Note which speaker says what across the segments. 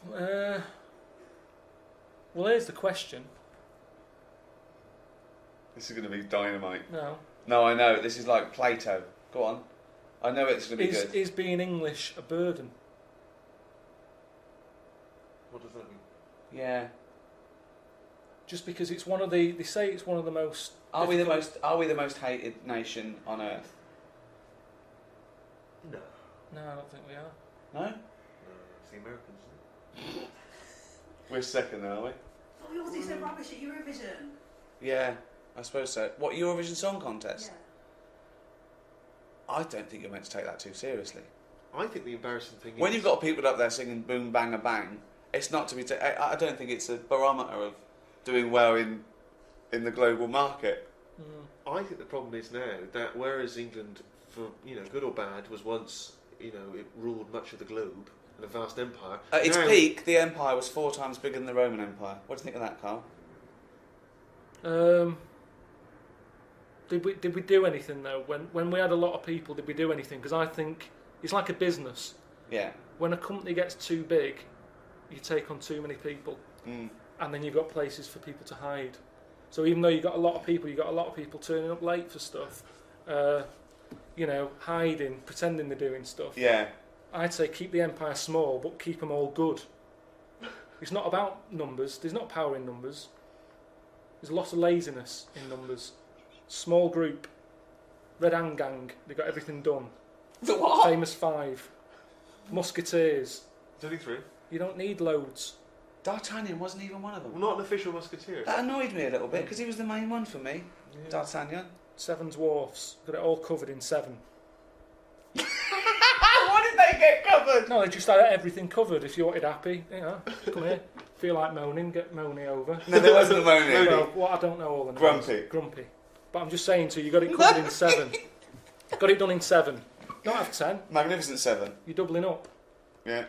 Speaker 1: Well, here's the question.
Speaker 2: This is going to be dynamite.
Speaker 1: No.
Speaker 2: No, I know. This is like Plato. Go on. I know it's going to be good.
Speaker 1: Is being English a burden?
Speaker 3: What does that mean?
Speaker 2: Yeah.
Speaker 1: Just because it's one of the... They say it's one of the most...
Speaker 2: Are we the most hated nation on earth?
Speaker 3: No.
Speaker 1: No, I don't think we are.
Speaker 2: No?
Speaker 3: No, it's the Americans, isn't it?
Speaker 2: We're second, are we?
Speaker 4: Oh, we all do so rubbish at Eurovision.
Speaker 2: Yeah, I suppose so. What, Eurovision Song Contest?
Speaker 4: Yeah.
Speaker 2: I don't think you're meant to take that too seriously.
Speaker 3: I think the embarrassing thing is...
Speaker 2: When you've got people up there singing boom, bang, a bang, it's not to be... I don't think it's a barometer of doing well in the global market.
Speaker 1: Mm.
Speaker 3: I think the problem is now that whereas England, for good or bad, was once it ruled much of the globe and a vast empire.
Speaker 2: At its
Speaker 3: now,
Speaker 2: peak, the empire was 4 times bigger than the Roman Empire. What do you think of that, Carl?
Speaker 1: Did we do anything though? When we had a lot of people, did we do anything? Because I think it's like a business.
Speaker 2: Yeah.
Speaker 1: When a company gets too big, you take on too many people, and then you've got places for people to hide. So even though you've got a lot of people turning up late for stuff, hiding, pretending they're doing stuff.
Speaker 2: Yeah.
Speaker 1: I'd say keep the empire small, but keep them all good. It's not about numbers. There's not power in numbers. There's a lot of laziness in numbers. Small group, Red Hand Gang, they got everything done.
Speaker 2: The what?
Speaker 1: Famous Five, Musketeers.
Speaker 3: There's only 3.
Speaker 1: You don't need loads.
Speaker 2: D'Artagnan wasn't even one of them.
Speaker 3: Well, not an official musketeer.
Speaker 2: That annoyed me a little bit because he was the main one for me.
Speaker 3: Yeah.
Speaker 2: D'Artagnan.
Speaker 1: 7 dwarfs, got it all covered in 7.
Speaker 2: What did they get covered?
Speaker 1: No, they just had everything covered. If you wanted happy, come here. Feel like moaning, get moany over.
Speaker 2: No, there wasn't a moaning.
Speaker 1: Well, I don't know all the names.
Speaker 2: Grumpy.
Speaker 1: But I'm just saying to you, you got it covered in 7. Got it done in 7. Don't have 10.
Speaker 2: Magnificent 7.
Speaker 1: You're doubling up.
Speaker 2: Yeah.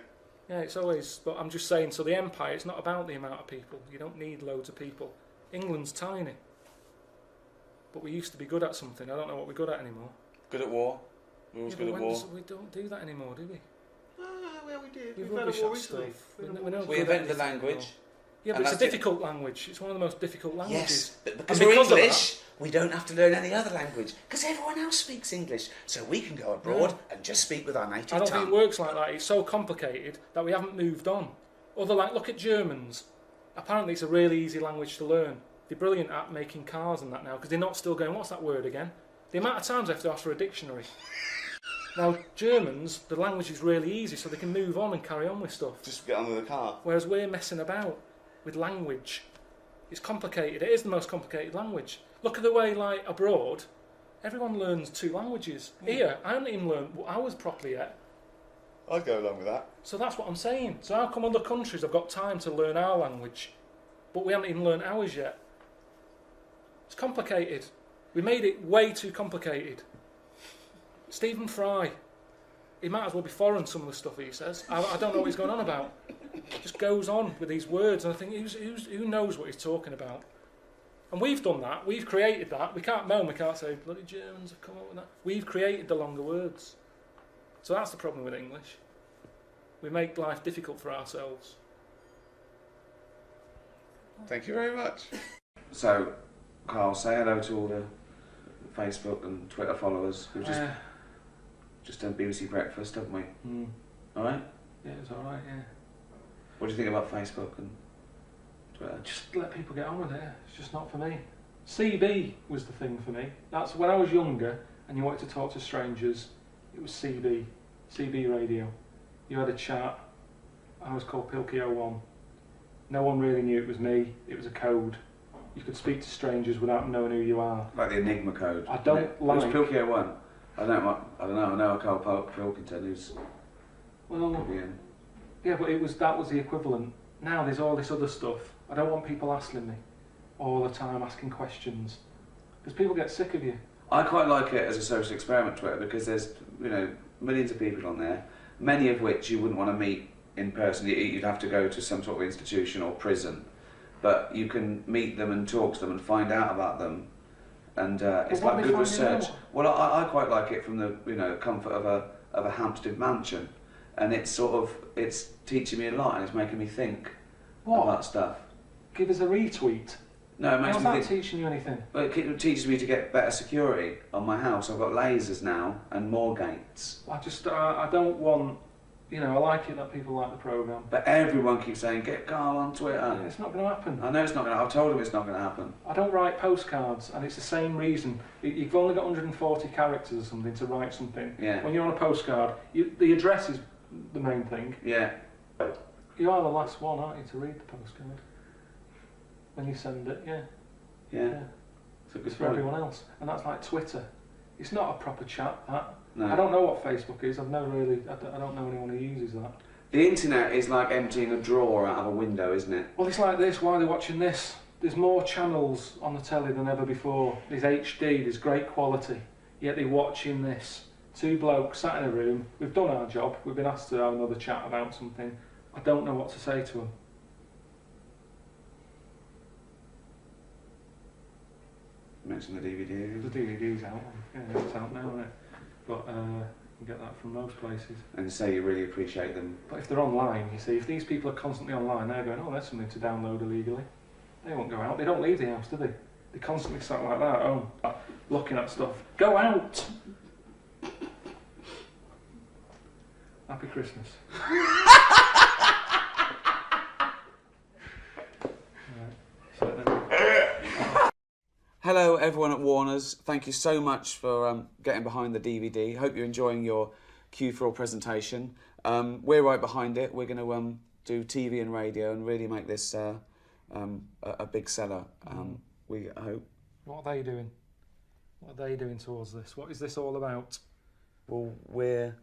Speaker 1: Yeah, it's always... But I'm just saying, so the empire, it's not about the amount of people. You don't need loads of people. England's tiny. But we used to be good at something. I don't know what we're good at anymore.
Speaker 2: Good at war. We're always good at war.
Speaker 1: We don't do that anymore, do we?
Speaker 3: Well, we did.
Speaker 1: We've
Speaker 3: We've had a
Speaker 1: rubbish
Speaker 3: war
Speaker 1: at
Speaker 3: recently.
Speaker 1: stuff.
Speaker 2: We invented the language.
Speaker 1: Yeah, but it's a difficult language. It's one of the most difficult languages.
Speaker 2: Yes, but because
Speaker 1: And
Speaker 2: we're
Speaker 1: because of
Speaker 2: English, we don't have to learn any other language because everyone else speaks English. So we can go abroad and just speak with our native
Speaker 1: I don't
Speaker 2: tongue.
Speaker 1: think it works like that. It's so complicated that we haven't moved on. Look at Germans. Apparently it's a really easy language to learn. They're brilliant at making cars and that now because they're not still going, what's that word again? The amount of times I have to ask for a dictionary. Now, Germans, the language is really easy so they can move on and carry on with stuff.
Speaker 2: Just get on with the car.
Speaker 1: Whereas we're messing about with language. It's complicated. It is the most complicated language. Look at the way, like, abroad, everyone learns 2 languages. Here, I haven't even learned ours properly yet.
Speaker 2: I'd go along with that.
Speaker 1: So that's what I'm saying. So how come other countries have got time to learn our language, but we haven't even learned ours yet? It's complicated. We made it way too complicated. Stephen Fry, he might as well be foreign, some of the stuff he says. I don't know what he's going on about. Just goes on with these words, and I think who knows what he's talking about? And we've done that. We've created that. We can't moan. We can't say bloody Germans have come up with that. We've created the longer words. So that's the problem with English. We make life difficult for ourselves.
Speaker 2: Thank you very much. So, Carl, say hello to all the Facebook and Twitter followers. We've just done BBC Breakfast, haven't we? All right?
Speaker 1: Yeah, it's all right, yeah.
Speaker 2: What do you think about Facebook and Twitter?
Speaker 1: Just let people get on with it. It's just not for me. CB was the thing for me. That's when I was younger and you wanted to talk to strangers. It was CB radio. You had a chat. I was called Pilky01. No one really knew it was me. It was a code. You could speak to strangers without knowing who you are.
Speaker 2: Like the Enigma code.
Speaker 1: I don't like...
Speaker 2: It was Pilky01. I know a Karl Pilkington who's...
Speaker 1: Well, yeah, but that was the equivalent. Now there's all this other stuff. I don't want people asking me all the time, asking questions. Because people get sick of you.
Speaker 2: I quite like it as a social experiment, Twitter, because there's, millions of people on there, many of which you wouldn't want to meet in person. You'd have to go to some sort of institution or prison. But you can meet them and talk to them and find out about them. And it's like good research. Well, I quite like it from the comfort of a Hampstead mansion. and it's teaching me a lot, and it's making me think
Speaker 1: What?
Speaker 2: about stuff.
Speaker 1: Give us a retweet.
Speaker 2: No, it makes
Speaker 1: How's
Speaker 2: me
Speaker 1: that
Speaker 2: think.
Speaker 1: teaching you anything?
Speaker 2: Well, it teaches me to get better security on my house. I've got lasers now and more gates.
Speaker 1: I don't want, I like it that people like the programme.
Speaker 2: But everyone keeps saying, get Karl on Twitter.
Speaker 1: Yeah, it's not going to happen.
Speaker 2: I know it's not going to. I've told him it's not going to happen.
Speaker 1: I don't write postcards, and it's the same reason. You've only got 140 characters or something to write something.
Speaker 2: Yeah.
Speaker 1: When you're on a postcard, the address is the main thing.
Speaker 2: Yeah.
Speaker 1: You are the last one, aren't you, to read the postcard? When you send it, yeah.
Speaker 2: Yeah. It's a good
Speaker 1: It's for
Speaker 2: point.
Speaker 1: everyone else. And that's like Twitter. It's not a proper chat, that.
Speaker 2: No.
Speaker 1: I don't know what Facebook is. I don't know anyone who uses that.
Speaker 2: The internet is like emptying a drawer out of a window, isn't it?
Speaker 1: Well, it's like this. Why are they watching this? There's more channels on the telly than ever before. There's HD, there's great quality. Yet they're watching this. Two blokes sat in a room. We've done our job. We've been asked to have another chat about something. I don't know what to say to them.
Speaker 2: Mention the DVD.
Speaker 1: The DVD's out. Yeah, it's out now, isn't it? But you can get that from most places.
Speaker 2: And say you really appreciate them.
Speaker 1: But if they're online, you see, if these people are constantly online, they're going, oh, there's something to download illegally. They won't go out. They don't leave the house, do they? They constantly sat like that at home, looking at stuff. Go out! Happy Christmas.
Speaker 2: Hello everyone at Warner's. Thank you so much for getting behind the DVD. Hope you're enjoying your Q4 presentation. We're right behind it. We're going to do TV and radio and really make this a big seller. We hope.
Speaker 1: What are they doing? What are they doing towards this? What is this all about?
Speaker 2: Well, we're...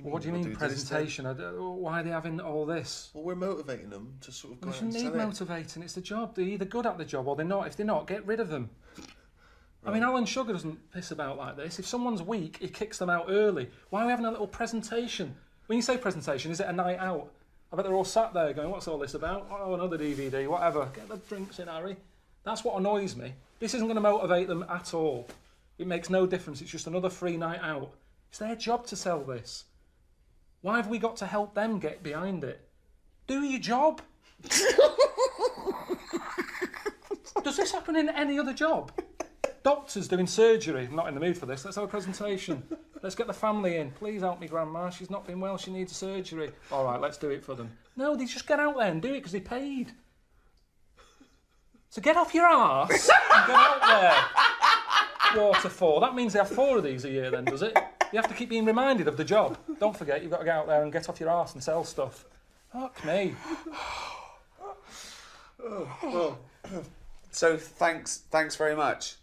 Speaker 1: What do you mean presentation? Why are they having all this?
Speaker 3: Well, we're motivating them to sort of go
Speaker 1: You
Speaker 3: out and
Speaker 1: shouldn't
Speaker 3: sell
Speaker 1: need
Speaker 3: it.
Speaker 1: motivating. It's the job. They're either good at the job or they're not. If they're not, get rid of them. Right. I mean, Alan Sugar doesn't piss about like this. If someone's weak, he kicks them out early. Why are we having a little presentation? When you say presentation, is it a night out? I bet they're all sat there going, what's all this about? Oh, another DVD, whatever. Get the drinks in, Harry. That's what annoys me. This isn't going to motivate them at all. It makes no difference. It's just another free night out. It's their job to sell this. Why have we got to help them get behind it? Do your job. Does this happen in any other job? Doctors doing surgery. I'm not in the mood for this. Let's have a presentation. Let's get the family in. Please help me, Grandma. She's not been well. She needs surgery. All right, let's do it for them. No, they just get out there and do it because they paid. So get off your arse and get out there. Waterfall. That means they have 4 of these a year then, does it? You have to keep being reminded of the job. Don't forget, you've got to get out there and get off your arse and sell stuff. Fuck me.
Speaker 2: So thanks very much.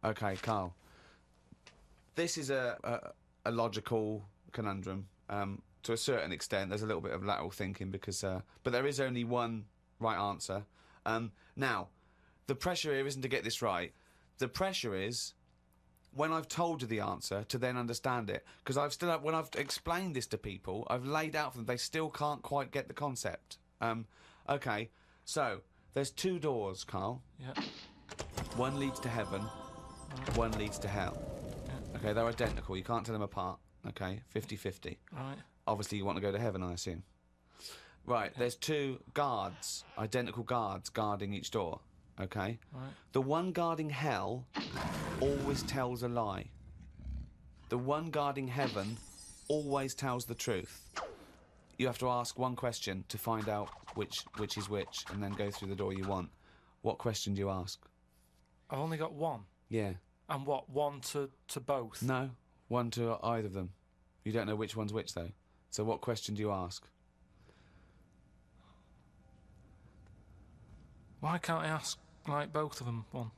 Speaker 2: Okay, Karl. This is a logical conundrum. To a certain extent, there's a little bit of lateral thinking because, but there is only one right answer. Now, the pressure here isn't to get this right. The pressure is when I've told you the answer to then understand it. Because when I've explained this to people, I've laid out for them, they still can't quite get the concept. Okay, so there's 2 doors, Karl.
Speaker 1: Yeah.
Speaker 2: One leads to heaven, one leads to hell. Yeah. Okay, they're identical. You can't tell them apart. Okay, 50-50.
Speaker 1: Right.
Speaker 2: Obviously, you want to go to heaven, I assume. Right, there's 2 guards, identical guards, guarding each door. Okay?
Speaker 1: Right.
Speaker 2: The one guarding hell always tells a lie. The one guarding heaven always tells the truth. You have to ask one question to find out which is which, and then go through the door you want. What question do you ask?
Speaker 1: I've only got one.
Speaker 2: Yeah.
Speaker 1: And what, one to both?
Speaker 2: No, one to either of them. You don't know which one's which, though. So what question do you ask?
Speaker 1: Why can't I ask, like, both of them one?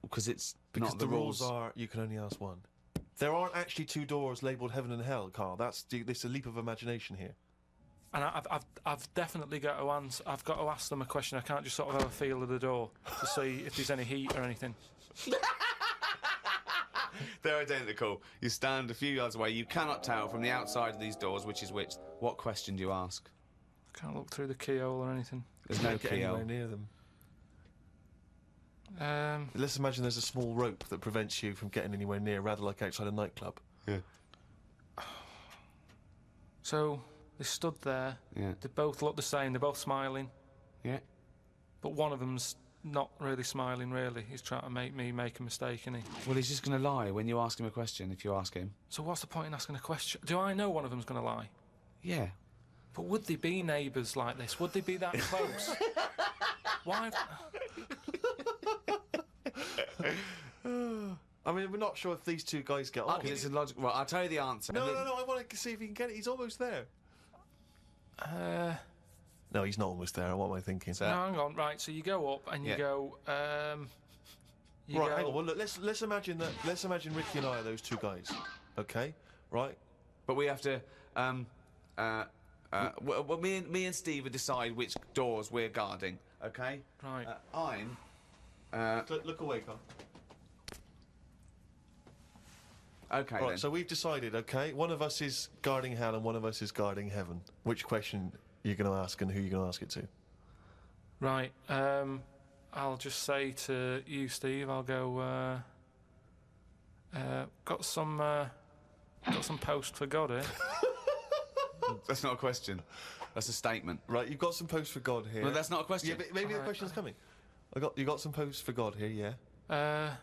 Speaker 2: Because it's
Speaker 3: Because
Speaker 2: not the rules.
Speaker 3: are you can only ask one. There aren't actually 2 doors labelled heaven and hell, Karl. That's a leap of imagination here.
Speaker 1: And I've definitely got to answer. I've got to ask them a question. I can't just sort of have a feel of the door to see if there's any heat or anything.
Speaker 2: They're identical. You stand a few yards away. You cannot tell from the outside of these doors which is which. What question do you ask?
Speaker 1: I can't look through the keyhole or anything.
Speaker 2: There's no
Speaker 3: Can't get anywhere
Speaker 2: keyhole.
Speaker 3: near them. Let's imagine there's a small rope that prevents you from getting anywhere near, rather like outside a nightclub.
Speaker 2: Yeah.
Speaker 1: So they stood there.
Speaker 2: Yeah.
Speaker 1: They both look the same. They're both smiling.
Speaker 2: Yeah.
Speaker 1: But one of them's not really smiling, really. He's trying to make me make a mistake, isn't he?
Speaker 2: Well, he's just going to lie when you ask him a question, if you ask him.
Speaker 1: So what's the point in asking a question? Do I know one of them's going to lie?
Speaker 2: Yeah.
Speaker 1: But would they be neighbours like this? Would they be that close? Why?
Speaker 3: I mean, we're not sure if these two guys get on.
Speaker 2: Because it's a logical... Well, I'll tell you the answer.
Speaker 3: No, I want to see if he can get it. He's almost there. No, he's not almost there. What am I thinking?
Speaker 1: No, hang on. Right, so you go up and you go...
Speaker 3: hang on. Well, look, let's imagine that... Let's imagine Ricky and I are those two guys. Okay? Right?
Speaker 2: But we have to... well, me and Steve will decide which doors we're guarding, okay?
Speaker 1: Right.
Speaker 2: I'm...
Speaker 3: Look away, Carl.
Speaker 2: Okay,
Speaker 3: right,
Speaker 2: then.
Speaker 3: so we've decided, okay, one of us is guarding hell and one of us is guarding heaven. Which question are you going to ask and who are you going to ask it to?
Speaker 1: Right, I'll just say to you, Steve, I'll go, got some post for God here.
Speaker 2: That's not a question. That's a statement.
Speaker 3: Right, you've got some post for God here.
Speaker 2: Well, that's not a question.
Speaker 3: Yeah, but maybe the question's coming. You got some post for God here, yeah?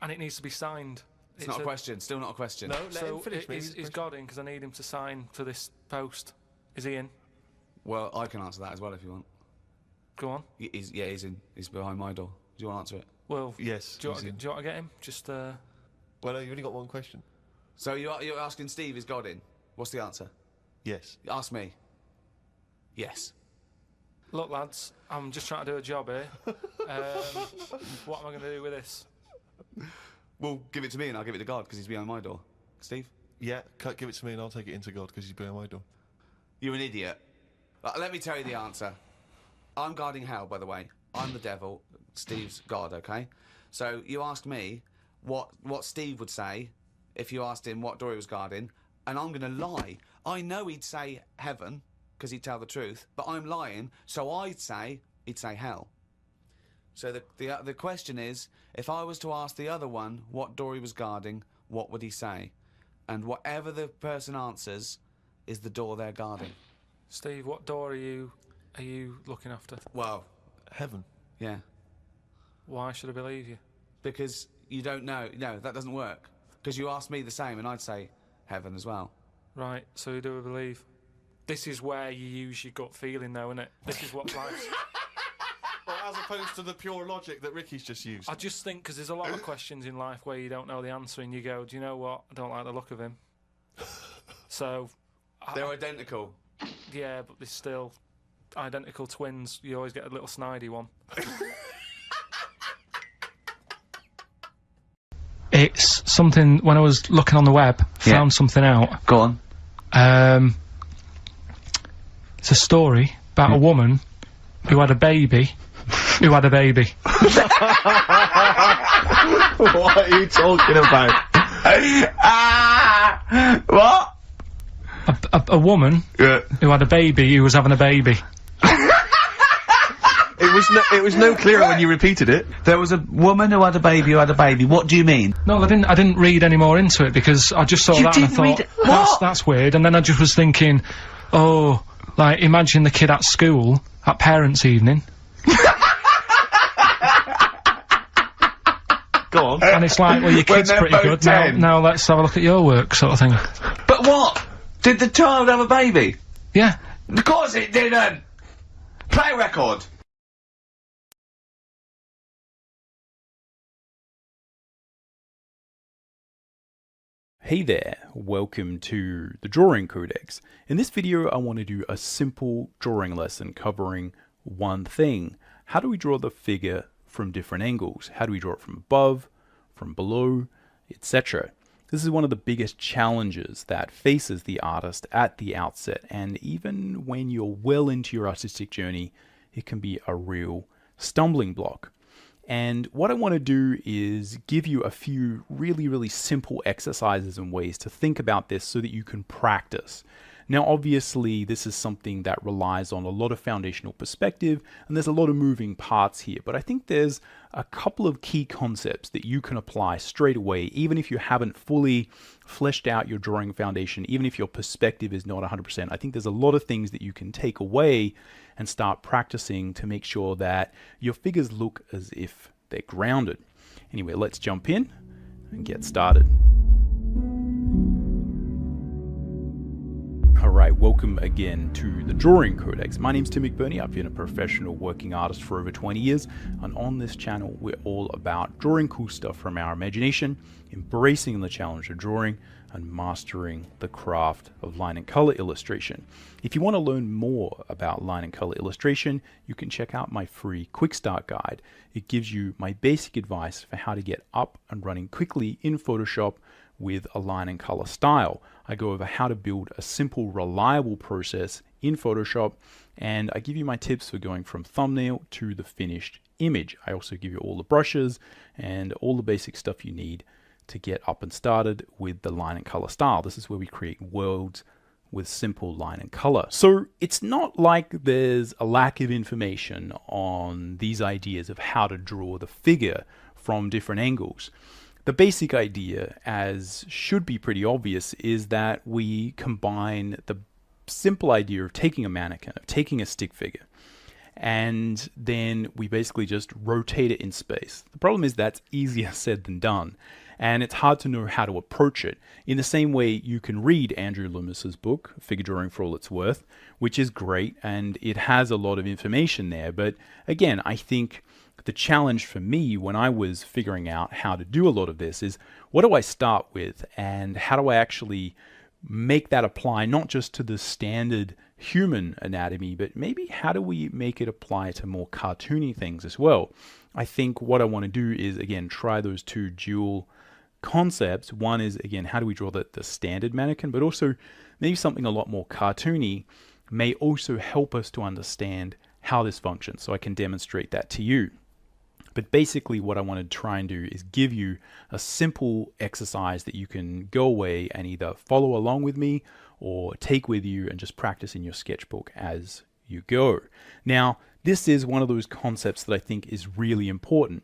Speaker 1: And it needs to be signed.
Speaker 2: It's not a question. Still not a question.
Speaker 3: No, let him finish.
Speaker 1: Is God in? Because I need him to sign for this post. Is he in?
Speaker 2: Well, I can answer that as well if you want.
Speaker 1: Go on.
Speaker 2: He's in. He's behind my door. Do you want to answer it?
Speaker 1: Well,
Speaker 3: yes.
Speaker 1: Do you want to get him? Just.
Speaker 3: Well, no, you've only got one question.
Speaker 2: So you're asking Steve, is God in? What's the answer?
Speaker 3: Yes.
Speaker 2: Ask me. Yes.
Speaker 1: Look, lads, I'm just trying to do a job here. What am I going to do with this?
Speaker 2: Well, give it to me and I'll give it to God because he's behind my door. Steve?
Speaker 3: Yeah, give it to me and I'll take it into God because he's behind my door.
Speaker 2: You're an idiot. Let me tell you the answer. I'm guarding hell, by the way. I'm the devil. Steve's God, okay? So you asked me what Steve would say if you asked him what door he was guarding, and I'm going to lie. I know he'd say heaven because he'd tell the truth, but I'm lying, so he'd say hell. So the question is, if I was to ask the other one what door he was guarding, what would he say? And whatever the person answers is the door they're guarding.
Speaker 1: Steve, what door are you looking after?
Speaker 2: Well,
Speaker 3: heaven.
Speaker 2: Yeah.
Speaker 1: Why should I believe you?
Speaker 2: Because you don't know. No, that doesn't work. Because you asked me the same, and I'd say heaven as well.
Speaker 1: Right. So who do I believe? This is where you use your gut feeling, though, isn't it? This is what life's.
Speaker 3: Well, as opposed to the pure logic that Ricky's just used.
Speaker 1: I just think because there's a lot of questions in life where you don't know the answer and you go, do you know what? I don't like the look of him. So...
Speaker 2: They're identical.
Speaker 1: Yeah, but they're still identical twins. You always get a little snidey one. It's something, when I was looking on the web, found something out.
Speaker 2: Go on.
Speaker 1: It's a story about a woman who had a baby. What are
Speaker 2: you talking about? What?
Speaker 1: A woman who had a baby who was having a baby.
Speaker 5: It was no clearer when you repeated it.
Speaker 2: There was a woman who had a baby who had a baby. What do you mean?
Speaker 1: No, I didn't read any more into it because I just saw that and I thought, that's weird. And then I just was thinking, oh, like, imagine the kid at school, at parents' evening.
Speaker 5: Go on.
Speaker 1: And it's like, well, your kid's pretty good. Now let's have a look at your work, sort of thing.
Speaker 2: But what? Did the child have a baby?
Speaker 1: Yeah.
Speaker 2: Of course it didn't! Play a record!
Speaker 6: Hey there, welcome to the Drawing Codex. In this video I want to do a simple drawing lesson covering one thing. How do we draw the figure from different angles? How do we draw it from above, from below, etc.? This is one of the biggest challenges that faces the artist at the outset, and even when you're well into your artistic journey, it can be a real stumbling block. And what I want to do is give you a few really simple exercises and ways to think about this so that you can practice. Now, obviously, this is something that relies on a lot of foundational perspective, and there's a lot of moving parts here, but I think there's a couple of key concepts that you can apply straight away, even if you haven't fully fleshed out your drawing foundation, even if your perspective is not 100%. I think there's a lot of things that you can take away and start practicing to make sure that your figures look as if they're grounded. Anyway, let's jump in and get started. Alright, welcome again to the Drawing Codex. My name's Tim McBurney. I've been a professional working artist for over 20 years, and on this channel we're all about drawing cool stuff from our imagination, embracing the challenge of drawing, and mastering the craft of line and color illustration. If you want to learn more about line and color illustration, you can check out my free Quick Start Guide. It gives you my basic advice for how to get up and running quickly in Photoshop with a line and color style. I go over how to build a simple, reliable process in Photoshop, and I give you my tips for going from thumbnail to the finished image. I also give you all the brushes and all the basic stuff you need to get up and started with the line and color style. This is where we create worlds with simple line and color. So it's not like there's a lack of information on these ideas of how to draw the figure from different angles. The basic idea, as should be pretty obvious, is that we combine the simple idea of taking a mannequin, of taking a stick figure, and then we basically just rotate it in space. The problem is that's easier said than done, and it's hard to know how to approach it. In the same way, you can read Andrew Loomis's book, Figure Drawing for All It's Worth, which is great, and it has a lot of information there, but again, I think the challenge for me when I was figuring out how to do a lot of this is, what do I start with, and how do I actually make that apply not just to the standard human anatomy, but maybe how do we make it apply to more cartoony things as well? I think what I want to do is, again, try those two dual concepts. One is, again, how do we draw the standard mannequin, but also maybe something a lot more cartoony may also help us to understand how this functions, so I can demonstrate that to you. But basically what I want to try and do is give you a simple exercise that you can go away and either follow along with me or take with you and just practice in your sketchbook as you go. Now, this is one of those concepts that I think is really important.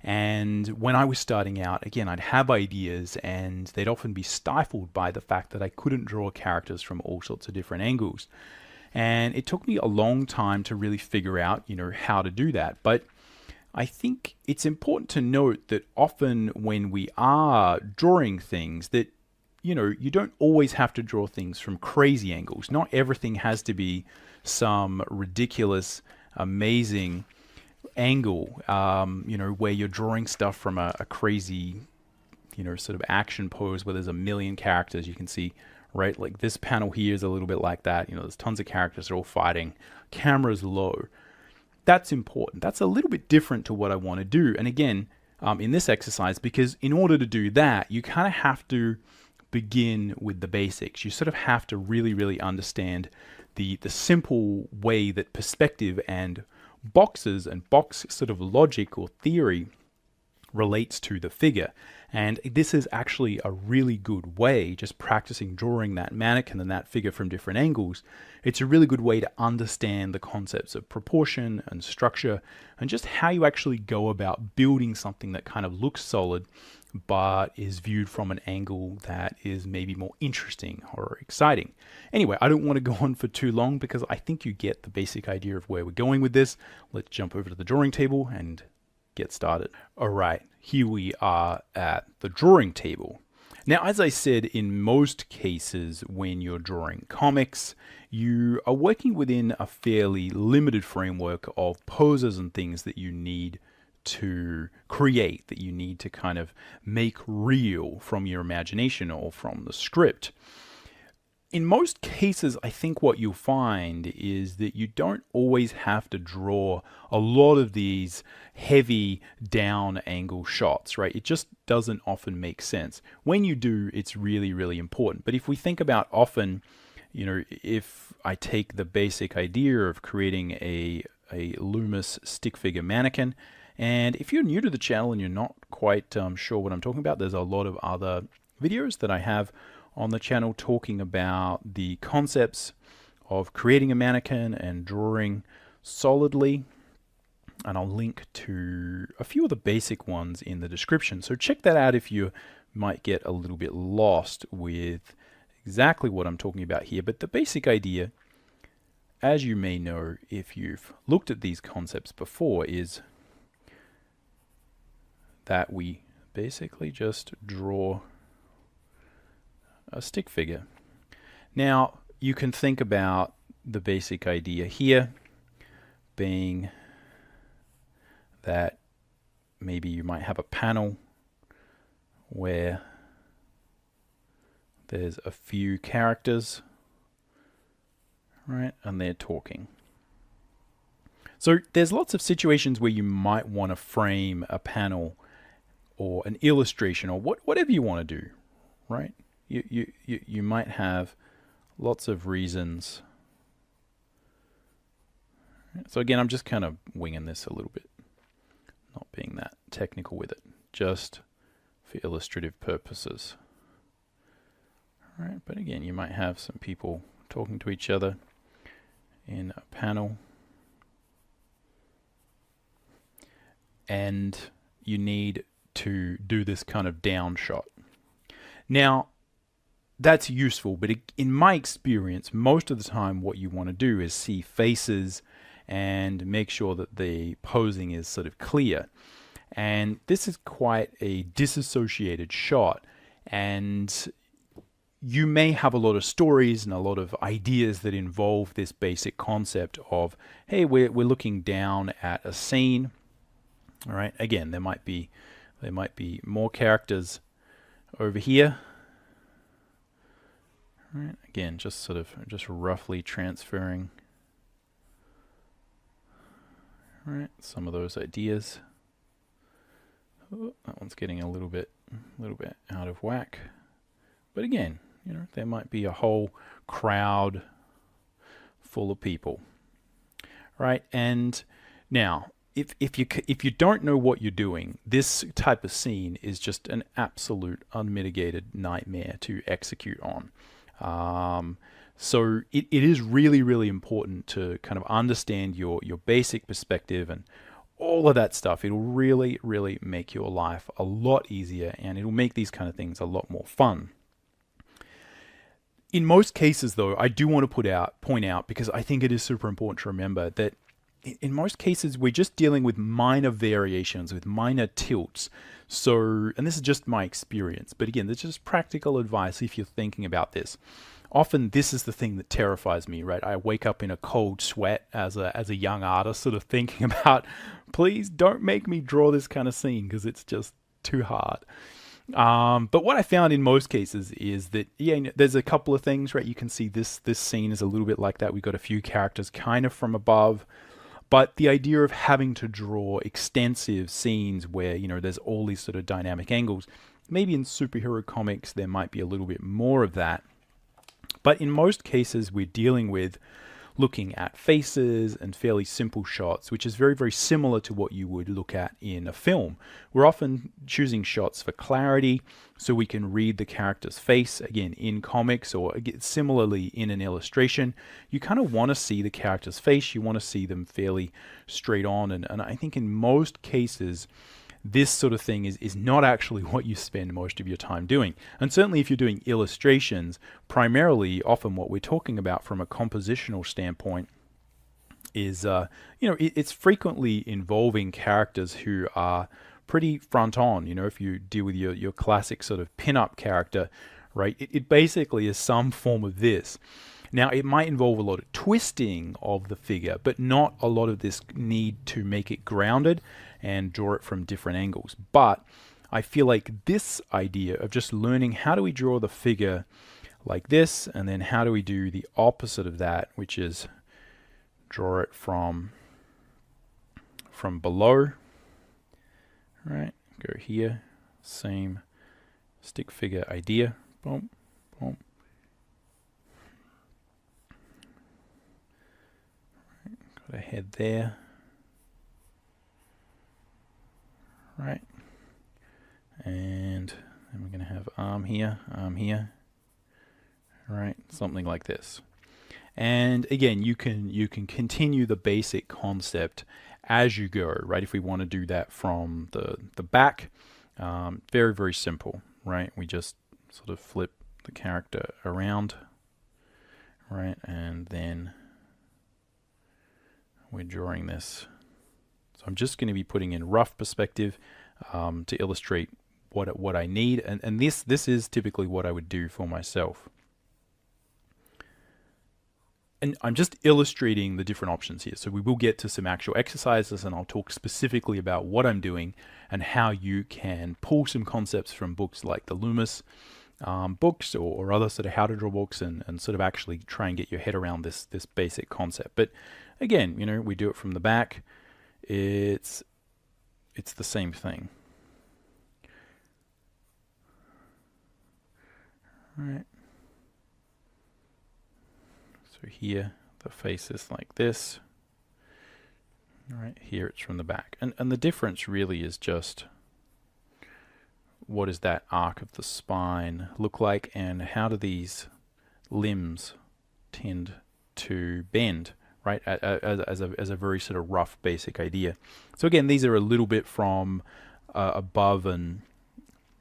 Speaker 6: And when I was starting out, again, I'd have ideas and they'd often be stifled by the fact that I couldn't draw characters from all sorts of different angles. And it took me a long time to really figure out, how to do that. But I think it's important to note that often when we are drawing things that, you don't always have to draw things from crazy angles. Not everything has to be some ridiculous, amazing angle, where you're drawing stuff from a crazy, sort of action pose where there's a million characters. You can see, right, like this panel here is a little bit like that. There's tons of characters, they're all fighting. Camera's low. That's important. That's a little bit different to what I want to do. And again, in this exercise, because in order to do that, you kind of have to begin with the basics. You sort of have to really, really understand the simple way that perspective and boxes and box sort of logic or theory relates to the figure. And this is actually a really good way, just practicing drawing that mannequin and that figure from different angles. It's a really good way to understand the concepts of proportion and structure and just how you actually go about building something that kind of looks solid but is viewed from an angle that is maybe more interesting or exciting. Anyway, I don't want to go on for too long because I think you get the basic idea of where we're going with this. Let's jump over to the drawing table and get started. All right, here we are at the drawing table. Now, as I said, in most cases when you're drawing comics, you are working within a fairly limited framework of poses and things that you need to create, that you need to kind of make real from your imagination or from the script. In most cases, I think what you'll find is that you don't always have to draw a lot of these heavy down angle shots, right? It just doesn't often make sense. When you do, it's really, really important. But if we think about often, if I take the basic idea of creating a Loomis stick figure mannequin, and if you're new to the channel and you're not quite sure what I'm talking about, there's a lot of other videos that I have on the channel talking about the concepts of creating a mannequin and drawing solidly, and I'll link to a few of the basic ones in the description. So check that out if you might get a little bit lost with exactly what I'm talking about here. But the basic idea, as you may know if you've looked at these concepts before, is that we basically just draw a stick figure. Now, you can think about the basic idea here being that maybe you might have a panel where there's a few characters, right, and they're talking. So there's lots of situations where you might want to frame a panel or an illustration or whatever you want to do, right? You might have lots of reasons. So again, I'm just kind of winging this a little bit, not being that technical with it, just for illustrative purposes. All right, but again, you might have some people talking to each other in a panel, and you need to do this kind of down shot. Now, that's useful, but in my experience, most of the time what you want to do is see faces and make sure that the posing is sort of clear. And this is quite a disassociated shot, and you may have a lot of stories and a lot of ideas that involve this basic concept of, hey, we're looking down at a scene. All right, again, there might be more characters over here. All right, again, just roughly transferring, all right, some of those ideas. Oh, that one's getting a little bit out of whack. But again, you know, there might be a whole crowd full of people, right? And now, if you don't know what you're doing, this type of scene is just an absolute unmitigated nightmare to execute on. So it is really, really important to kind of understand your basic perspective and all of that stuff. It'll really, really make your life a lot easier, and it'll make these kind of things a lot more fun. In most cases, though, I do want to point out, because I think it is super important to remember that in most cases, we're just dealing with minor variations, with minor tilts. So, and this is just my experience, but again, this is just practical advice if you're thinking about this. Often this is the thing that terrifies me, right? I wake up in a cold sweat as a young artist, sort of thinking about, please don't make me draw this kind of scene because it's just too hard. But what I found in most cases is that, yeah, there's a couple of things, right? You can see this scene is a little bit like that. We've got a few characters kind of from above. But the idea of having to draw extensive scenes where, you know, there's all these sort of dynamic angles, maybe in superhero comics there might be a little bit more of that. But in most cases we're dealing with looking at faces and fairly simple shots, which is very, very similar to what you would look at in a film. We're often choosing shots for clarity so we can read the character's face. Again, in comics or similarly in an illustration, you kind of want to see the character's face. You want to see them fairly straight on. And I think in most cases, this sort of thing is not actually what you spend most of your time doing. And certainly if you're doing illustrations, primarily often what we're talking about from a compositional standpoint is, it's frequently involving characters who are pretty front on. You know, if you deal with your classic sort of pin-up character, right, it basically is some form of this. Now, it might involve a lot of twisting of the figure, but not a lot of this need to make it grounded and draw it from different angles. But I feel like this idea of just learning how do we draw the figure like this, and then how do we do the opposite of that, which is draw it from below, right? Go here, same stick figure idea, boom, boom. Got a head there, right? And then we're going to have arm here, right? Something like this. And again, you can continue the basic concept as you go, right? If we want to do that from the back, very, very simple, right? We just sort of flip the character around, right? And then we're drawing this. So I'm just going to be putting in rough perspective to illustrate what I need, and this is typically what I would do for myself. And I'm just illustrating the different options here. So we will get to some actual exercises, and I'll talk specifically about what I'm doing and how you can pull some concepts from books like the Loomis books or other sort of how to draw books and sort of actually try and get your head around this basic concept. But again, you know, we do it from the back. It's the same thing. All right. So here, the face is like this. All right, here it's from the back. And the difference really is just what does that arc of the spine look like, and how do these limbs tend to bend, right, as a very sort of rough basic idea. So again, these are a little bit from above and,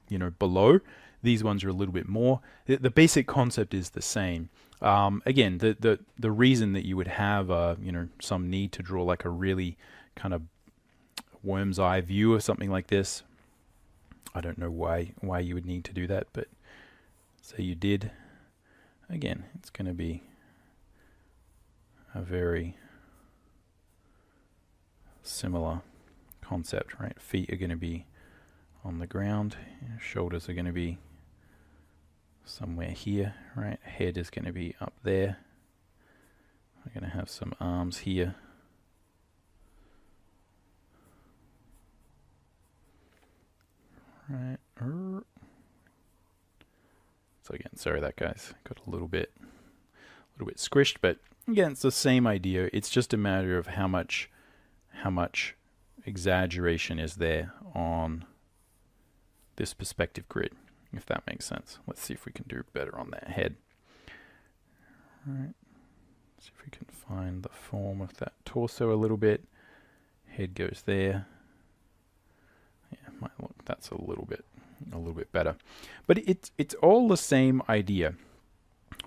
Speaker 6: you know, below. These ones are a little bit more. The basic concept is the same. Again, the reason that you would have you know, some need to draw like a really kind of worm's eye view of something like this, I don't know why you would need to do that, but say you did. Again, it's going to be a very similar concept, right? Feet are going to be on the ground, shoulders are going to be somewhere here, right? Head is going to be up there. We're going to have some arms here. Right. So again, sorry that guy's got a little bit squished, but again, it's the same idea. It's just a matter of how much exaggeration is there on this perspective grid, if that makes sense. Let's see if we can do better on that head. All right. See if we can find the form of that torso a little bit. Head goes there. Yeah, might look, that's a little bit better. But it's all the same idea.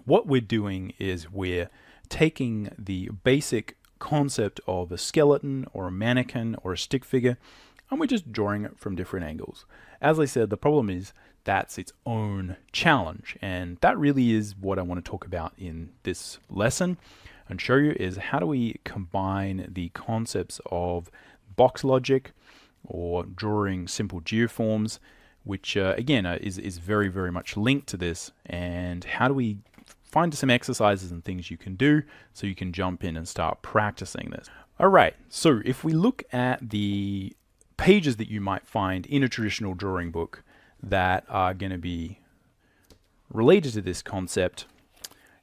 Speaker 6: What we're doing is we're taking the basic concept of a skeleton or a mannequin or a stick figure, and we're just drawing it from different angles. As I said, the problem is that's its own challenge, and that really is what I want to talk about in this lesson and show you is how do we combine the concepts of box logic or drawing simple geoforms, which again is very, very much linked to this, and how do we find some exercises and things you can do so you can jump in and start practicing this. All right, so if we look at the pages that you might find in a traditional drawing book that are going to be related to this concept,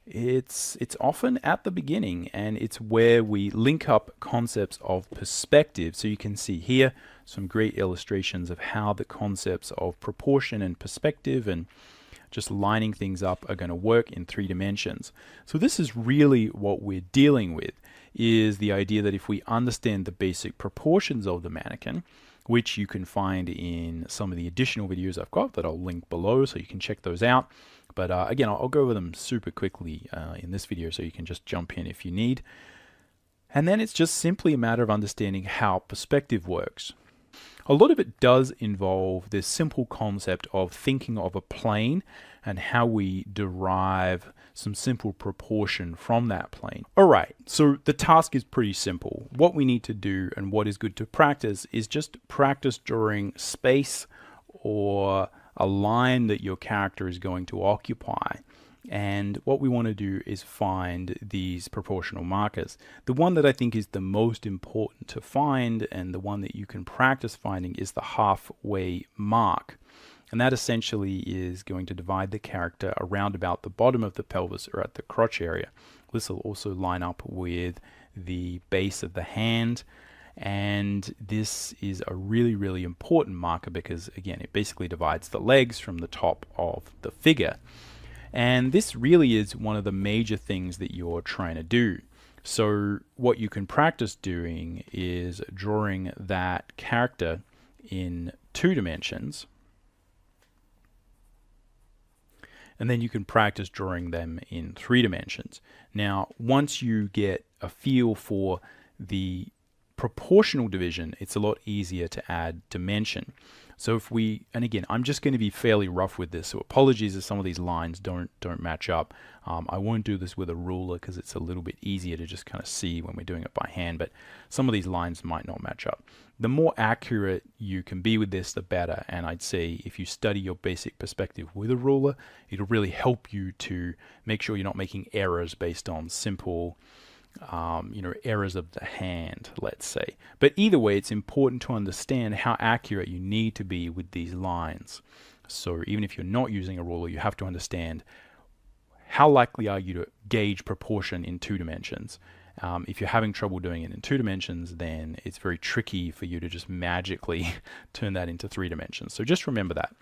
Speaker 6: it's often at the beginning, and it's where we link up concepts of perspective. So you can see here some great illustrations of how the concepts of proportion and perspective and just lining things up are going to work in 3 dimensions. So this is really what we're dealing with, is the idea that if we understand the basic proportions of the mannequin, which you can find in some of the additional videos I've got that I'll link below so you can check those out. But again, I'll go over them super quickly in this video so you can just jump in if you need. And then it's just simply a matter of understanding how perspective works. A lot of it does involve this simple concept of thinking of a plane and how we derive some simple proportion from that plane. All right, so the task is pretty simple. What we need to do and what is good to practice is just practice drawing space or a line that your character is going to occupy. And what we want to do is find these proportional markers. The one that I think is the most important to find, and the one that you can practice finding, is the halfway mark. And that essentially is going to divide the character around about the bottom of the pelvis or at the crotch area. This will also line up with the base of the hand. And this is a really, really important marker because, again, it basically divides the legs from the top of the figure. And this really is one of the major things that you're trying to do. So what you can practice doing is drawing that character in 2 dimensions, and then you can practice drawing them in 3 dimensions. Now, once you get a feel for the proportional division, it's a lot easier to add dimension. So if we, and again, I'm just going to be fairly rough with this, so apologies if some of these lines don't match up. I won't do this with a ruler because it's a little bit easier to just kind of see when we're doing it by hand, but some of these lines might not match up. The more accurate you can be with this, the better, and I'd say if you study your basic perspective with a ruler, it'll really help you to make sure you're not making errors based on simple errors of the hand, let's say. But either way, it's important to understand how accurate you need to be with these lines. So even if you're not using a ruler, you have to understand how likely are you to gauge proportion in 2 dimensions. If you're having trouble doing it in 2 dimensions, then it's very tricky for you to just magically turn that into 3 dimensions. So just remember that.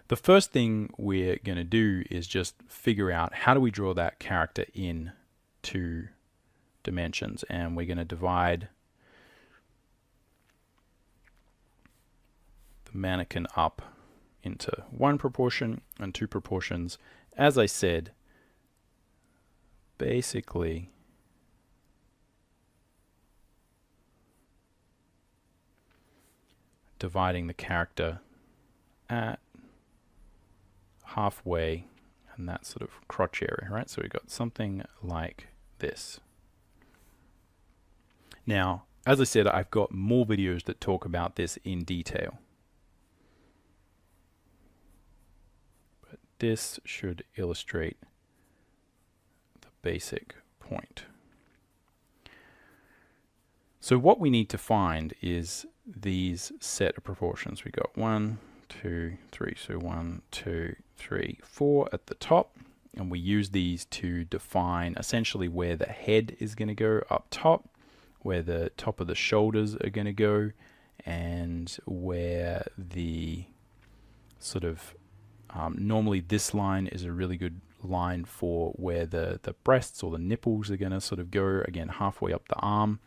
Speaker 6: The first thing we're going to do is just figure out how do we draw that character in 2 dimensions, and we're going to divide the mannequin up into 1 proportion and 2 proportions. As I said, basically dividing the character at halfway and that sort of crotch area, right? So we've got something like this. Now, as I said, I've got more videos that talk about this in detail. But this should illustrate the basic point. So what we need to find is these set of proportions. We got 1, 2, 3. So 1, 2, 3, 4 at the top. And we use these to define essentially where the head is going to go up top, where the top of the shoulders are going to go, and where the sort of normally this line is a really good line for where the breasts or the nipples are going to sort of go, again halfway up the arm.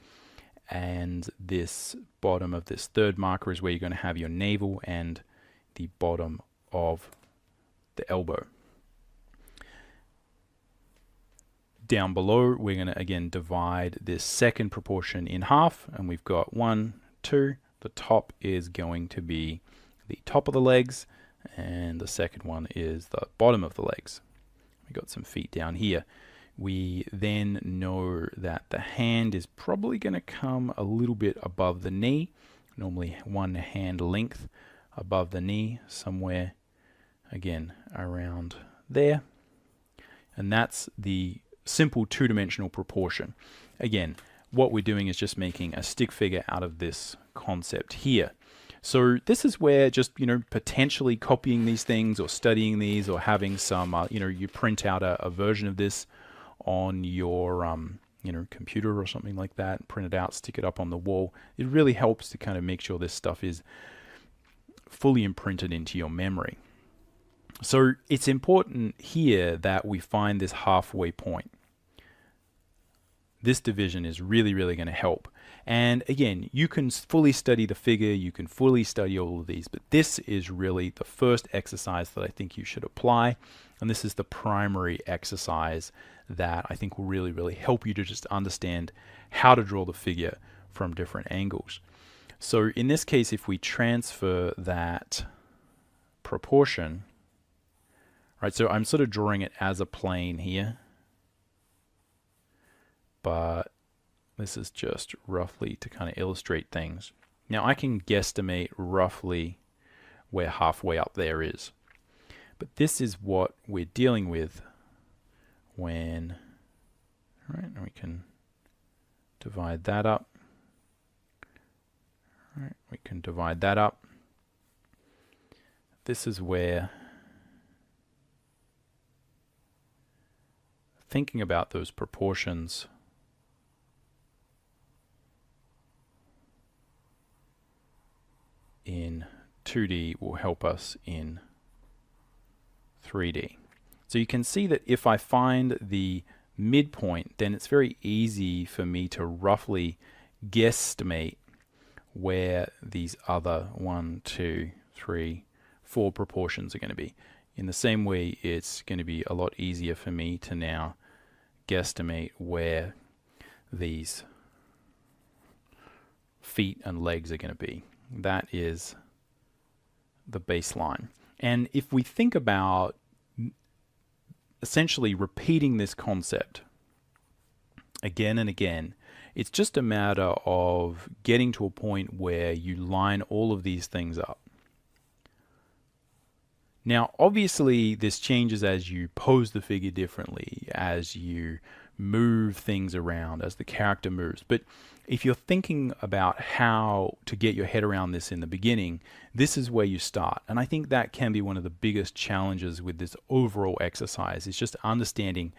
Speaker 6: And this bottom of this 3rd marker is where you're going to have your navel and the bottom of the elbow. Down below, we're going to again divide this 2nd proportion in half, and we've got 1, 2. The top is going to be the top of the legs, and the 2nd one is the bottom of the legs. We've got some feet down here. We then know that the hand is probably going to come a little bit above the knee, normally 1 hand length above the knee, somewhere again around there. And that's the simple 2-dimensional proportion. Again, what we're doing is just making a stick figure out of this concept here. So this is where just, potentially copying these things or studying these or having some, you print out a version of this on your, computer or something like that, print it out, stick it up on the wall. It really helps to kind of make sure this stuff is fully imprinted into your memory. So it's important here that we find this halfway point. This division is really, really going to help. And again, you can fully study the figure, you can fully study all of these, but this is really the first exercise that I think you should apply. And this is the primary exercise that I think will really, really help you to just understand how to draw the figure from different angles. So in this case, if we transfer that proportion, right, so I'm sort of drawing it as a plane here, but this is just roughly to kind of illustrate things. Now I can guesstimate roughly where halfway up there is, but this is what we're dealing with when, all right, and we can divide that up. All right, we can divide that up. This is where thinking about those proportions in 2D will help us in 3D. So you can see that if I find the midpoint, then it's very easy for me to roughly guesstimate where these other 1, 2, 3, 4 proportions are going to be. In the same way, it's going to be a lot easier for me to now guesstimate where these feet and legs are going to be. That is the baseline. And if we think about essentially repeating this concept again and again, it's just a matter of getting to a point where you line all of these things up. Now, obviously, this changes as you pose the figure differently, as you move things around, as the character moves. But if you're thinking about how to get your head around this in the beginning, this is where you start. And I think that can be one of the biggest challenges with this overall exercise, is just understanding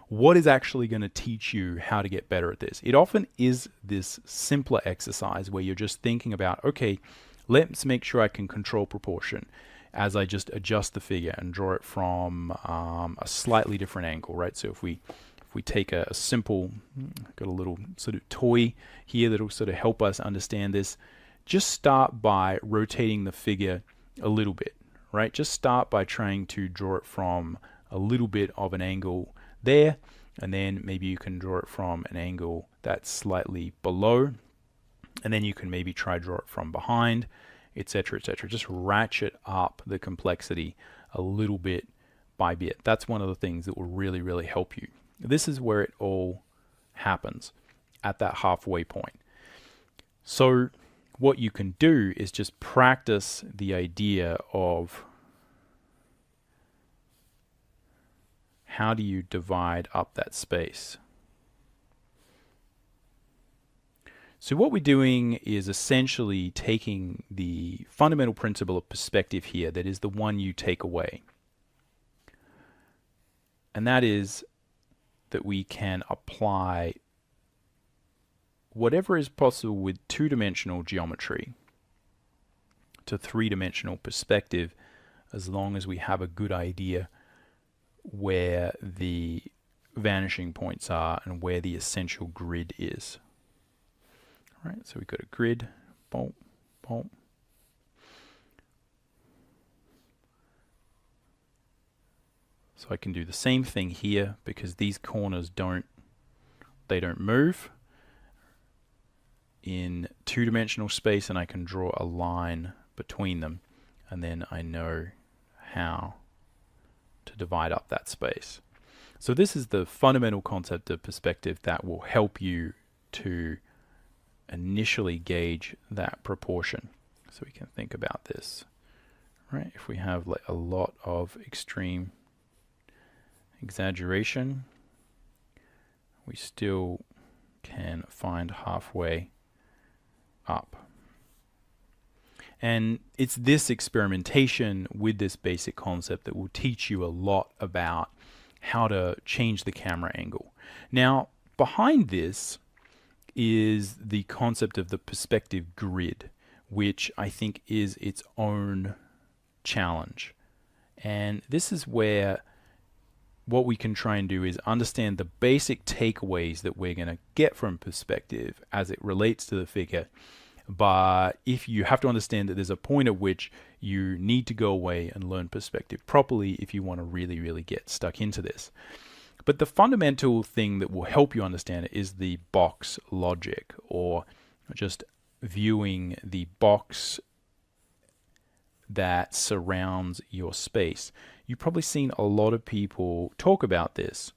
Speaker 6: what is actually going to teach you how to get better at this. It often is this simpler exercise where you're just thinking about, okay, let's make sure I can control proportion as I just adjust the figure and draw it from a slightly different angle, right? So if we take a simple, got a little sort of toy here that'll sort of help us understand this, just start by rotating the figure a little bit, right? Just start by trying to draw it from a little bit of an angle there, and then maybe you can draw it from an angle that's slightly below, and then you can maybe try draw it from behind, etc., etc. Just ratchet up the complexity a little bit by bit. That's one of the things that will really, really help you. This is where it all happens, at that halfway point. So what you can do is just practice the idea of how do you divide up that space. So what we're doing is essentially taking the fundamental principle of perspective here, that is the one you take away. And that is that we can apply whatever is possible with two-dimensional geometry to three-dimensional perspective, as long as we have a good idea where the vanishing points are and where the essential grid is. All right, so we've got a grid, boom, boom. So I can do the same thing here because these corners don't move in two-dimensional space, and I can draw a line between them, and then I know how to divide up that space. So this is the fundamental concept of perspective that will help you to initially gauge that proportion. So we can think about this, right? If we have like a lot of extreme exaggeration, we still can find halfway up. And it's this experimentation with this basic concept that will teach you a lot about how to change the camera angle. Now, behind this is the concept of the perspective grid, which I think is its own challenge. And this is where what we can try and do is understand the basic takeaways that we're going to get from perspective as it relates to the figure. But if you have to understand that there's a point at which you need to go away and learn perspective properly if you want to really, really get stuck into this. But the fundamental thing that will help you understand it is the box logic, or just viewing the box that surrounds your space. You've probably seen a lot of people talk about this,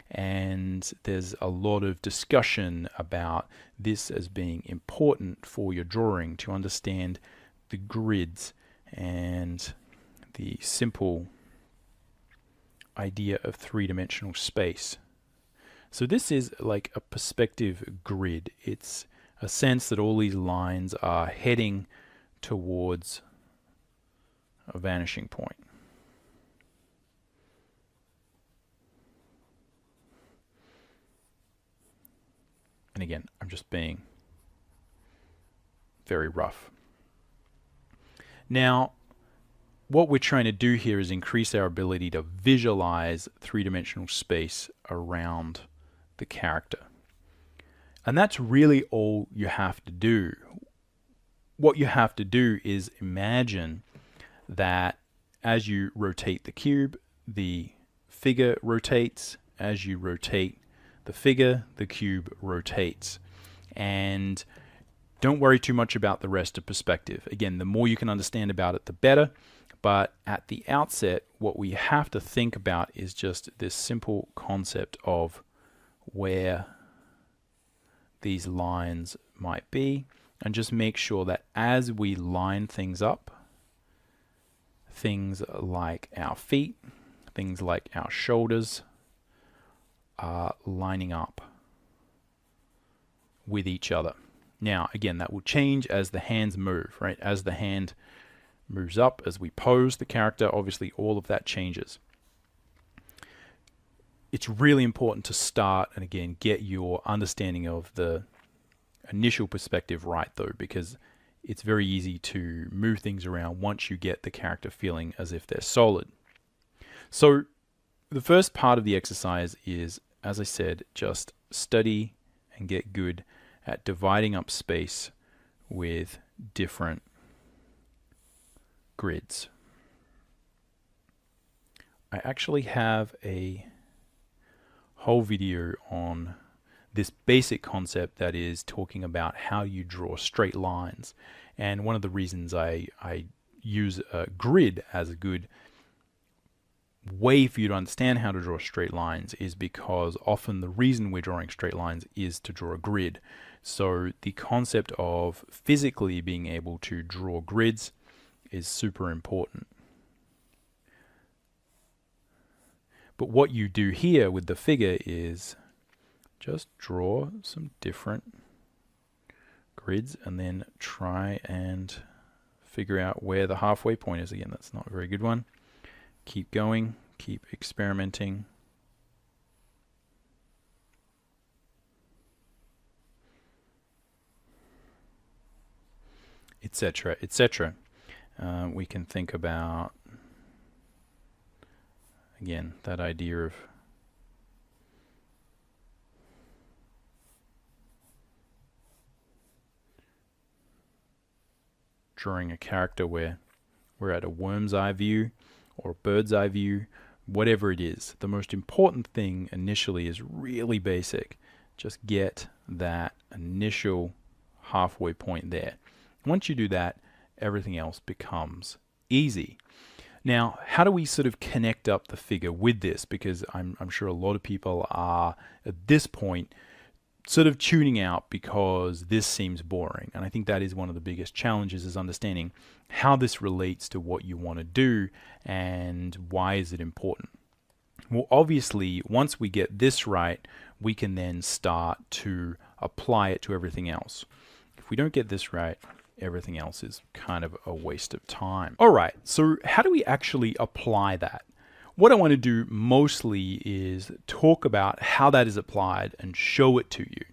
Speaker 6: and there's a lot of discussion about this as being important for your drawing, to understand the grids and the simple idea of three-dimensional space. So this is like a perspective grid. It's a sense that all these lines are heading towards a vanishing point. And again, I'm just being very rough. Now, what we're trying to do here is increase our ability to visualize three-dimensional space around the character. And that's really all you have to do. What you have to do is imagine that as you rotate the cube, the figure rotates. As you rotate the figure, the cube rotates. And don't worry too much about the rest of perspective. Again, the more you can understand about it, the better. But at the outset, what we have to think about is just this simple concept of where these lines might be, and just make sure that as we line things up, things like our feet, things like our shoulders are lining up with each other. Now, again, that will change as the hands move, right? As the hand moves up, as we pose the character, obviously all of that changes. It's really important to start and again get your understanding of the initial perspective right though, because it's very easy to move things around once you get the character feeling as if they're solid. So the first part of the exercise is, as I said, just study and get good at dividing up space with different grids. I actually have a whole video on this basic concept that is talking about how you draw straight lines. And one of the reasons I use a grid as a good way for you to understand how to draw straight lines is because often the reason we're drawing straight lines is to draw a grid. So the concept of physically being able to draw grids is super important. But what you do here with the figure is just draw some different grids and then try and figure out where the halfway point is. Again, that's not a very good one. Keep going, keep experimenting. Etc., etc. We can think about, again, that idea of drawing a character where we're at a worm's eye view or a bird's eye view, whatever it is. The most important thing initially is really basic. Just get that initial halfway point there. Once you do that, everything else becomes easy. Now, how do we sort of connect up the figure with this? Because I'm sure a lot of people are, at this point, sort of tuning out because this seems boring. And I think that is one of the biggest challenges, is understanding how this relates to what you want to do and why is it important. Well, obviously, once we get this right, we can then start to apply it to everything else. If we don't get this right, everything else is kind of a waste of time. All right, so how do we actually apply that? What I want to do mostly is talk about how that is applied and show it to you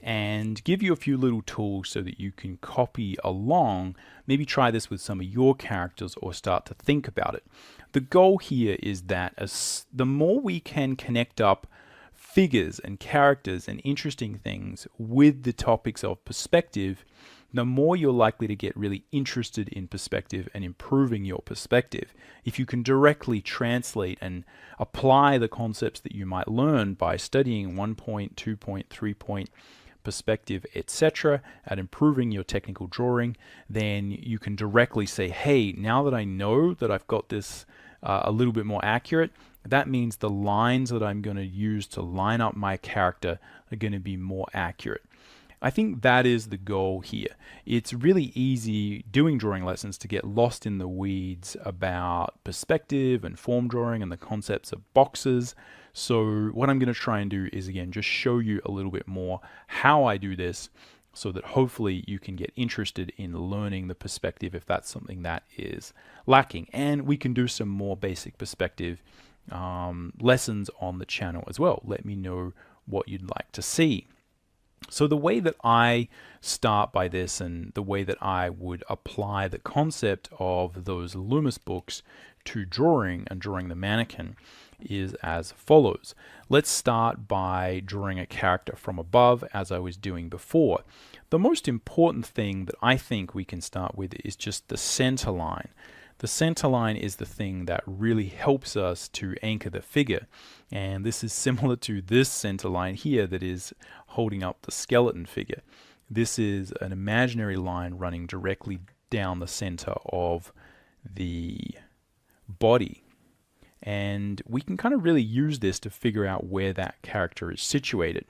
Speaker 6: and give you a few little tools so that you can copy along, maybe try this with some of your characters or start to think about it. The goal here is that the more we can connect up figures and characters and interesting things with the topics of perspective, the more you're likely to get really interested in perspective and improving your perspective. If you can directly translate and apply the concepts that you might learn by studying 1 point, 2 point, 3 point perspective, etc., at improving your technical drawing, then you can directly say, hey, now that I know that I've got this a little bit more accurate, that means the lines that I'm going to use to line up my character are going to be more accurate. I think that is the goal here. It's really easy doing drawing lessons to get lost in the weeds about perspective and form drawing and the concepts of boxes. So what I'm going to try and do is, again, just show you a little bit more how I do this so that hopefully you can get interested in learning the perspective if that's something that is lacking. And we can do some more basic perspective lessons on the channel as well. Let me know what you'd like to see. So the way that I start by this, and the way that I would apply the concept of those Loomis books to drawing and drawing the mannequin, is as follows. Let's start by drawing a character from above, as I was doing before. The most important thing that I think we can start with is just the center line. The center line is the thing that really helps us to anchor the figure, and this is similar to this center line here that is holding up the skeleton figure. This is an imaginary line running directly down the center of the body, and we can kind of really use this to figure out where that character is situated.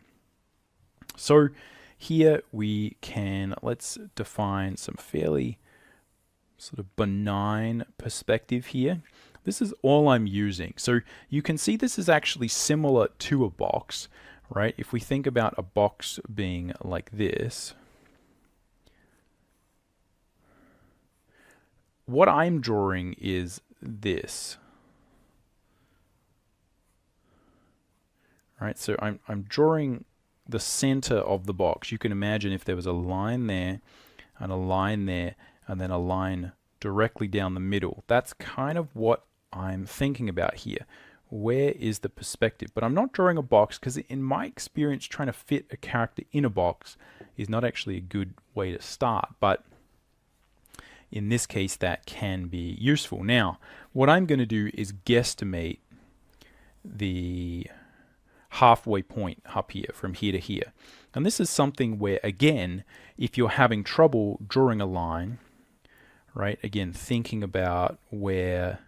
Speaker 6: So here we can, let's define some fairly sort of benign perspective here. This is all I'm using. So you can see this is actually similar to a box, right? If we think about a box being like this, what I'm drawing is this. Right, so I'm drawing the center of the box. You can imagine if there was a line there and a line there and then a line directly down the middle. That's kind of what I'm thinking about here. Where is the perspective? But I'm not drawing a box because in my experience, trying to fit a character in a box is not actually a good way to start. But in this case, that can be useful. Now, what I'm going to do is guesstimate the halfway point up here, from here to here. And this is something where, again, if you're having trouble drawing a line, right, again, thinking about where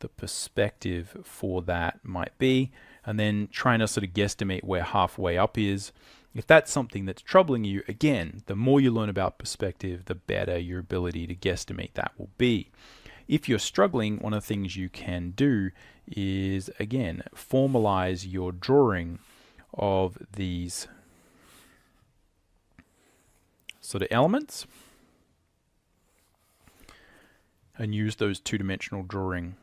Speaker 6: the perspective for that might be, and then trying to sort of guesstimate where halfway up is. If that's something that's troubling you, again, the more you learn about perspective, the better your ability to guesstimate that will be. If you're struggling, one of the things you can do is, again, formalize your drawing of these sort of elements and use those two-dimensional drawing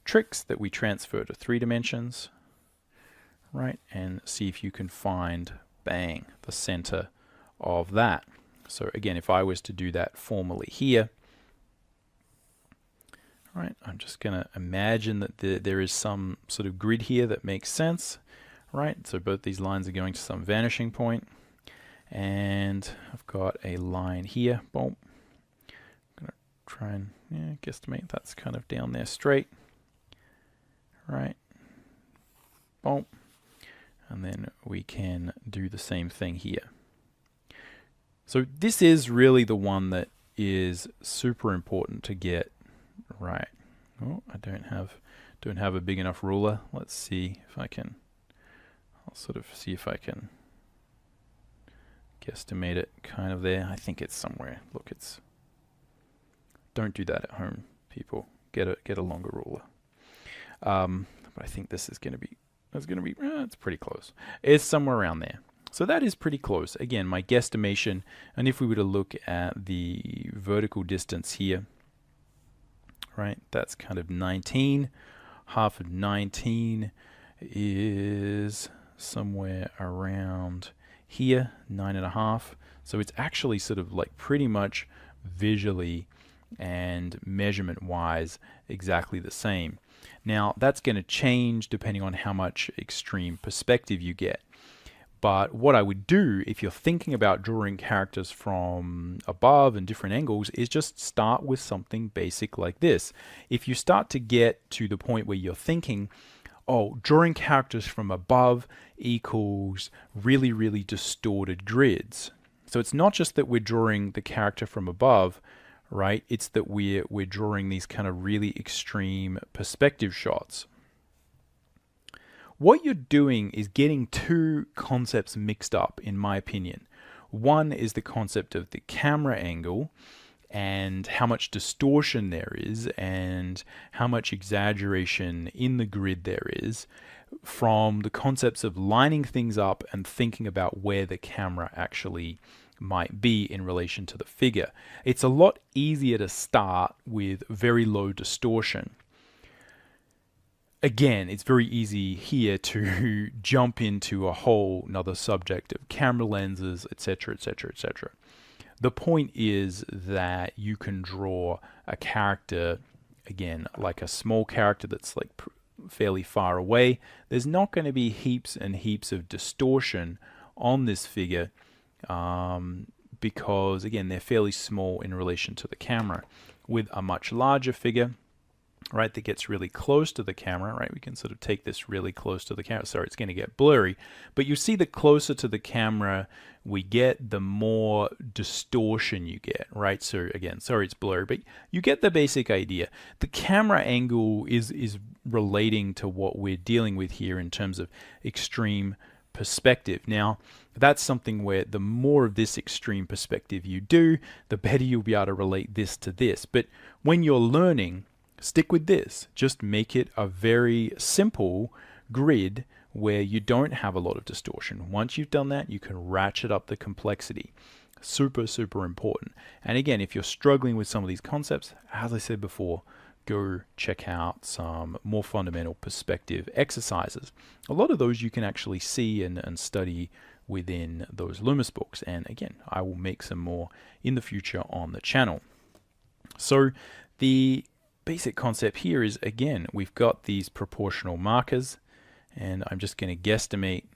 Speaker 6: tricks that we transfer to 3 dimensions, right? And see if you can find, bang, the center of that. So again, if I was to do that formally here, right, I'm just going to imagine that there is some sort of grid here that makes sense, right? So both these lines are going to some vanishing point, and I've got a line here. Boom. I'm going to try and guesstimate that's kind of down there straight, right? Boom. And then we can do the same thing here. So this is really the one that is super important to get right. Oh, I don't have a big enough ruler. Let's see if I can. I'll sort of see if I can guesstimate it kind of there. I think it's somewhere. Look, it's. Don't do that at home, people. Get a longer ruler. But I think this is going to be. It's pretty close. It's somewhere around there. So that is pretty close. Again, my guesstimation. And if we were to look at the vertical distance here, right, that's kind of 19. Half of 19 is somewhere around here, 9.5. So it's actually sort of like pretty much visually and measurement wise exactly the same. Now that's going to change depending on how much extreme perspective you get. But what I would do if you're thinking about drawing characters from above and different angles is just start with something basic like this. If you start to get to the point where you're thinking, oh, drawing characters from above equals really, really distorted grids. So it's not just that we're drawing the character from above, right? It's that we're drawing these kind of really extreme perspective shots. What you're doing is getting two concepts mixed up, in my opinion. One is the concept of the camera angle and how much distortion there is and how much exaggeration in the grid there is, from the concepts of lining things up and thinking about where the camera actually might be in relation to the figure. It's a lot easier to start with very low distortion. again, it's very easy here to jump into a whole another subject of camera lenses, etc., etc., etc. The point is that you can draw a character, again, like a small character that's like fairly far away. There's not going to be heaps and heaps of distortion on this figure because, again, they're fairly small in relation to the camera. With a much larger figure, right, that gets really close to the camera, right, we can sort of take this really close to the camera. Sorry, it's going to get blurry, but you see the closer to the camera we get, the more distortion you get, right? So again, sorry it's blurry, but you get the basic idea. The camera angle is relating to what we're dealing with here in terms of extreme perspective. Now, that's something where the more of this extreme perspective you do, the better you'll be able to relate this to this. But when you're learning, stick with this. Just make it a very simple grid where you don't have a lot of distortion. Once you've done that, you can ratchet up the complexity. Super, super important. And again, if you're struggling with some of these concepts, as I said before, go check out some more fundamental perspective exercises. A lot of those you can actually see and study within those Loomis books. And again, I will make some more in the future on the channel. So the basic concept here is, again, we've got these proportional markers, and I'm just going to guesstimate,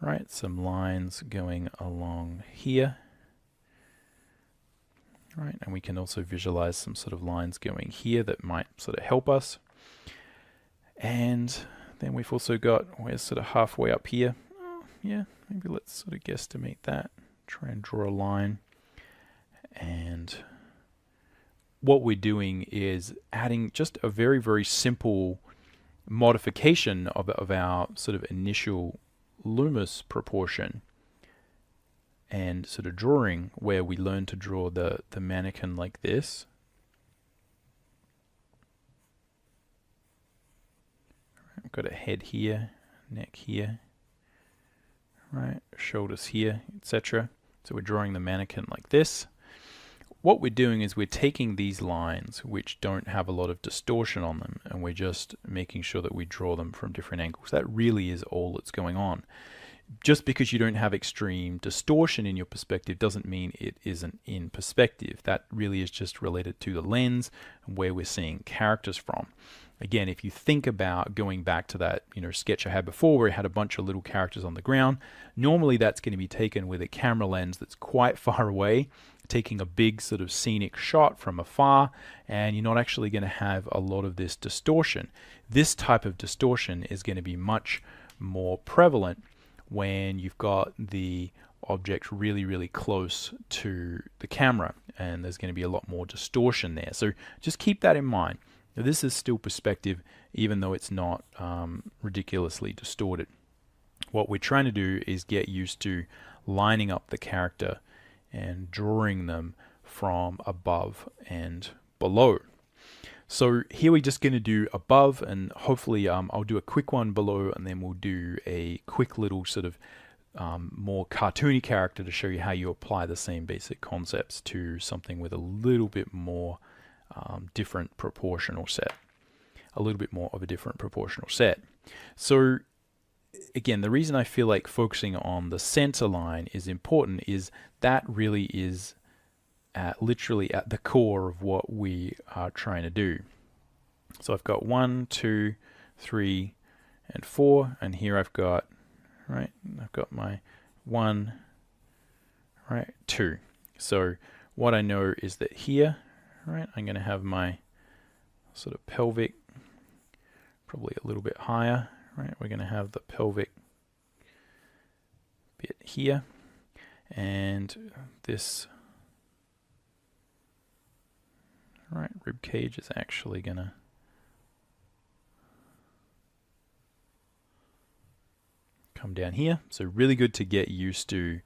Speaker 6: right, some lines going along here. Right, and we can also visualize some sort of lines going here that might sort of help us. And then we've also got, we're sort of halfway up here. Oh, yeah, maybe let's sort of guesstimate that. Try and draw a line. And what we're doing is adding just a very, very simple modification of our sort of initial Loomis proportion and sort of drawing, where we learn to draw the mannequin like this. I've got a head here, neck here, right, shoulders here, etc. So we're drawing the mannequin like this. What we're doing is we're taking these lines which don't have a lot of distortion on them, and we're just making sure that we draw them from different angles. That really is all that's going on. Just because you don't have extreme distortion in your perspective doesn't mean it isn't in perspective. That really is just related to the lens and where we're seeing characters from. Again, if you think about going back to that, sketch I had before where I had a bunch of little characters on the ground, normally that's going to be taken with a camera lens that's quite far away, taking a big sort of scenic shot from afar, and you're not actually going to have a lot of this distortion. This type of distortion is going to be much more prevalent when you've got the object really, really close to the camera, and there's going to be a lot more distortion there. So just keep that in mind. Now, this is still perspective, even though it's not ridiculously distorted. What we're trying to do is get used to lining up the character and drawing them from above and below. So here we're just going to do above, and hopefully I'll do a quick one below, and then we'll do a quick little sort of more cartoony character to show you how you apply the same basic concepts to something with a little bit more different proportional set. A little bit more of a different proportional set. So again, the reason I feel like focusing on the center line is important is that really is literally at the core of what we are trying to do. So I've got 1, 2, 3, and 4, and here I've got, right, I've got my 1, right, 2. So what I know is that here, right, I'm going to have my sort of pelvic probably a little bit higher, right? We're going to have the pelvic bit here, and this right rib cage is actually going to come down here. So really good to get used to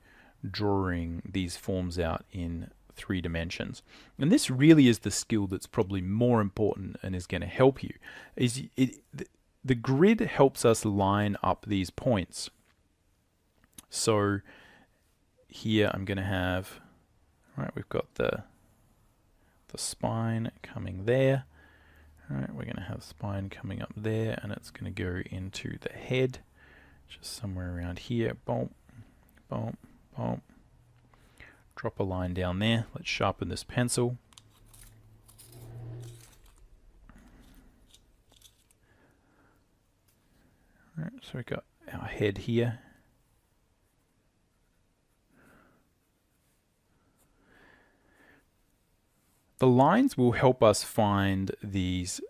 Speaker 6: drawing these forms out in 3 dimensions. And this really is the skill that's probably more important and is going to help you. The grid helps us line up these points. So here I'm going to have, right, we've got the spine coming there, Alright, we're going to have spine coming up there, and it's going to go into the head, just somewhere around here. Boom, boom, boom. Drop a line down there. Let's sharpen this pencil. Alright, so we've got our head here. The lines will help us find these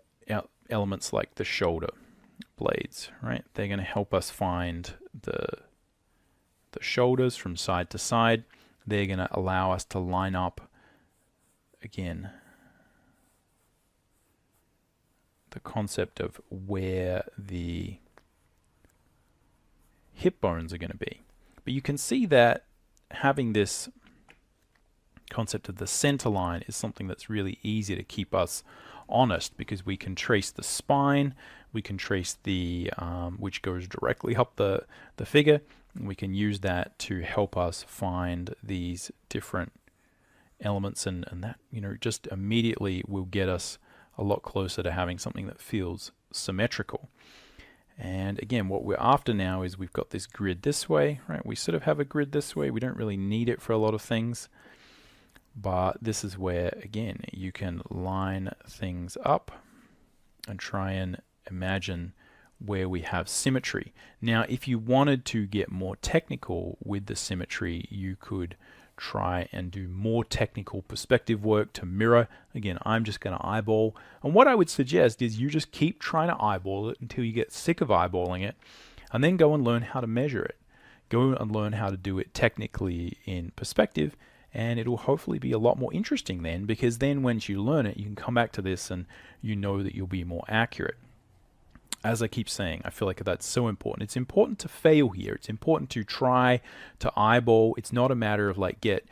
Speaker 6: elements like the shoulder blades, right? They're going to help us find the shoulders from side to side. They're going to allow us to line up, again, the concept of where the hip bones are going to be. But you can see that having this concept of the center line is something that's really easy to keep us honest, because we can trace the spine, we can trace the which goes directly up the figure, and we can use that to help us find these different elements, and that, you know, just immediately will get us a lot closer to having something that feels symmetrical. And again, what we're after now is we've got this grid this way, right? We sort of have a grid this way. We don't really need it for a lot of things. But this is where, again, you can line things up and try and imagine where we have symmetry. Now, if you wanted to get more technical with the symmetry, you could try and do more technical perspective work to mirror. Again, I'm just going to eyeball. And what I would suggest is you just keep trying to eyeball it until you get sick of eyeballing it, and then go and learn how to measure it. Go and learn how to do it technically in perspective. And it'll hopefully be a lot more interesting then, because then once you learn it, you can come back to this and you know that you'll be more accurate. As I keep saying, I feel like that's so important. It's important to fail here. It's important to try to eyeball. It's not a matter of like get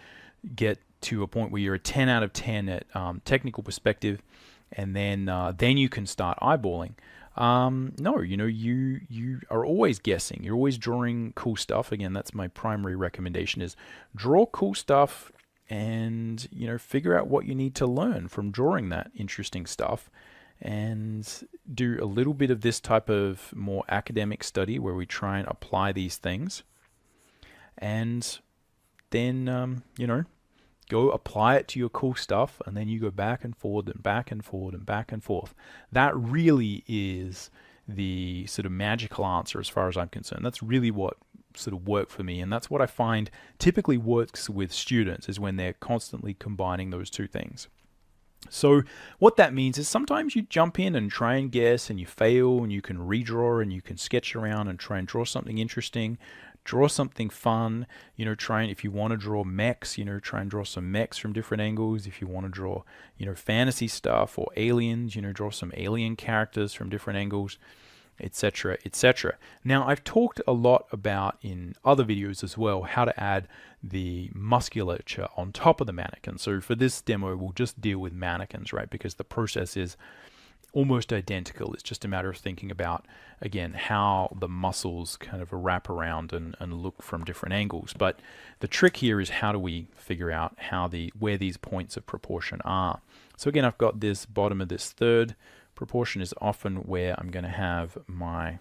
Speaker 6: to a point where you're a 10 out of 10 at technical perspective, and then you can start eyeballing. No, you know, you are always guessing. You're always drawing cool stuff. Again, that's my primary recommendation, is draw cool stuff and, you know, figure out what you need to learn from drawing that interesting stuff, and do a little bit of this type of more academic study where we try and apply these things, and then, you know, go apply it to your cool stuff, and then you go back and forward and back and forward and back and forth. That really is the sort of magical answer as far as I'm concerned. That's really what sort of worked for me, and that's what I find typically works with students, is when they're constantly combining those two things. So what that means is sometimes you jump in and try and guess, and you fail, and you can redraw, and you can sketch around and try and draw something interesting. Draw something fun, you know, try and, if you want to draw mechs, you know, try and draw some mechs from different angles. If you want to draw, you know, fantasy stuff or aliens, you know, draw some alien characters from different angles, etc., etc. Now, I've talked a lot about in other videos as well how to add the musculature on top of the mannequin. So for this demo, we'll just deal with mannequins, right? Because the process is almost identical. It's just a matter of thinking about, again, how the muscles kind of wrap around and look from different angles. But the trick here is, how do we figure out where these points of proportion are? So again, I've got this bottom of this third. Proportion is often where I'm going to have my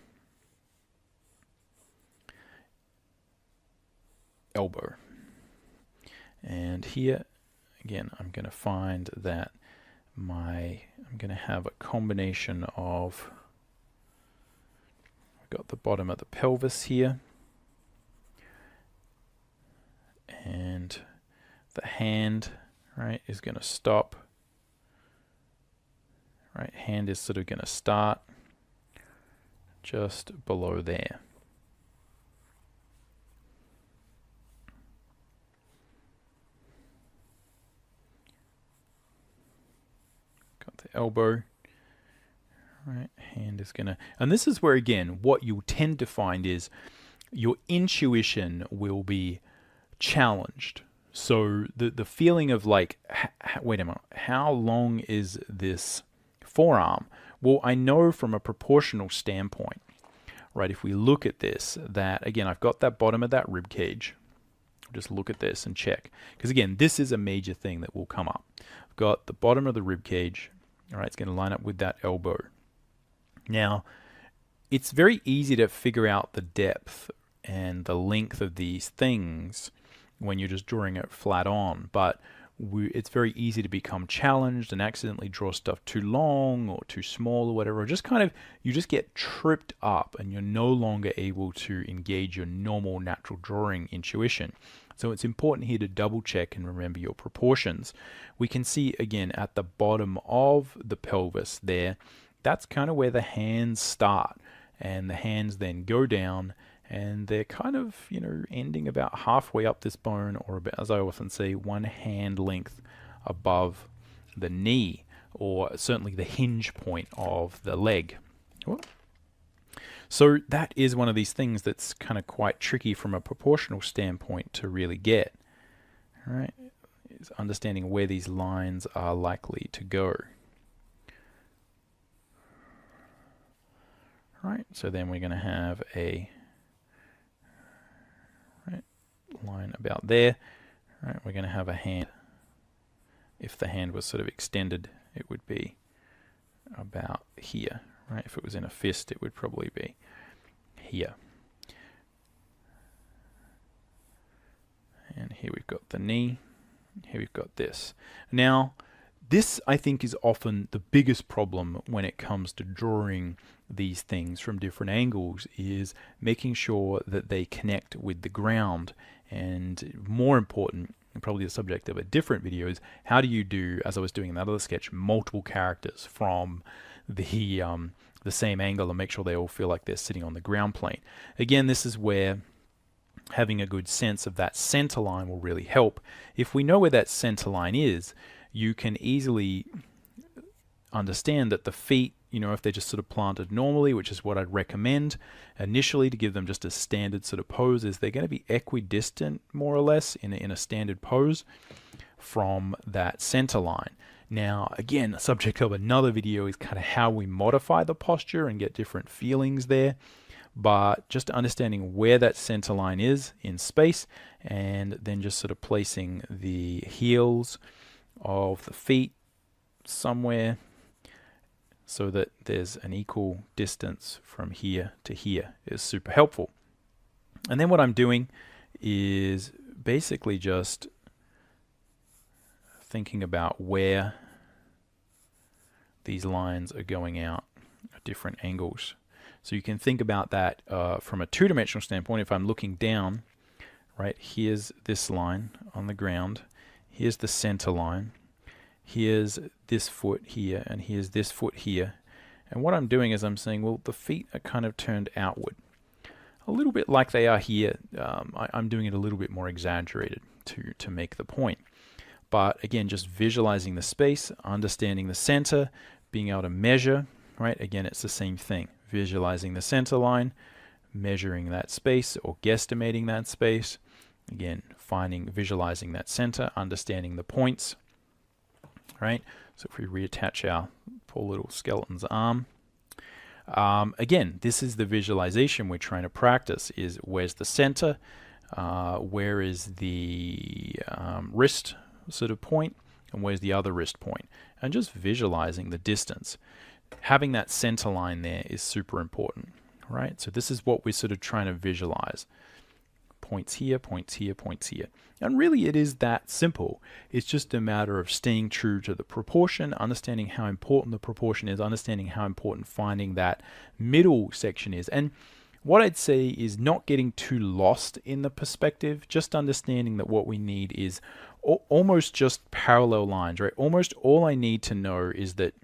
Speaker 6: elbow. And here, again, I'm going to find that I'm going to have a combination of, I've got the bottom of the pelvis here, and the hand, right, is going to stop, right, hand is sort of going to start just below there. The elbow, right, hand is gonna, and this is where, again, what you'll tend to find is your intuition will be challenged. So the feeling of like, wait a minute, how long is this forearm? Well, I know from a proportional standpoint, right, if we look at this, that, again, I've got that bottom of that rib cage. Just look at this and check, because again, this is a major thing that will come up. I've got the bottom of the rib cage. All right, it's going to line up with that elbow. Now, it's very easy to figure out the depth and the length of these things when you're just drawing it flat on, but it's very easy to become challenged and accidentally draw stuff too long or too small or whatever, or just kind of, you just get tripped up and you're no longer able to engage your normal natural drawing intuition. So it's important here to double check and remember your proportions. We can see again at the bottom of the pelvis there, that's kind of where the hands start, and the hands then go down, and they're kind of, you know, ending about halfway up this bone, or about, as I often say, one hand length above the knee, or certainly the hinge point of the leg. Whoop. So that is one of these things that's kind of quite tricky from a proportional standpoint to really get. All right, is understanding where these lines are likely to go. Right, so then we're going to have a line about there. Right, we're going to have a hand. If the hand was sort of extended, it would be about here. Right, if it was in a fist, it would probably be here. And here we've got the knee. Here we've got this. Now, this, I think, is often the biggest problem when it comes to drawing these things from different angles, is making sure that they connect with the ground. And more important, and probably the subject of a different video, is how do you do, as I was doing in that other sketch, multiple characters from the same angle and make sure they all feel like they're sitting on the ground plane. Again, this is where having a good sense of that center line will really help. If we know where that center line is, you can easily understand that the feet, you know, if they're just sort of planted normally, which is what I'd recommend initially to give them just a standard sort of pose, is they're going to be equidistant more or less in a standard pose from that center line. Now, again, the subject of another video is kind of how we modify the posture and get different feelings there. But just understanding where that center line is in space, and then just sort of placing the heels of the feet somewhere so that there's an equal distance from here to here is super helpful. And then what I'm doing is basically just thinking about where these lines are going out at different angles. So you can think about that from a two-dimensional standpoint. If I'm looking down, right, here's this line on the ground, here's the center line, here's this foot here, and here's this foot here. And what I'm doing is I'm saying, well, the feet are kind of turned outward, a little bit like they are here. I'm doing it a little bit more exaggerated to make the point. But again, just visualizing the space, understanding the center, being able to measure, right? Again, it's the same thing. Visualizing the center line, measuring that space or guesstimating that space. Again, visualizing that center, understanding the points, right? So if we reattach our poor little skeleton's arm, again, this is the visualization we're trying to practice, is where's the center, where is the wrist sort of point, and where's the other wrist point, and just visualizing the distance. Having that center line there is super important, right? So this is what we're sort of trying to visualize. Points here, points here, points here. And really it is that simple. It's just a matter of staying true to the proportion, understanding how important the proportion is, understanding how important finding that middle section is. And what I'd say is not getting too lost in the perspective, just understanding that what we need is almost just parallel lines, right? Almost all I need to know is that,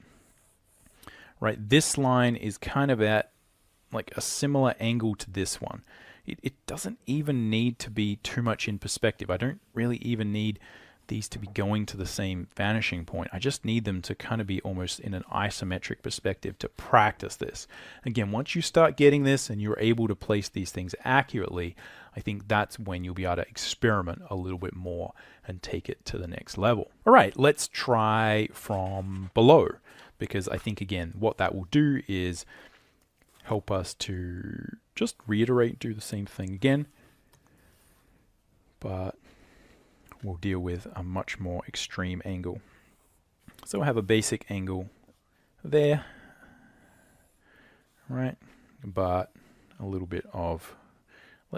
Speaker 6: right, this line is kind of at like a similar angle to this one. It doesn't even need to be too much in perspective. I don't really even need these to be going to the same vanishing point. I just need them to kind of be almost in an isometric perspective to practice this. Again, once you start getting this and you're able to place these things accurately, I think that's when you'll be able to experiment a little bit more and take it to the next level. All right, let's try from below, because I think, again, what that will do is help us to just reiterate, do the same thing again, but we'll deal with a much more extreme angle. So I have a basic angle there, right? But a little bit of,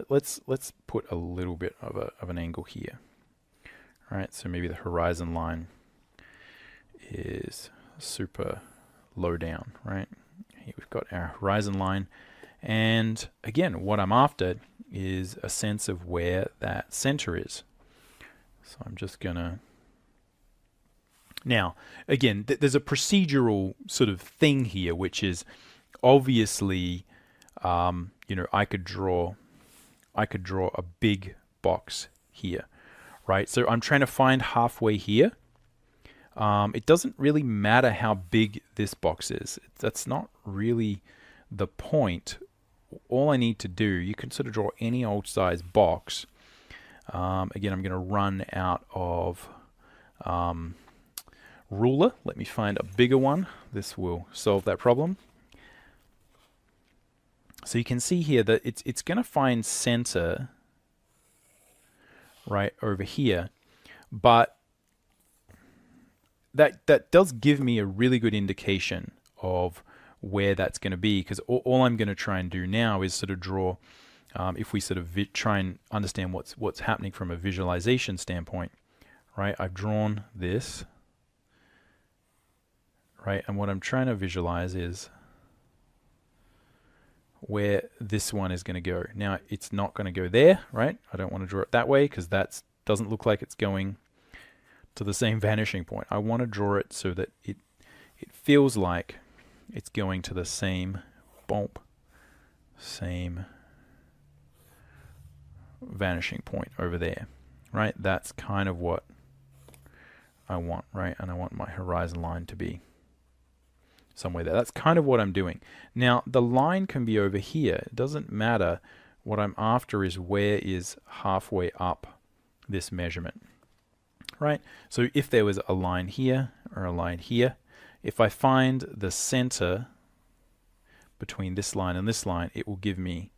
Speaker 6: let's put a little bit of an angle here, right? So maybe the horizon line is super low down, right? Here we've got our horizon line, and again, what I'm after is a sense of where that center is. So I'm just gonna, now again, there's a procedural sort of thing here, which is obviously, you know, I could draw a big box here, right? So I'm trying to find halfway here. It doesn't really matter how big this box is. That's not really the point. All I need to do, you can sort of draw any old size box. Again, I'm going to run out of ruler. Let me find a bigger one. This will solve that problem. So you can see here that it's going to find center right over here, but that does give me a really good indication of where that's going to be, because all I'm going to try and do now is sort of draw, if we sort of try and understand what's happening from a visualization standpoint, right? I've drawn this, right? And what I'm trying to visualize is where this one is going to go. Now, it's not going to go there, right? I don't want to draw it that way because that doesn't look like it's going to the same vanishing point. I want to draw it so that it feels like it's going to the same bump, same vanishing point over there, right? That's kind of what I want, right? And I want my horizon line to be somewhere there. That's kind of what I'm doing. Now, the line can be over here. It doesn't matter. What I'm after is where is halfway up this measurement, right? So if there was a line here or a line here, if I find the center between this line and this line, it will give me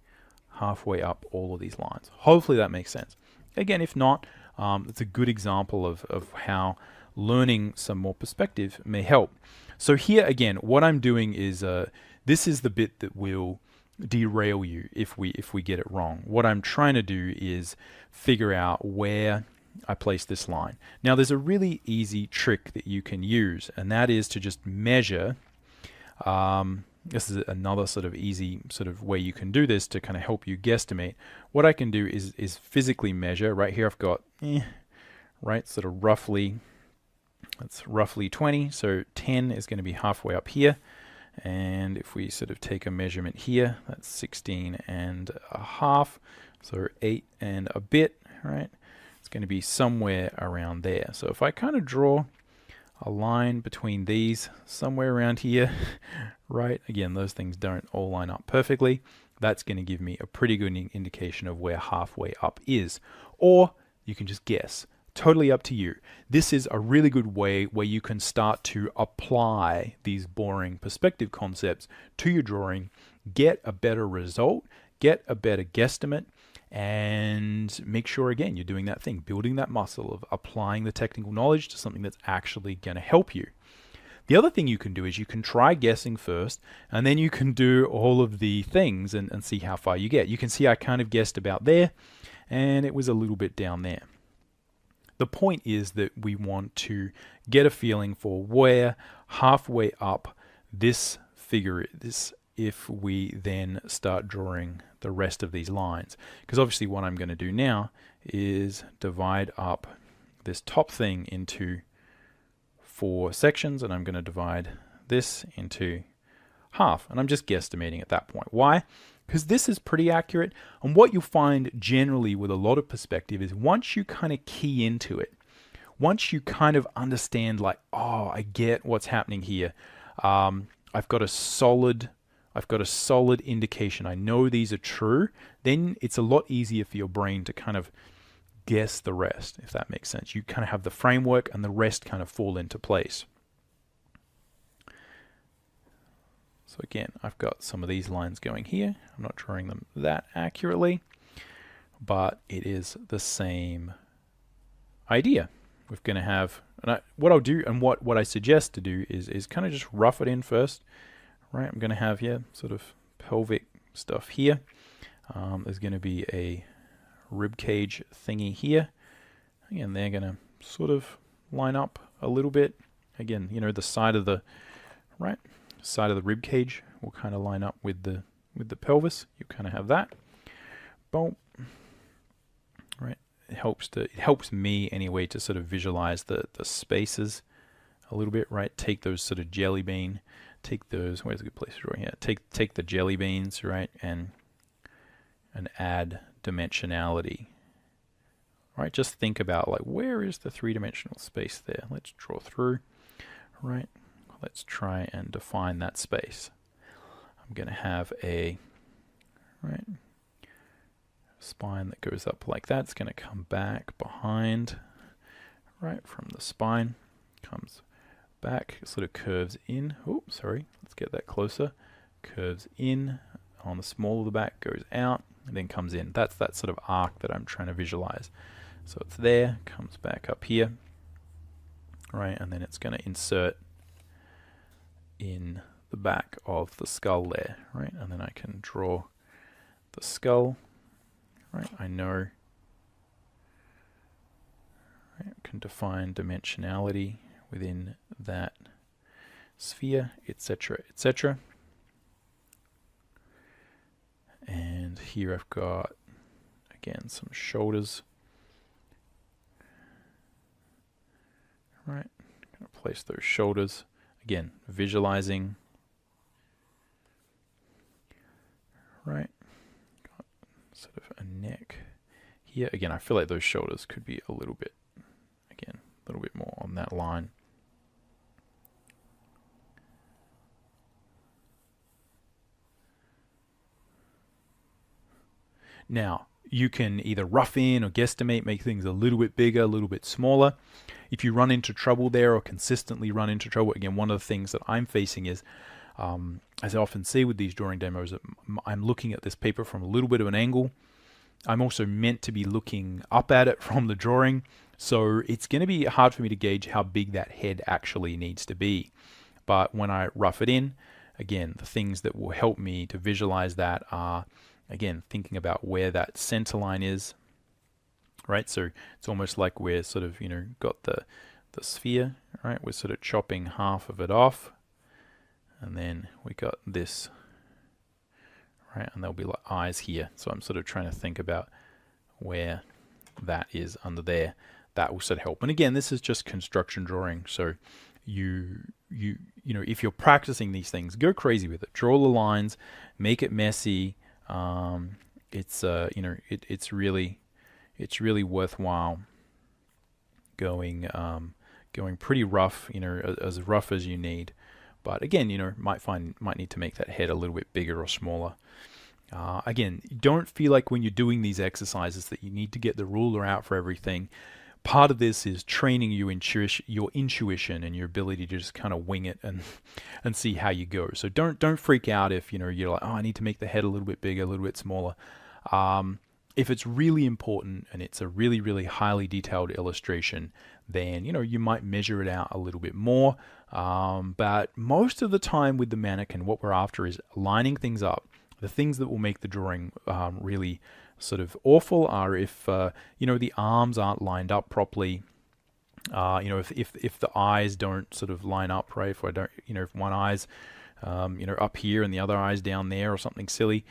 Speaker 6: halfway up all of these lines. Hopefully that makes sense. Again, if not, it's a good example of how learning some more perspective may help. So here again, what I'm doing is, this is the bit that will derail you if we get it wrong. What I'm trying to do is figure out where I place this line. Now there's a really easy trick that you can use, and that is to just measure. This is another sort of easy sort of way you can do this to kind of help you guesstimate. What I can do is physically measure. Right here I've got, right, sort of roughly, that's roughly 20, so 10 is going to be halfway up here. And if we sort of take a measurement here, that's 16 and a half, so 8 and a bit, right? It's going to be somewhere around there. So if I kind of draw a line between these somewhere around here, right? Again, those things don't all line up perfectly. That's going to give me a pretty good indication of where halfway up is. Or you can just guess. Totally up to you. This is a really good way where you can start to apply these boring perspective concepts to your drawing, get a better result, get a better guesstimate, and make sure, again, you're doing that thing, building that muscle of applying the technical knowledge to something that's actually going to help you. The other thing you can do is you can try guessing first, and then you can do all of the things and see how far you get. You can see I kind of guessed about there, and it was a little bit down there. The point is that we want to get a feeling for where halfway up this figure is if we then start drawing the rest of these lines. Because obviously what I'm going to do now is divide up this top thing into 4 sections, and I'm going to divide this into half. And I'm just guesstimating at that point. Why? Because this is pretty accurate, and what you'll find generally with a lot of perspective is once you kind of key into it, once you kind of understand like, oh, I get what's happening here, I've got a solid indication, I know these are true, then it's a lot easier for your brain to kind of guess the rest, if that makes sense. You kind of have the framework and the rest kind of fall into place. So again, I've got some of these lines going here. I'm not drawing them that accurately, but it is the same idea. We're going to have And what I'll do, and what I suggest to do is kind of just rough it in first, right? I'm going to have here sort of pelvic stuff here. There's going to be a rib cage thingy here. Again, they're going to sort of line up a little bit. Again, you know, the side of the rib cage will kind of line up with the pelvis. You kind of have that. Boom. Right. It helps me anyway to sort of visualize the spaces a little bit, right? Take those sort of jelly bean, take those, where's a good place to draw here? Take the jelly beans, right, and add dimensionality. Right, just think about like, where is the three-dimensional space there? Let's draw through, right? Let's try and define that space. I'm going to have a spine that goes up like that. It's going to come back behind, right, from the spine, comes back, sort of curves in. Oh, sorry, let's get that closer. Curves in on the small of the back, goes out, and then comes in. That's that sort of arc that I'm trying to visualize. So it's there, comes back up here, right, and then it's going to insert in the back of the skull there, right, and then I can draw the skull, right, I know, right, I can define dimensionality within that sphere, etc., etc. And here I've got, again, some shoulders. Right, going to place those shoulders. Again, visualizing. Right, got sort of a neck here. Again, I feel like those shoulders could be a little bit, again, a little bit more on that line. Now, you can either rough in or guesstimate, make things a little bit bigger, a little bit smaller. If you run into trouble there or consistently run into trouble, again, one of the things that I'm facing is, as I often see with these drawing demos, I'm looking at this paper from a little bit of an angle. I'm also meant to be looking up at it from the drawing, so it's going to be hard for me to gauge how big that head actually needs to be. But when I rough it in, again, the things that will help me to visualize that are, again, thinking about where that center line is, right? So it's almost like we're sort of, you know, got the sphere, right? We're sort of chopping half of it off, and then we got this, right? And there'll be like eyes here. So I'm sort of trying to think about where that is under there. That will sort of help. And again, this is just construction drawing. So you know, if you're practicing these things, go crazy with it. Draw the lines, make it messy. It's you know, it's really worthwhile going pretty rough, you know, as rough as you need. But again, you know, might need to make that head a little bit bigger or smaller. Again, don't feel like when you're doing these exercises that you need to get the ruler out for everything. Part of this is training your intuition and your ability to just kind of wing it and see how you go. So don't freak out if, you know, you're like, oh, I need to make the head a little bit bigger, a little bit smaller. If it's really important and it's a really, really highly detailed illustration, then, you know, you might measure it out a little bit more. But most of the time with the mannequin, what we're after is lining things up. The things that will make the drawing really sort of awful are if, you know, the arms aren't lined up properly. You know, if the eyes don't sort of line up, right? If I don't, you know, if one eye's, you know, up here and the other eye's down there or something silly.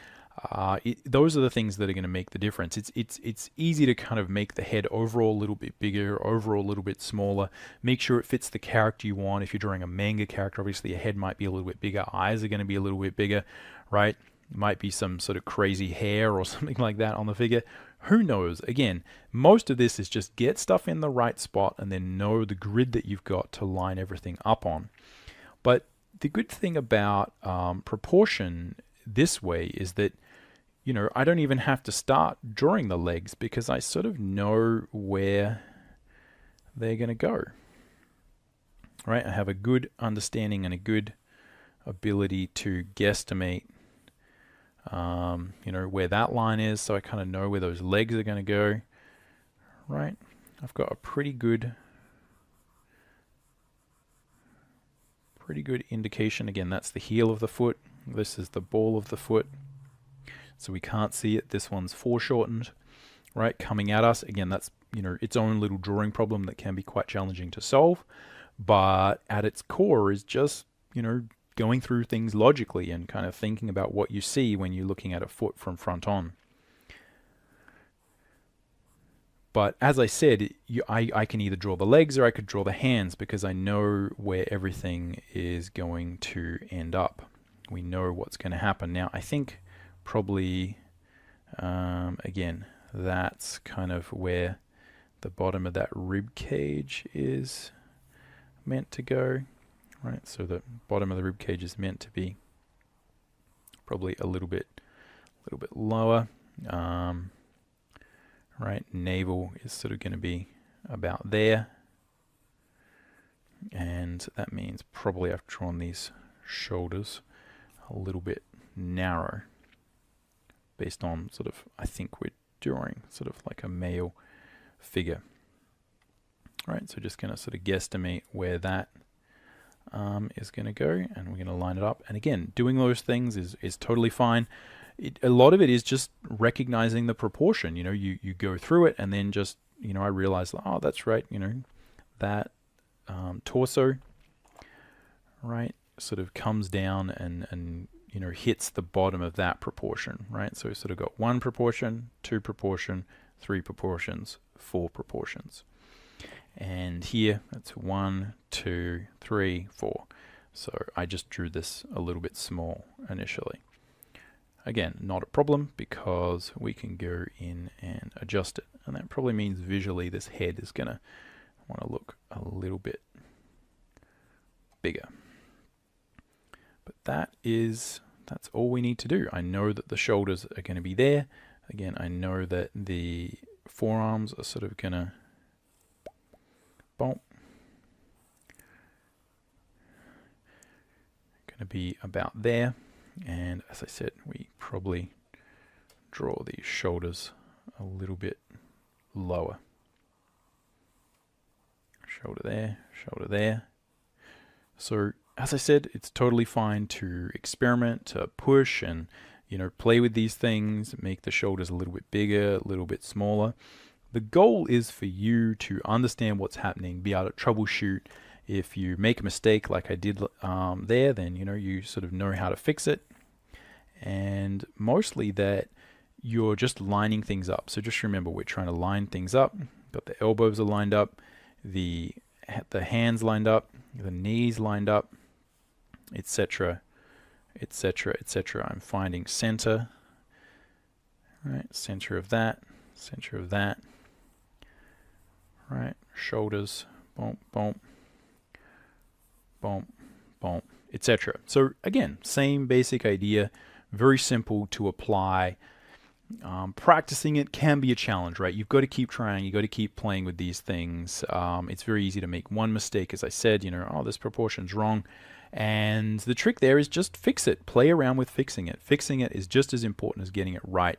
Speaker 6: Those are the things that are going to make the difference. It's easy to kind of make the head overall a little bit bigger, overall a little bit smaller. Make sure it fits the character you want. If you're drawing a manga character, obviously a head might be a little bit bigger. Eyes are going to be a little bit bigger, right? Might be some sort of crazy hair or something like that on the figure. Who knows? Again, most of this is just get stuff in the right spot and then know the grid that you've got to line everything up on. But the good thing about proportion this way is that, you know, I don't even have to start drawing the legs because I sort of know where they're going to go. Right? I have a good understanding and a good ability to guesstimate, you know, where that line is, so I kind of know where those legs are going to go. Right? I've got a pretty good pretty good indication. Again, that's the heel of the foot. This is the ball of the foot. So we can't see it. This one's foreshortened, right, coming at us. Again, that's, you know, its own little drawing problem that can be quite challenging to solve. But at its core is just, you know, going through things logically and kind of thinking about what you see when you're looking at a foot from front on. But as I said, I can either draw the legs or I could draw the hands because I know where everything is going to end up. We know what's going to happen. Now, I think probably, again, that's kind of where the bottom of that rib cage is meant to go. Right, so the bottom of the rib cage is meant to be probably a little bit lower. Right, navel is sort of going to be about there, and that means probably I've drawn these shoulders a little bit narrow, based on sort of, I think we're drawing sort of like a male figure. All right, so just going to sort of guesstimate where that is going to go, and we're going to line it up. And again, doing those things is totally fine. A lot of it is just recognizing the proportion. You know, you go through it, and then just, you know, I realize, oh, that's right, you know, that torso, right, sort of comes down and you know, hits the bottom of that proportion, right? So we sort of got 1 proportion, 2 proportion, 3 proportions, 4 proportions. And here, that's 1, 2, 3, 4. So I just drew this a little bit small initially. Again, not a problem because we can go in and adjust it. And that probably means visually this head is going to want to look a little bit bigger. But that's all we need to do. I know that the shoulders are going to be there. Again, I know that the forearms are sort of going to be about there. And as I said, we probably draw these shoulders a little bit lower. Shoulder there, shoulder there. So as I said, it's totally fine to experiment, to push and, you know, play with these things, make the shoulders a little bit bigger, a little bit smaller. The goal is for you to understand what's happening, be able to troubleshoot. If you make a mistake like I did there, then, you know, you sort of know how to fix it. And mostly that you're just lining things up. So just remember, we're trying to line things up. Got the elbows are lined up, the hands lined up, the knees lined up, etc., etc., etc. I'm finding center, right? Center of that, right? Shoulders, boom, boom, boom, boom, etc. So again, same basic idea, very simple to apply. Practicing it can be a challenge, right? You've got to keep trying. You've got to keep playing with these things. It's very easy to make one mistake, as I said, you know, oh, this proportion's wrong. And the trick there is just fix it. Play around with fixing it. Fixing it is just as important as getting it right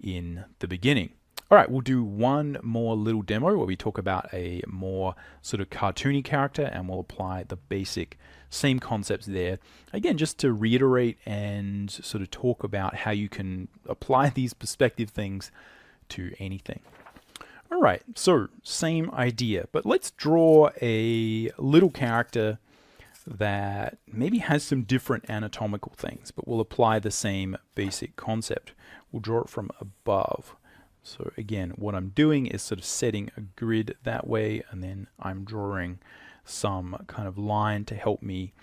Speaker 6: in the beginning. All right, we'll do one more little demo where we talk about a more sort of cartoony character, and we'll apply the basic same concepts there. Again, just to reiterate and sort of talk about how you can apply these perspective things to anything. All right, so same idea, but let's draw a little character that maybe has some different anatomical things, but we'll apply the same basic concept. We'll draw it from above. So again, what I'm doing is sort of setting a grid that way, and then I'm drawing some kind of line to help me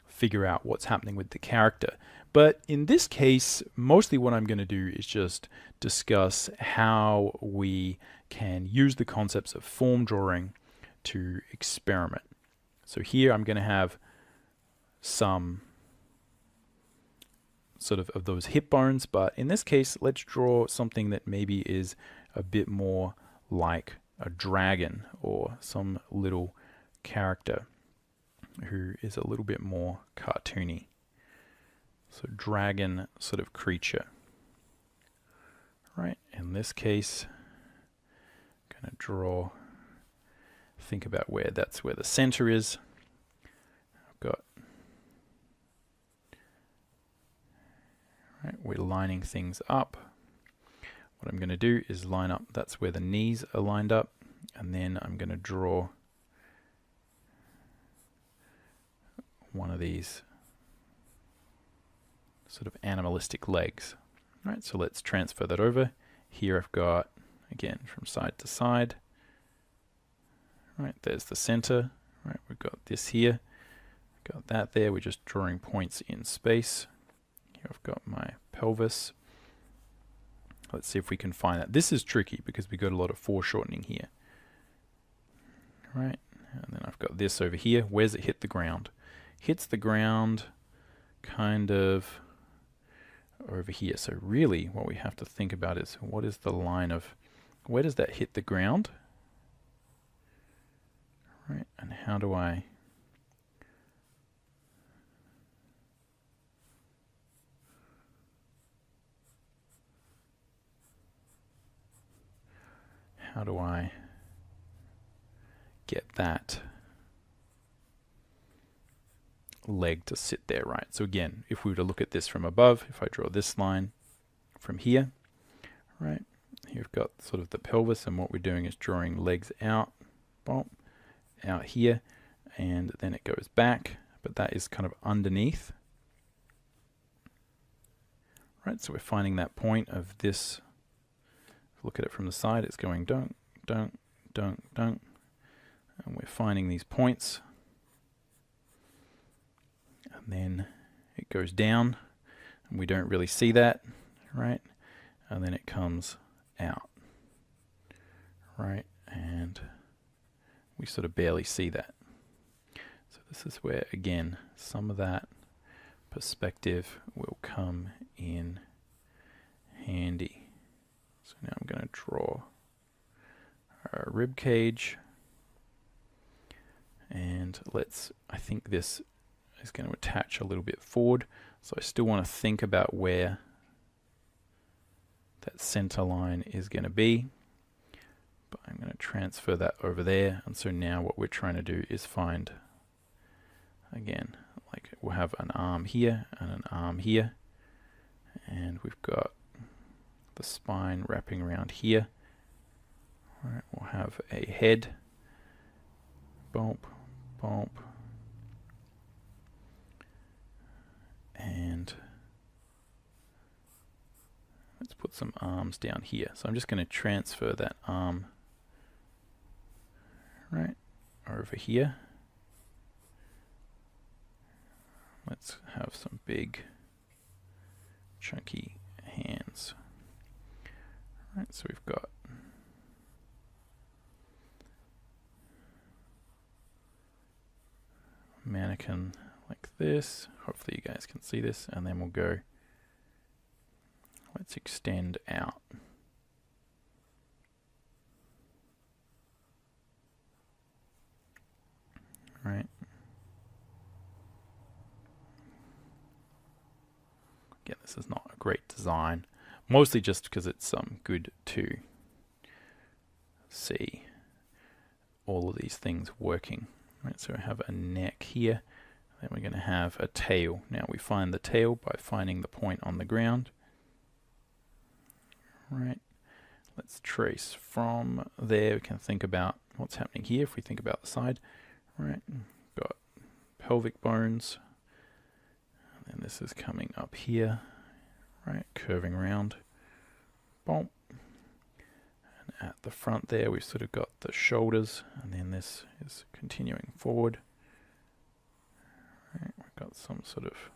Speaker 6: figure out what's happening with the character. But in this case, mostly what I'm going to do is just discuss how we can use the concepts of form drawing to experiment. So here I'm going to have some sort of those hip bones, but in this case, let's draw something that maybe is a bit more like a dragon or some little character who is a little bit more cartoony. So dragon sort of creature. Right, in this case, I'm going to draw, think about where that's where the center is. I've got Right, we're lining things up. What I'm going to do is line up, that's where the knees are lined up, and then I'm going to draw one of these sort of animalistic legs. Right, so let's transfer that over. Here I've got, again, from side to side. Right, there's the center. Right, we've got this here. Got that there. We're just drawing points in space. Here I've got my pelvis. Let's see if we can find that. This is tricky because we've got a lot of foreshortening here. Right, and then I've got this over here. Where's it hit the ground? Hits the ground kind of over here. So really what we have to think about is what is the line of, where does that hit the ground? Right, and how do I get that leg to sit there, right? So again, if we were to look at this from above, if I draw this line from here, right, here we've got sort of the pelvis, and what we're doing is drawing legs out, boom, out here, and then it goes back, but that is kind of underneath. Right, so we're finding that point of this. Look at it from the side, it's going dunk, dunk, dunk, dunk, and we're finding these points. And then it goes down, and we don't really see that, right? And then it comes out, right? And we sort of barely see that. So this is where, again, some of that perspective will come in handy. So now I'm going to draw a rib cage, and I think this is going to attach a little bit forward, so I still want to think about where that center line is going to be, but I'm going to transfer that over there. And so now what we're trying to do is find, again, like we'll have an arm here and an arm here, and we've got the spine wrapping around here. All right, we'll have a head, bump, bump, and let's put some arms down here. So I'm just going to transfer that arm right over here. Let's have some big chunky hands. Right, so we've got mannequin like this. Hopefully you guys can see this, and then we'll go, let's extend out. Right. Again, this is not a great design, mostly just because it's good to see all of these things working. Right, so we have a neck here, then we're going to have a tail. Now we find the tail by finding the point on the ground. Right, let's trace from there. We can think about what's happening here if we think about the side. Right, got pelvic bones, and then this is coming up here, right, curving around. Boom. And at the front there, we've sort of got the shoulders, and then this is continuing forward. Right, we've got some sort of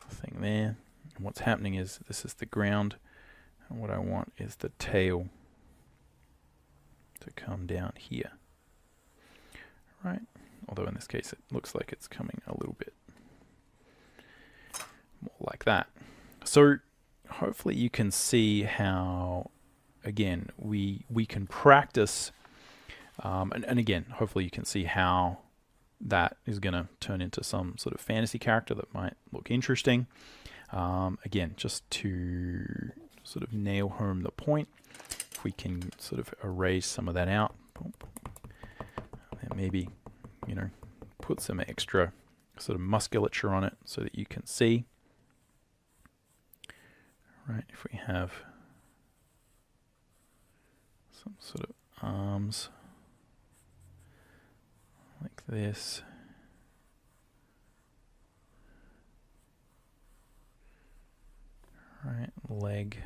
Speaker 6: thing there. And what's happening is this is the ground, and what I want is the tail to come down here. Right, although in this case it looks like it's coming a little bit more like that. So hopefully you can see how, again, we can practice, and again, hopefully you can see how that is going to turn into some sort of fantasy character that might look interesting. Again, just to sort of nail home the point, if we can sort of erase some of that out, and maybe, put some extra sort of musculature on it so that you can see. right? If we have some sort of arms like this. Right, leg.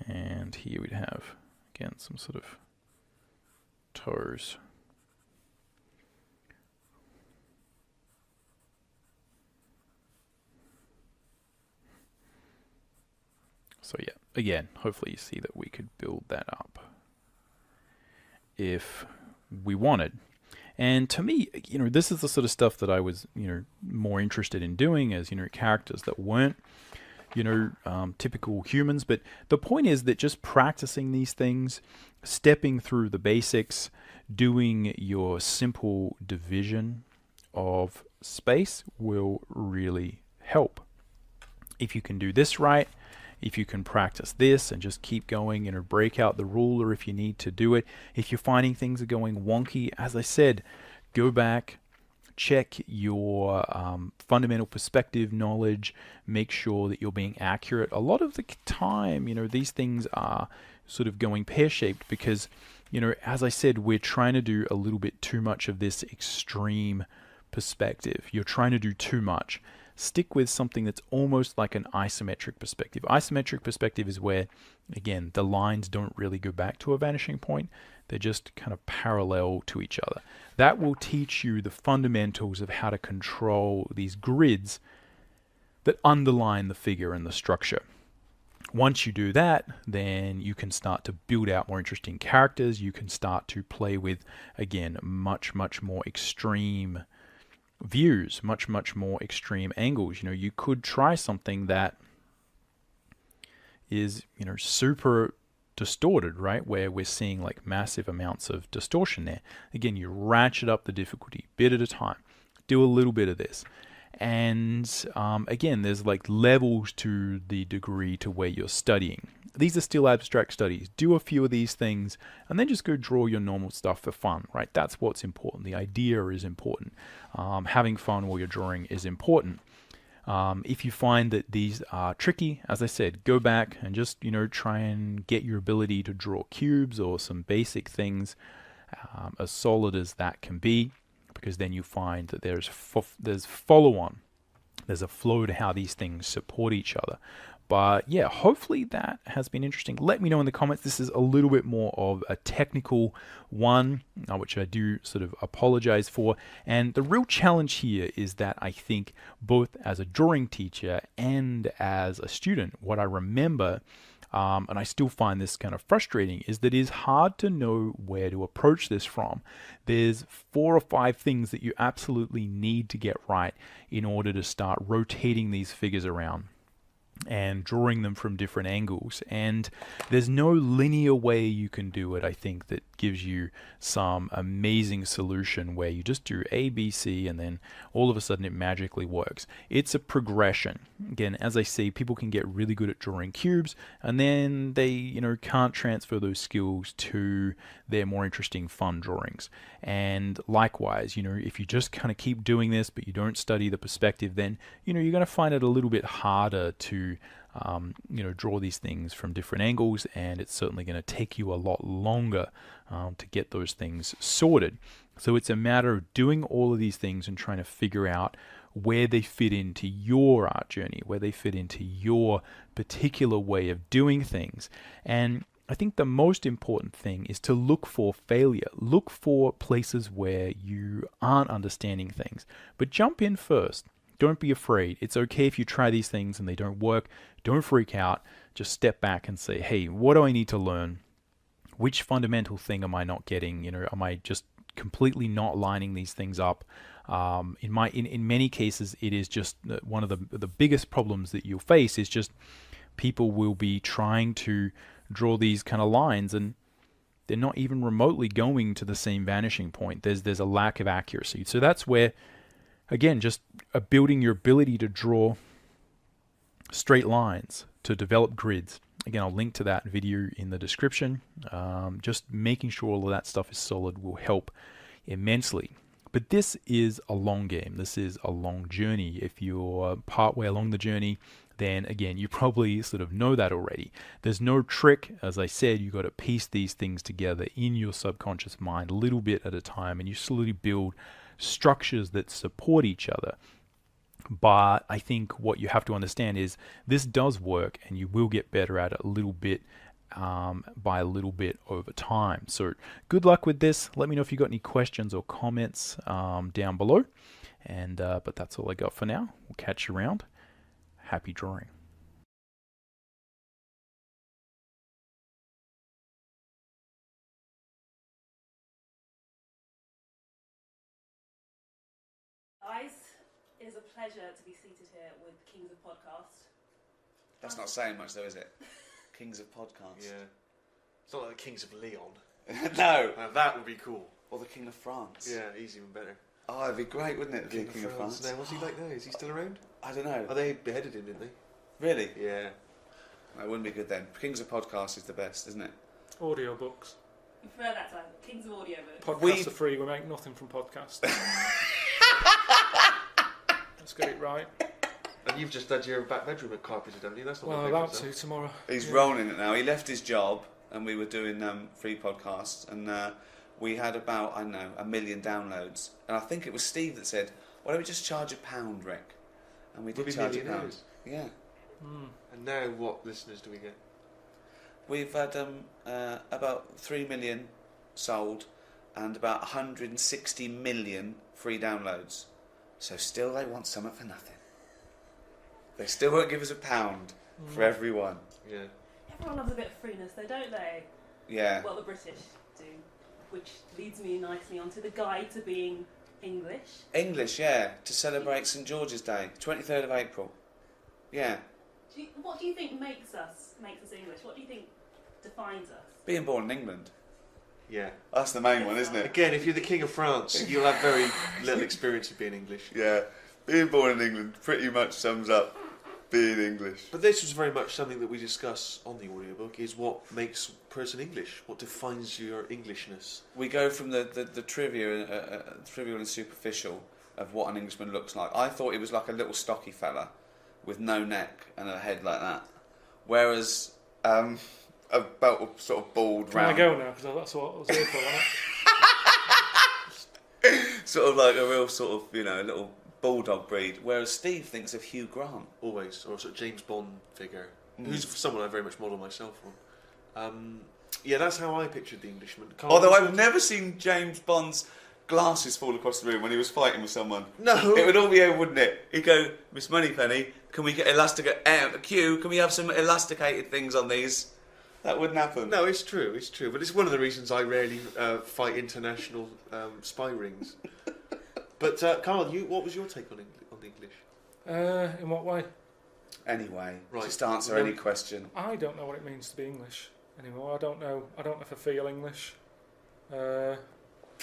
Speaker 6: And here we'd have, again, some sort of toes. So yeah, again, hopefully you see that we could build that up if we wanted. And to me, this is the sort of stuff that I was, more interested in doing as, characters that weren't, typical humans. But the point is that just practicing these things, stepping through the basics, doing your simple division of space will really help. If you can do this right, if you can practice this and just keep going, break out the ruler if you need to do it. If you're finding things are going wonky, as I said, go back, check your fundamental perspective knowledge, make sure that you're being accurate. A lot of the time, these things are sort of going pear-shaped because, as I said, we're trying to do a little bit too much of this extreme perspective. You're trying to do too much. Stick with something that's almost like an isometric perspective. Isometric perspective is where, again, the lines don't really go back to a vanishing point. They're just kind of parallel to each other. That will teach you the fundamentals of how to control these grids that underline the figure and the structure. Once you do that, then you can start to build out more interesting characters. You can start to play with, again, much, much more extreme views, much more extreme angles. You could try something that is super distorted, right, where we're seeing like massive amounts of distortion there. Again, you ratchet up the difficulty bit at a time, do a little bit of this, and again, there's like levels to the degree to where you're studying. These are still abstract studies. Do a few of these things and then just go draw your normal stuff for fun, right? That's what's important. The idea is important. Having fun while you're drawing is important. If you find that these are tricky, as I said, go back and just, try and get your ability to draw cubes or some basic things as solid as that can be, because then you find that there's follow-on. There's a flow to how these things support each other. But yeah, hopefully that has been interesting. Let me know in the comments. This is a little bit more of a technical one, which I do sort of apologize for. And the real challenge here is that I think both as a drawing teacher and as a student, what I remember, and I still find this kind of frustrating, is that it is hard to know where to approach this from. There's 4 or 5 things that you absolutely need to get right in order to start rotating these figures around and drawing them from different angles, and there's no linear way you can do it, I think, that gives you some amazing solution where you just do A, B, C, and then all of a sudden it magically works. It's a progression. Again, as I say, people can get really good at drawing cubes, and then they, can't transfer those skills to their more interesting fun drawings. And likewise, if you just kind of keep doing this, but you don't study the perspective, then, you're going to find it a little bit harder to draw these things from different angles, and it's certainly going to take you a lot longer to get those things sorted. So it's a matter of doing all of these things and trying to figure out where they fit into your art journey, where they fit into your particular way of doing things. And I think the most important thing is to look for failure. Look for places where you aren't understanding things, but jump in first. Don't be afraid. It's okay if you try these things and they don't work. Don't freak out. Just step back and say, hey, what do I need to learn? Which fundamental thing am I not getting? Am I just completely not lining these things up? In many cases, it is just one of the biggest problems that you'll face is just people will be trying to draw these kind of lines and they're not even remotely going to the same vanishing point. There's a lack of accuracy. So that's where, again, just building your ability to draw straight lines, to develop grids. Again, I'll link to that video in the description. Just making sure all of that stuff is solid will help immensely. But this is a long game. This is a long journey. If you're partway along the journey, then again, you probably sort of know that already. There's no trick. As I said, you got to piece these things together in your subconscious mind a little bit at a time, and you slowly build structures that support each other. But I think what you have to understand is this does work, and you will get better at it a little bit by a little bit over time. So good luck with this. Let me know if you got any questions or comments down below. And but that's all I got for now. We'll catch you around. Happy drawing.
Speaker 4: Guys, it is a pleasure to be seated here with Kings of Podcast.
Speaker 2: That's not saying much, though, is it? Kings of Podcasts.
Speaker 3: Yeah. It's not like the Kings of Leon.
Speaker 2: No.
Speaker 3: Now that would be cool.
Speaker 2: Or the King of France.
Speaker 3: Yeah, he's even better.
Speaker 2: Oh, it'd be great, wouldn't it? The King of France.
Speaker 3: Now, what's he like now? Is he still around?
Speaker 2: I don't know.
Speaker 3: Oh, they beheaded him, didn't they?
Speaker 2: Really?
Speaker 3: Yeah.
Speaker 2: That wouldn't be good then. Kings of Podcasts is the best, isn't it?
Speaker 1: Audiobooks.
Speaker 4: We prefer that time. Kings of Audiobooks.
Speaker 1: Podcasts are free. We make nothing from podcasts. Let's get it right.
Speaker 3: And you've just had your back bedroom at carpeted, haven't you? That's not
Speaker 1: Well,
Speaker 3: my
Speaker 1: I'm
Speaker 3: favourite
Speaker 1: about to tomorrow.
Speaker 2: He's rolling it now. He left his job, and we were doing free podcasts, and we had about, I don't know, 1 million downloads. And I think it was Steve that said, "Why don't we just charge £1, Rick?" And we did
Speaker 3: We'll be
Speaker 2: charge £1.
Speaker 3: millionaires.
Speaker 2: Yeah.
Speaker 3: And now what listeners do we get?
Speaker 2: We've had about 3 million sold and about 160 million free downloads. So still they want something for nothing. They still won't give us £1 for everyone.
Speaker 3: Yeah.
Speaker 4: Everyone loves a bit of freeness, though, don't they?
Speaker 2: Yeah.
Speaker 4: Well, the British do. Which leads me nicely onto the guide to being English.
Speaker 2: English, yeah, to celebrate St George's Day, 23rd of April. Yeah.
Speaker 4: What do you think makes us English? What do you think defines us?
Speaker 2: Being born in England.
Speaker 3: Yeah.
Speaker 2: That's the main one, isn't it?
Speaker 3: Again, if you're the King of France, you'll have very little experience of being English.
Speaker 2: Yeah. Being born in England pretty much sums up being English.
Speaker 3: But this was very much something that we discuss on the audiobook, is what makes a person English, what defines your Englishness.
Speaker 2: We go from the trivial and superficial of what an Englishman looks like. I thought he was like a little stocky fella with no neck and a head like that. Whereas about a sort of bald
Speaker 1: Can
Speaker 2: round.
Speaker 1: I go now? Because that's what I was here for, wasn't it?
Speaker 2: Sort of like a real sort of, you know, little bulldog breed. Whereas Steve thinks of Hugh Grant.
Speaker 3: Always, or a sort of James Bond figure, who's someone I very much model myself on. Yeah, that's how I pictured the Englishman.
Speaker 2: Although I've never seen James Bond's glasses fall across the room when he was fighting with someone.
Speaker 3: No.
Speaker 2: It would all be over, wouldn't it? He'd go, "Miss Moneypenny, can we get Q, can we have some elasticated things on these?" That wouldn't happen.
Speaker 3: No, it's true, but it's one of the reasons I rarely fight international spy rings. But Karl, what was your take on the English?
Speaker 1: In what way?
Speaker 2: Anyway,
Speaker 3: Right.
Speaker 2: just answer any question.
Speaker 1: I don't know what it means to be English anymore. I don't know if I feel English.
Speaker 2: Look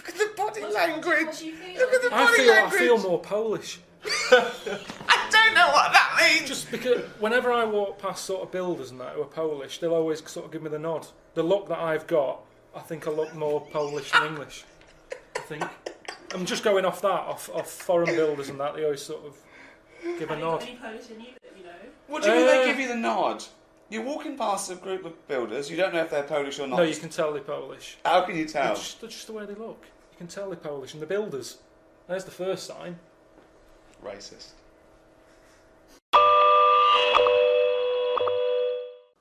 Speaker 2: at the body language.
Speaker 4: What do you feel?
Speaker 2: Look at the
Speaker 1: I
Speaker 2: body
Speaker 1: feel
Speaker 2: language.
Speaker 1: more Polish.
Speaker 2: I don't know what that means.
Speaker 1: Just because whenever I walk past sort of builders and that who are Polish, they'll always sort of give me the nod. The look that I've got, I think I look more Polish than English. I think. I'm just going off that, off foreign builders and that, they always sort of give a nod.
Speaker 4: Any Polish in you, you know?
Speaker 2: What do you mean they give you the nod? You're walking past a group of builders, you don't know if they're Polish or not.
Speaker 1: No, you can tell they're Polish.
Speaker 2: How can you tell?
Speaker 1: They're just the way they look. You can tell they're Polish. And the builders, there's the first sign.
Speaker 2: Racist.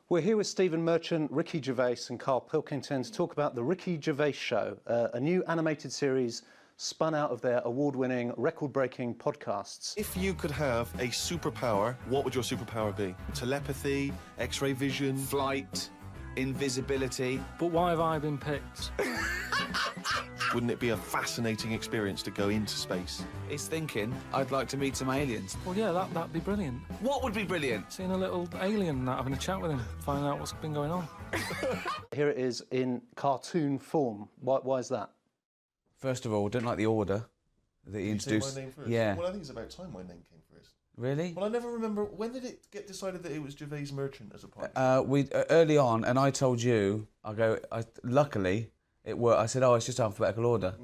Speaker 7: We're here with Stephen Merchant, Ricky Gervais and Karl Pilkington to talk about the Ricky Gervais Show, a new animated series spun out of their award-winning, record-breaking podcasts.
Speaker 8: If you could have a superpower, what would your superpower be? Telepathy, X-ray vision,
Speaker 2: Flight, invisibility.
Speaker 1: But why have I been picked?
Speaker 8: Wouldn't it be a fascinating experience to go into space?
Speaker 2: He's thinking, I'd like to meet some aliens.
Speaker 1: Well, yeah, that'd be brilliant.
Speaker 2: What would be brilliant?
Speaker 1: Seeing a little alien and that, having a chat with him, finding out what's been going on.
Speaker 7: Here it is in cartoon form. Why is that?
Speaker 9: First of all, don't like the order that he introduced.
Speaker 8: My name first?
Speaker 9: Yeah.
Speaker 8: Well, I think it's about time my name came first.
Speaker 9: Really?
Speaker 8: Well, I never remember, when did it get decided that it was Gervais Merchant as a part?
Speaker 9: Early on, and I told you, luckily, it worked. I said, oh, it's just alphabetical order.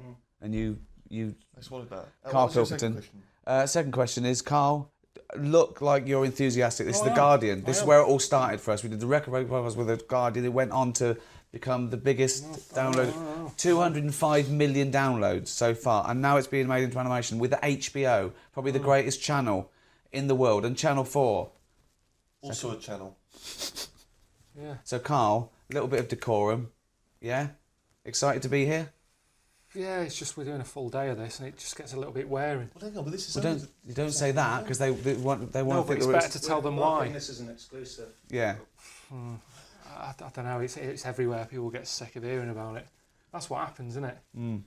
Speaker 9: And you you.
Speaker 3: I swallowed that.
Speaker 9: Karl
Speaker 3: What was your
Speaker 9: Pilkington.
Speaker 3: second question?
Speaker 9: Second question is, Carl, look like you're enthusiastic. This is
Speaker 1: I
Speaker 9: The
Speaker 1: am.
Speaker 9: Guardian. This
Speaker 1: I
Speaker 9: is
Speaker 1: am.
Speaker 9: where it all started for us. We did the record break podcast with The Guardian. It went on to become the biggest download. 205 million downloads so far. And now it's being made into animation with HBO, probably the greatest channel in the world, and Channel 4.
Speaker 3: Also a channel.
Speaker 1: Yeah.
Speaker 9: So, Carl, a little bit of decorum. Yeah? Excited to be here?
Speaker 1: Yeah, it's just we're doing a full day of this, and it just gets a little bit wearing.
Speaker 3: Well, hang on, but this is
Speaker 9: Well, you don't say that, because they want
Speaker 1: No,
Speaker 9: to
Speaker 1: but
Speaker 9: think
Speaker 1: it's
Speaker 9: that
Speaker 1: better to tell them why.
Speaker 7: This is an exclusive.
Speaker 9: Yeah.
Speaker 1: I don't know. It's everywhere. People get sick of hearing about it. That's what happens, isn't it?
Speaker 9: Mm.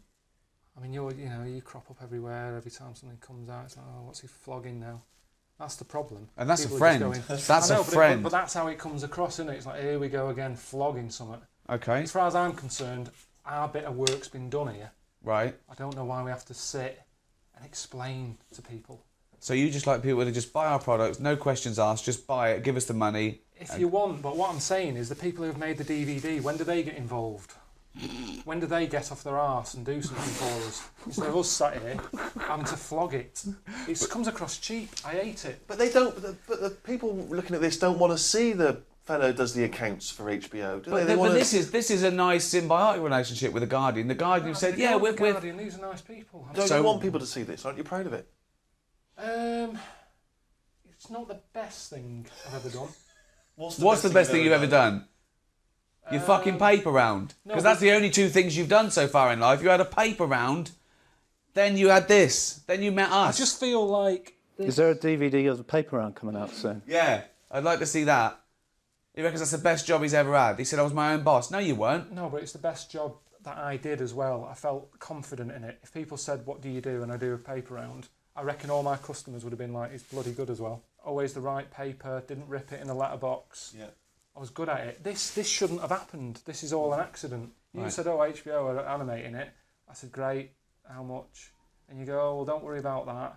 Speaker 1: I mean, you crop up everywhere every time something comes out. It's like, oh, what's he flogging now? That's the problem.
Speaker 9: And that's
Speaker 1: People
Speaker 9: a
Speaker 1: are just
Speaker 9: friend.
Speaker 1: going,
Speaker 9: That's
Speaker 1: I know,
Speaker 9: a friend.
Speaker 1: But that's how it comes across, isn't it? It's like, here we go again, flogging something.
Speaker 9: Okay.
Speaker 1: As far as I'm concerned, our bit of work's been done here.
Speaker 9: Right.
Speaker 1: I don't know why we have to sit and explain to people.
Speaker 9: So you just like people to just buy our products, no questions asked, just buy it, give us the money.
Speaker 1: If you want, but what I'm saying is the people who've made the DVD, when do they get involved? When do they get off their arse and do something for us? Instead of us sat here having to flog it. It comes across cheap. I hate it.
Speaker 3: But they don't. But the people looking at this don't want to see the fellow does the accounts for HBO, do they?
Speaker 9: But this is a nice symbiotic relationship with The Guardian. The Guardian said, yeah, we're...
Speaker 1: Guardian, these are nice people.
Speaker 3: Don't you want people to see this? Aren't you proud of it?
Speaker 1: It's not the best thing I've ever done.
Speaker 9: What's the best thing you've ever done? Your fucking paper round.
Speaker 1: No,
Speaker 9: Because that's the only two things you've done so far in life. You had a paper round, then you had this, then you met us.
Speaker 1: I just feel like...
Speaker 7: Is there a DVD of the paper round coming out soon?
Speaker 9: Yeah, I'd like to see that. He reckons that's the best job he's ever had. He said I was my own boss. No, you weren't.
Speaker 1: No, but it's the best job that I did as well. I felt confident in it. If people said, what do you do? And I do a paper round, I reckon all my customers would have been like, it's bloody good as well. Always the right paper, didn't rip it in a letterbox.
Speaker 3: Yeah.
Speaker 1: I was good at it. This shouldn't have happened. This is all an accident. You said, oh, HBO are animating it. I said, great, how much? And you go, oh, well, don't worry about that.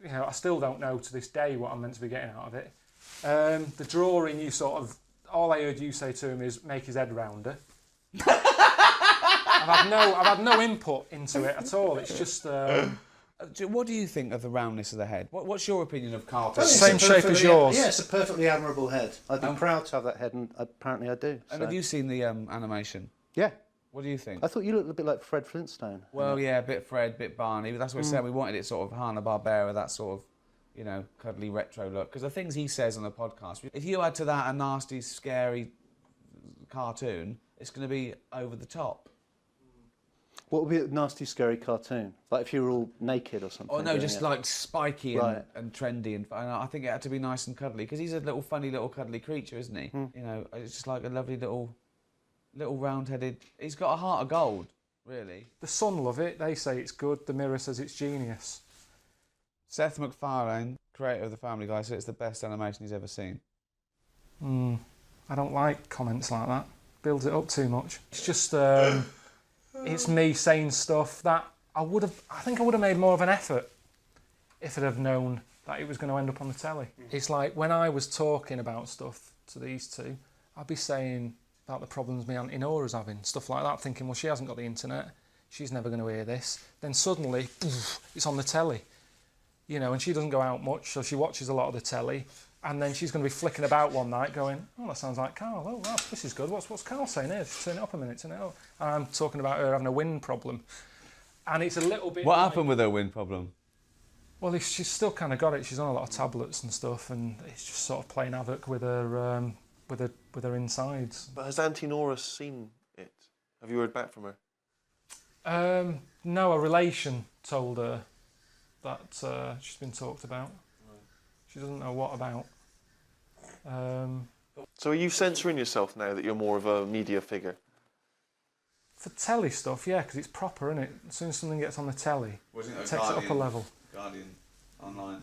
Speaker 1: You know, I still don't know to this day what I'm meant to be getting out of it. The drawing, you sort of, all I heard you say to him is make his head rounder. I've had no input into it at all. It's just...
Speaker 9: What do you think of the roundness of the head? What's your opinion of Karl?
Speaker 1: Same shape as yours.
Speaker 7: Yeah, it's a perfectly admirable head. I'd be proud to have that head, and apparently I do.
Speaker 9: And
Speaker 7: so.
Speaker 9: have you seen the animation?
Speaker 7: Yeah.
Speaker 9: What do you think?
Speaker 7: I thought you looked a bit like Fred Flintstone.
Speaker 9: Well, yeah, a bit Fred, bit Barney. But that's what we said. We wanted it sort of Hanna-Barbera, that sort of, you know, cuddly retro look. Because the things he says on the podcast, if you add to that a nasty, scary cartoon, it's going to be over the top.
Speaker 7: What would be a nasty, scary cartoon? Like if you were all naked or something?
Speaker 9: Oh no, just like spiky
Speaker 7: Right.
Speaker 9: and trendy, and I think it had to be nice and cuddly because he's a little funny little cuddly creature, isn't he? You know, it's just like a lovely little round-headed. He's got a heart of gold, really.
Speaker 1: The Sun love it. They say it's good. The Mirror says it's genius.
Speaker 9: Seth MacFarlane, creator of the Family Guy, said it's the best animation he's ever seen.
Speaker 1: I don't like comments like that. Builds it up too much. It's just, it's me saying stuff that I think I would have made more of an effort if I'd have known that it was going to end up on the telly. It's like when I was talking about stuff to these two, I'd be saying about the problems my Auntie Nora's having, stuff like that, thinking, well, she hasn't got the internet, she's never going to hear this. Then suddenly, it's on the telly. You know, and she doesn't go out much, so she watches a lot of the telly. And then she's going to be flicking about one night going, oh, that sounds like Karl. Oh, wow, this is good. What's Karl saying here? Turn it up a minute, turn it up. And I'm talking about her having a wind problem. And it's a little bit...
Speaker 9: What happened with her wind problem?
Speaker 1: Well, she's still kind of got it. She's on a lot of tablets and stuff, and it's just sort of playing havoc with her with her insides.
Speaker 3: But has Auntie Nora seen it? Have you heard back from her?
Speaker 1: No, a relation told her that she's been talked about. She doesn't know what about.
Speaker 3: So are you censoring yourself now that you're more of a media figure?
Speaker 1: For telly stuff, yeah, because it's proper, isn't it? As soon as something gets on the telly, it takes it up a level.
Speaker 9: Guardian online.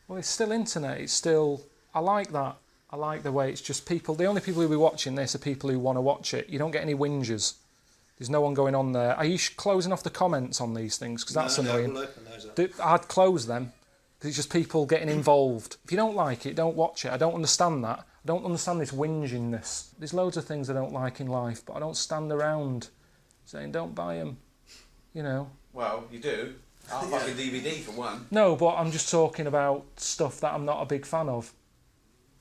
Speaker 1: Well, it's still internet. It's still... I like that. I like the way it's just people... The only people who'll be watching this are people who want to watch it. You don't get any whingers. There's no one going on there. Are you closing off the comments on these things? Because that's annoying.
Speaker 10: We'll open those up.
Speaker 1: I'd close them. Because it's just people getting involved. If you don't like it, don't watch it. I don't understand that. I don't understand this whingingness. There's loads of things I don't like in life, but I don't stand around saying, don't buy them. you know.
Speaker 9: Well, you do. I'll fucking DVD for one.
Speaker 1: No, but I'm just talking about stuff that I'm not a big fan of.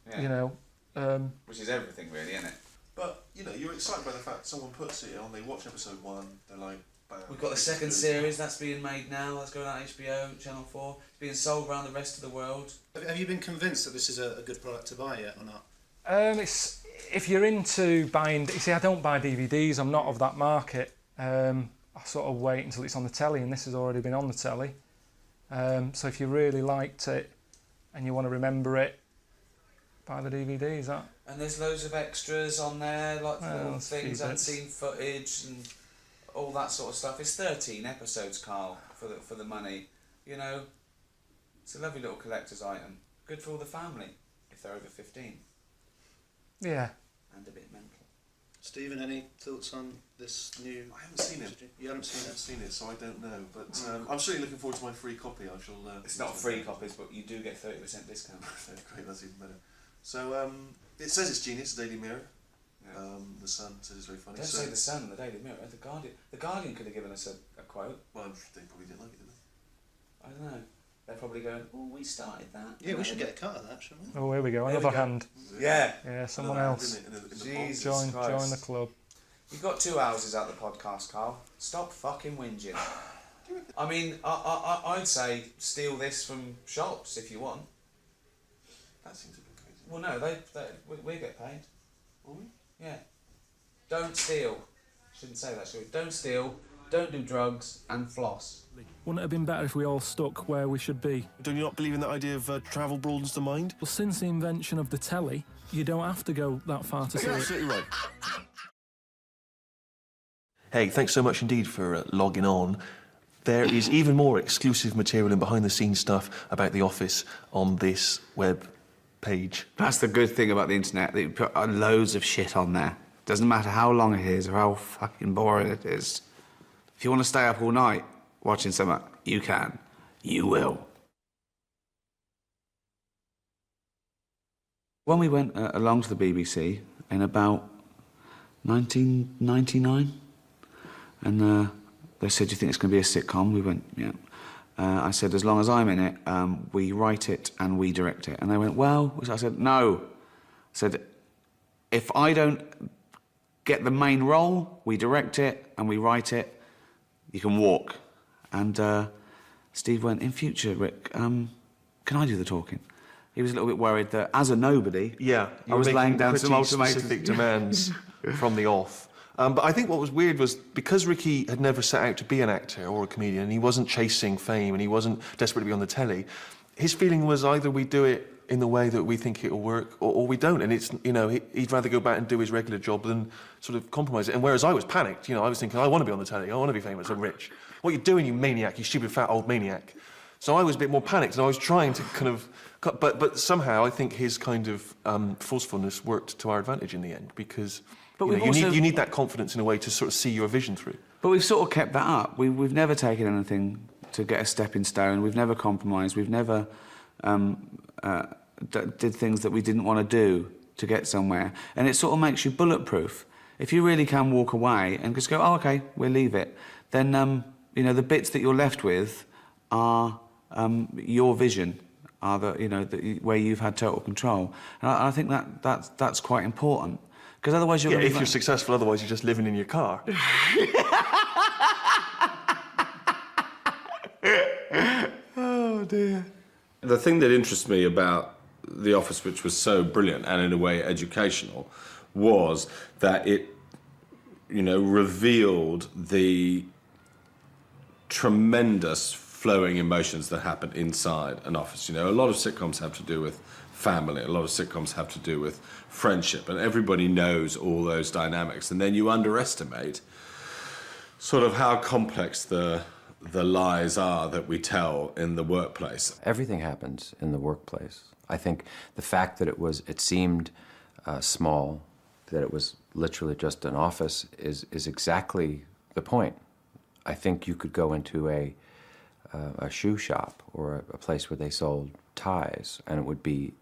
Speaker 9: Yeah.
Speaker 1: You know.
Speaker 9: Which is everything, really, isn't it?
Speaker 3: But, you know, you're excited by the fact someone puts it on, they watch episode 1, they're like, bam.
Speaker 9: We've got the second series, that's being made now, that's going out on HBO, Channel 4. It's being sold around the rest of the world.
Speaker 7: Have you been convinced that this is a good product to buy yet or not?
Speaker 1: It's, if you're into buying... You see, I don't buy DVDs, I'm not of that market. I sort of wait until it's on the telly, and this has already been on the telly. So if you really liked it and you want to remember it, buy the DVDs. That.
Speaker 9: And there's loads of extras on there, like little things, unseen footage and all that sort of stuff. It's 13 episodes, Carl, for the money. You know, it's a lovely little collector's item. Good for all the family, if they're over 15.
Speaker 1: Yeah.
Speaker 9: And a bit mental.
Speaker 7: Stephen, any thoughts on this new...
Speaker 3: I haven't seen it.
Speaker 7: You haven't seen it?
Speaker 3: I haven't seen it, so I don't know. But I'm certainly looking forward to my free copy. I shall...
Speaker 9: It's not free copies, but you do get 30% discount.
Speaker 3: Great, that's even better. So, it says it's genius, the Daily Mirror.
Speaker 9: Yeah.
Speaker 3: The Sun says it's very funny.
Speaker 9: Don't say the Sun, the Daily Mirror, the Guardian. The Guardian could have given us a quote.
Speaker 3: Well, they probably didn't like it, did they?
Speaker 9: I don't know. They're probably going, oh, we started that.
Speaker 7: Yeah, we should get a cut of that, shouldn't we?
Speaker 1: Oh, here we go. Another hand.
Speaker 9: Yeah.
Speaker 1: Yeah, someone else.
Speaker 9: Jesus
Speaker 1: Join
Speaker 9: Christ.
Speaker 1: the club.
Speaker 9: You've got 2 houses out the podcast, Carl. Stop fucking whinging. I mean, I'd say steal this from shops if you want.
Speaker 3: That seems a bit crazy.
Speaker 9: Well, no, we get paid.
Speaker 3: Will we?
Speaker 9: Yeah. Don't steal. Shouldn't say that, should we? Don't steal, don't do drugs, and floss.
Speaker 1: Wouldn't it have been better if we all stuck where we should be?
Speaker 8: Don't you not believe in that idea of travel broadens the mind?
Speaker 1: Well, since the invention of the telly, you don't have to go that far to see
Speaker 8: You're
Speaker 1: it.
Speaker 8: absolutely right. Hey, thanks so much indeed for logging on. There is even more exclusive material and behind-the-scenes stuff about The Office on this web page.
Speaker 9: That's the good thing about the internet, that you put loads of shit on there. Doesn't matter how long it is or how fucking boring it is. If you want to stay up all night watching something, you can. You will. When we went along to the BBC in about 1999, and they said, do you think it's going to be a sitcom? We went, yeah. I said, as long as I'm in it, we write it and we direct it. And they went, well, I said, no. I said, if I don't get the main role, we direct it and we write it, you can walk. And Steve went, in future, Rick, can I do the talking? He was a little bit worried that, as a nobody, I was laying down some ultimatums.
Speaker 8: Specific demands from the off. But I think what was weird was, because Ricky had never set out to be an actor or a comedian, and he wasn't chasing fame and he wasn't desperate to be on the telly, his feeling was either we do it in the way that we think it'll work or we don't. And it's, you know, he'd rather go back and do his regular job than sort of compromise it. And whereas I was panicked, you know, I was thinking, I want to be on the telly, I want to be famous and rich. What are you doing, you maniac, you stupid fat old maniac? So I was a bit more panicked, and I was trying to kind of... But somehow I think his kind of forcefulness worked to our advantage in the end, because you need that confidence in a way to sort of see your vision through.
Speaker 9: But we've sort of kept that up. We've never taken anything to get a stepping stone. We've never compromised. We've never did things that we didn't want to do to get somewhere. And it sort of makes you bulletproof. If you really can walk away and just go, oh, OK, we'll leave it, then, you know, the bits that you're left with are your vision, are where you've had total control. And I think that's quite important. Because otherwise you're...
Speaker 8: Yeah, if you're successful, otherwise you're just living in your car.
Speaker 9: Oh, dear.
Speaker 10: The thing that interests me about The Office, which was so brilliant and in a way educational, was that it, revealed the tremendous flowing emotions that happen inside an office. A lot of sitcoms have to do with family, a lot of sitcoms have to do with friendship, and everybody knows all those dynamics, and then you underestimate sort of how complex the lies are that we tell in the workplace.
Speaker 11: Everything happens in the workplace. I think the fact that it seemed small, that it was literally just an office, is exactly the point. I think you could go into a shoe shop or a place where they sold ties, and it would be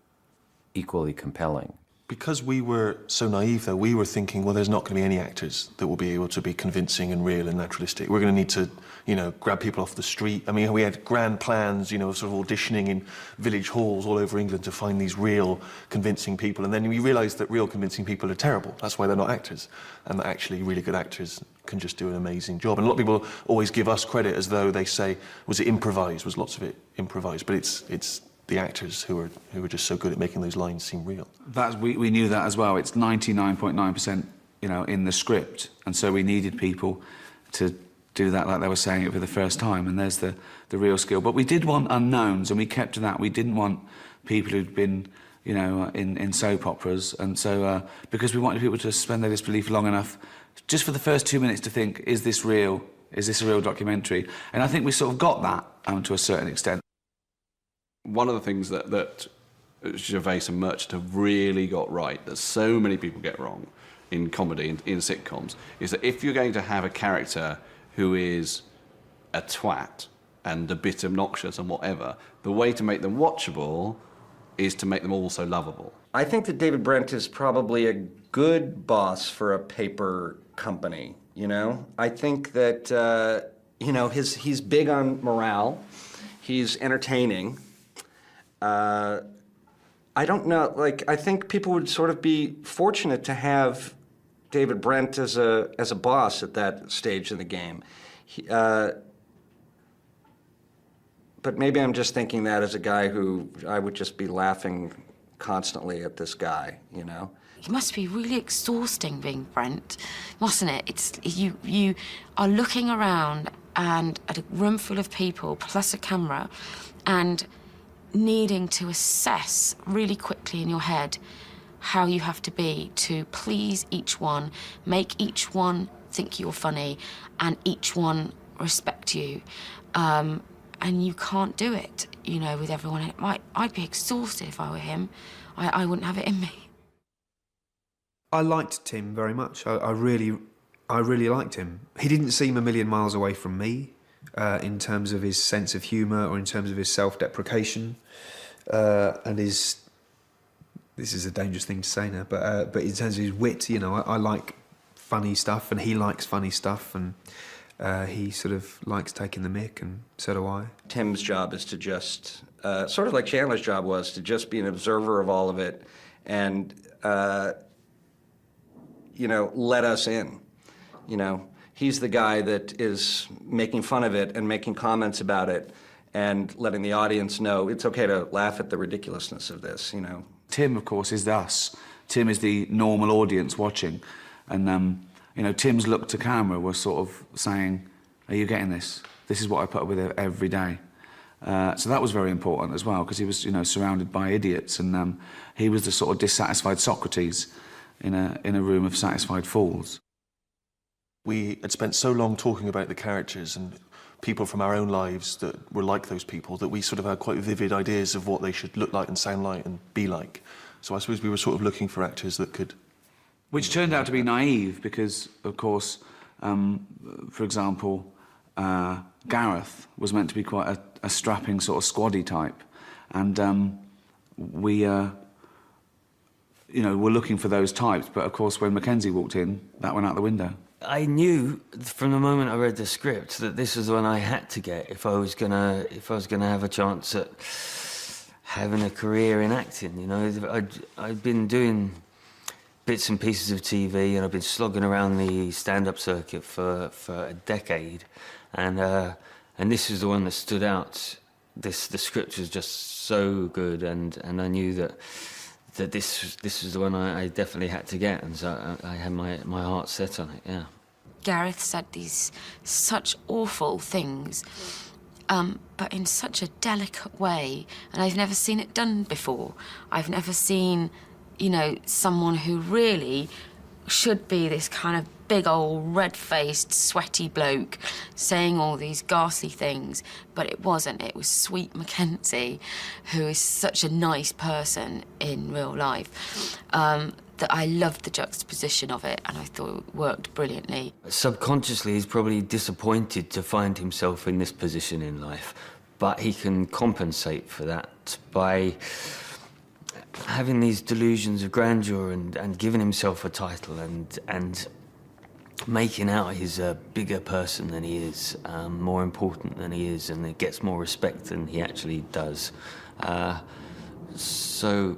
Speaker 11: equally compelling.
Speaker 8: Because we were so naive, though, we were thinking, well, there's not going to be any actors that will be able to be convincing and real and naturalistic. We're going to need to, you know, grab people off the street. I mean, we had grand plans, you know, of sort of auditioning in village halls all over England to find these real convincing people. And then we realised that real convincing people are terrible. That's why they're not actors. And that actually really good actors can just do an amazing job. And a lot of people always give us credit as though they say, was it improvised? Was lots of it improvised? But it's the actors who are just so good at making those lines seem real.
Speaker 9: We knew that as well. It's 99.9%, you know, in the script, and so we needed people to do that like they were saying it for the first time. And there's the real skill. But we did want unknowns, and we kept to that. We didn't want people who'd been, you know, in soap operas, and so because we wanted people to suspend their disbelief long enough, just for the first 2 minutes, to think, is this real? Is this a real documentary? And I think we sort of got that to a certain extent.
Speaker 12: One of the things that Gervais and Merchant have really got right, that so many people get wrong in comedy, in sitcoms, is that if you're going to have a character who is a twat and a bit obnoxious and whatever, the way to make them watchable is to make them also lovable.
Speaker 13: I think that David Brent is probably a good boss for a paper company, you know? I think that, you know, he's big on morale, he's entertaining. I don't know, like, I think people would sort of be fortunate to have David Brent as a boss at that stage in the game. But maybe I'm just thinking that as a guy who I would just be laughing constantly at this guy, you know?
Speaker 14: It must be really exhausting being Brent, mustn't it? It's you are looking around and at a room full of people plus a camera and needing to assess really quickly in your head how you have to be to please each one, make each one think you're funny, and each one respect you. And you can't do it, you know, with everyone. I'd be exhausted if I were him. I wouldn't have it in me.
Speaker 15: I liked Tim very much. I really liked him. He didn't seem a million miles away from me. In terms of his sense of humour or in terms of his self-deprecation and his... This is a dangerous thing to say now, but in terms of his wit, you know, I like funny stuff and he likes funny stuff and he sort of likes taking the mick and so do I.
Speaker 13: Tim's job is to just, sort of like Chandler's job was, to just be an observer of all of it and, you know, let us in, you know. He's the guy that is making fun of it and making comments about it and letting the audience know it's okay to laugh at the ridiculousness of this, you know.
Speaker 9: Tim, of course, is us. Tim is the normal audience watching. And, you know, Tim's look to camera was sort of saying, are you getting this? This is what I put up with every day. So that was very important as well, because he was, you know, surrounded by idiots. And he was the sort of dissatisfied Socrates in a room of satisfied fools.
Speaker 8: We had spent so long talking about the characters and people from our own lives that were like those people that we sort of had quite vivid ideas of what they should look like and sound like and be like. So I suppose we were sort of looking for actors that could...
Speaker 9: Which turned out to be naive because, of course, for example, Gareth was meant to be quite a strapping sort of squaddy type. And we, you know, were looking for those types. But, of course, when Mackenzie walked in, that went out the window.
Speaker 16: I knew from the moment I read the script that this was the one I had to get if I was gonna have a chance at having a career in acting. You know, I'd been doing bits and pieces of TV, and I've been slogging around the stand-up circuit for a decade, and this is the one that stood out. The script was just so good, and I knew that this was the one I definitely had to get, and so I had my heart set on it, yeah.
Speaker 14: Gareth said these such awful things, but in such a delicate way, and I've never seen it done before. I've never seen, you know, someone who really should be this kind of big old red-faced, sweaty bloke saying all these ghastly things, but it wasn't. It was sweet Mackenzie, who is such a nice person in real life, that I loved the juxtaposition of it, and I thought it worked brilliantly.
Speaker 16: Subconsciously, he's probably disappointed to find himself in this position in life, but he can compensate for that by having these delusions of grandeur and giving himself a title and making out he's a bigger person than he is, more important than he is, and it gets more respect than he actually does. So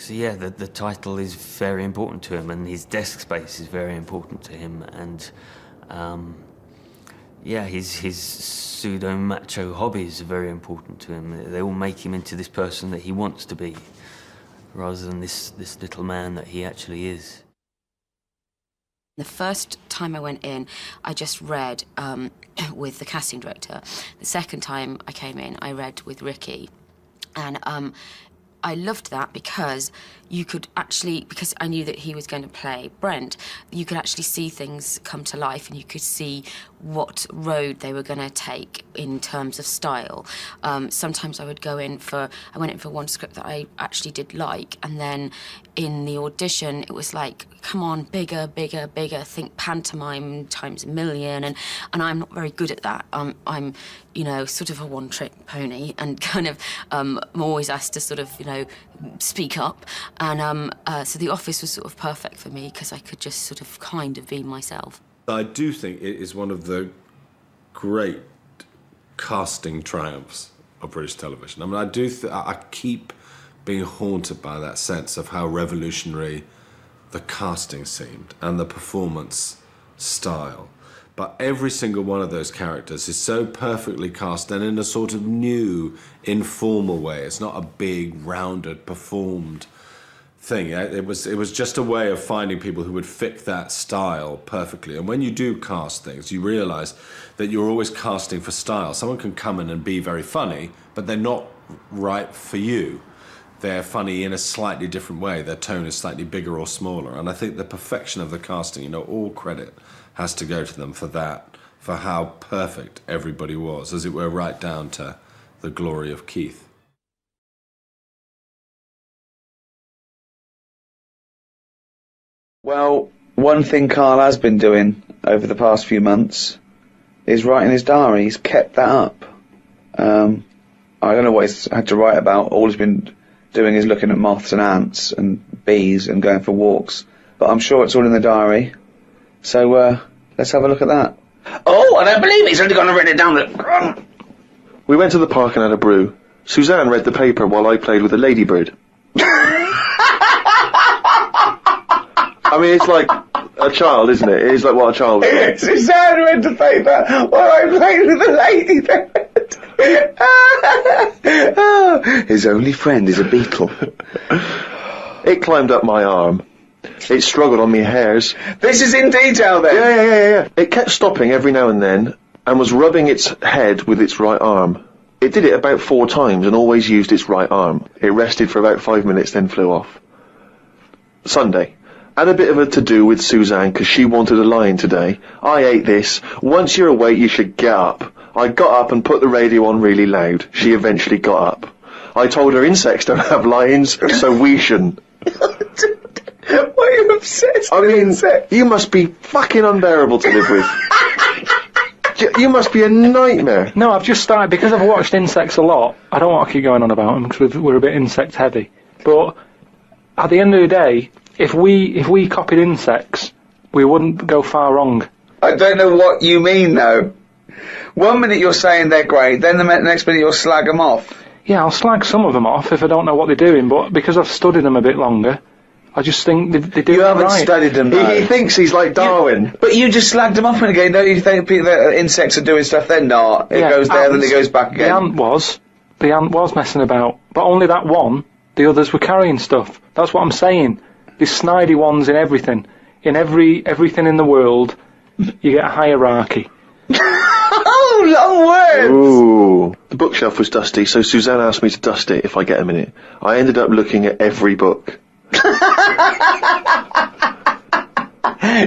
Speaker 16: yeah, the title is very important to him, and his desk space is very important to him, and yeah, his pseudo-macho hobbies are very important to him. They all make him into this person that he wants to be, rather than this little man that he actually is.
Speaker 14: The first time I went in, I just read with the casting director. The second time I came in, I read with Ricky. And I loved that because you could actually, because I knew that he was going to play Brent, you could actually see things come to life, and you could see what road they were going to take in terms of style. Sometimes I went in for one script that I actually did like, and then in the audition it was like, come on, bigger, bigger, bigger, think pantomime times a million, and I'm not very good at that. I'm you know, sort of a one-trick pony, and kind of I'm always asked to sort of, you know, speak up, and so the office was sort of perfect for me because I could just sort of kind of be myself.
Speaker 10: I do think it is one of the great casting triumphs of British television. I mean, I keep being haunted by that sense of how revolutionary the casting seemed and the performance style. But every single one of those characters is so perfectly cast, and in a sort of new, informal way. It's not a big, rounded, performed thing. It was just a way of finding people who would fit that style perfectly. And when you do cast things, you realise that you're always casting for style. Someone can come in and be very funny, but they're not right for you. They're funny in a slightly different way. Their tone is slightly bigger or smaller. And I think the perfection of the casting, you know, all credit has to go to them for that, for how perfect everybody was, as it were, right down to the glory of Keith.
Speaker 2: Well, one thing Karl has been doing over the past few months is writing his diary. He's kept that up. I don't know what he's had to write about. All he's been doing is looking at moths and ants and bees and going for walks. But I'm sure it's all in the diary. So let's have a look at that. Oh, I don't believe it. He's only gone and written it down.
Speaker 8: We went to the park and had a brew. Suzanne read the paper while I played with a ladybird. I mean, it's like a child, isn't it? It is like what a child would do.
Speaker 2: Suzanne read the paper while I played with a ladybird. His only friend is a beetle.
Speaker 8: It climbed up my arm. It struggled on me hairs.
Speaker 2: This is in detail, then?
Speaker 8: Yeah. It kept stopping every now and then and was rubbing its head with its right arm. It did it about 4 times and always used its right arm. It rested for about 5 minutes, then flew off. Sunday. Had a bit of a to-do with Suzanne because she wanted a line today. I ate this. Once you're awake, you should get up. I got up and put the radio on really loud. She eventually got up. I told her insects don't have lines, so we shouldn't.
Speaker 2: Why are you obsessed with insects?
Speaker 8: You must be fucking unbearable to live with. You must be a nightmare.
Speaker 1: No, I've just started, because I've watched insects a lot. I don't want to keep going on about them because we're a bit insect heavy. But at the end of the day, if we copied insects, we wouldn't go far wrong.
Speaker 2: I don't know what you mean, though. 1 minute you're saying they're great, then the next minute you'll slag them off.
Speaker 1: Yeah, I'll slag some of them off if I don't know what they're doing, but because I've studied them a bit longer, I just think they do it right.
Speaker 2: You haven't studied them, though.
Speaker 8: He thinks he's like Darwin.
Speaker 2: But you just slagged them off again, don't you think that insects are doing stuff? They're not. It goes there, then it goes back again.
Speaker 1: The ant was messing about, but only that one. The others were carrying stuff. That's what I'm saying. These snidey ones in everything. In everything in the world, you get a hierarchy.
Speaker 2: Oh, long words!
Speaker 8: Ooh. The bookshelf was dusty, so Suzanne asked me to dust it if I get a minute. I ended up looking at every book.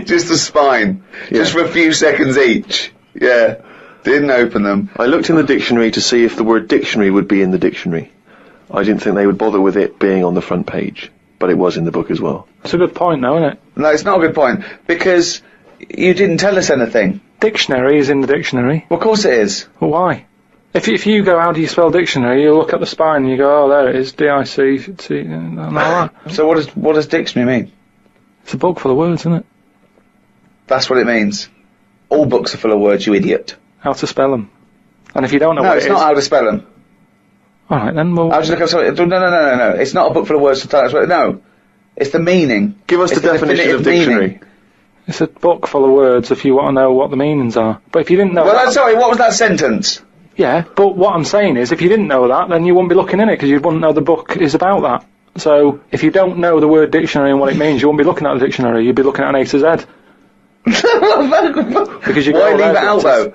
Speaker 2: Just the spine. Yeah. Just for a few seconds each. Yeah. Didn't open them.
Speaker 8: I looked in the dictionary to see if the word dictionary would be in the dictionary. I didn't think they would bother with it being on the front page, but it was in the book as well.
Speaker 1: It's a good point, though, isn't it?
Speaker 2: No, it's not a good point, because you didn't tell us anything.
Speaker 1: Dictionary is in the dictionary.
Speaker 2: Well, of course it is.
Speaker 1: Well, why? If you go, how do you spell dictionary? You look at the spine and you go, oh, there it is, D-I-C-T, and all that.
Speaker 2: So what does dictionary mean?
Speaker 1: It's a book full of words, isn't it?
Speaker 2: That's what it means. All books are full of words, you idiot.
Speaker 1: How to spell them. And if you don't know
Speaker 2: no,
Speaker 1: what
Speaker 2: it's
Speaker 1: it
Speaker 2: not
Speaker 1: is...
Speaker 2: how to spell them.
Speaker 1: All right, then we'll...
Speaker 2: I'll just look up something. No. It's not a book full of words to tell us what... No. It's the meaning.
Speaker 8: Give us the definition of dictionary.
Speaker 2: Meaning.
Speaker 1: It's a book full of words if you want to know what the meanings are. But if you didn't know
Speaker 2: Well, sorry, what was that sentence?
Speaker 1: Yeah, but what I'm saying is, if you didn't know that, then you wouldn't be looking in it, because you wouldn't know the book is about that. So, if you don't know the word dictionary and what it means, you wouldn't be looking at the dictionary, you'd be looking at an A to Z. Because you
Speaker 2: Why leave it out, though?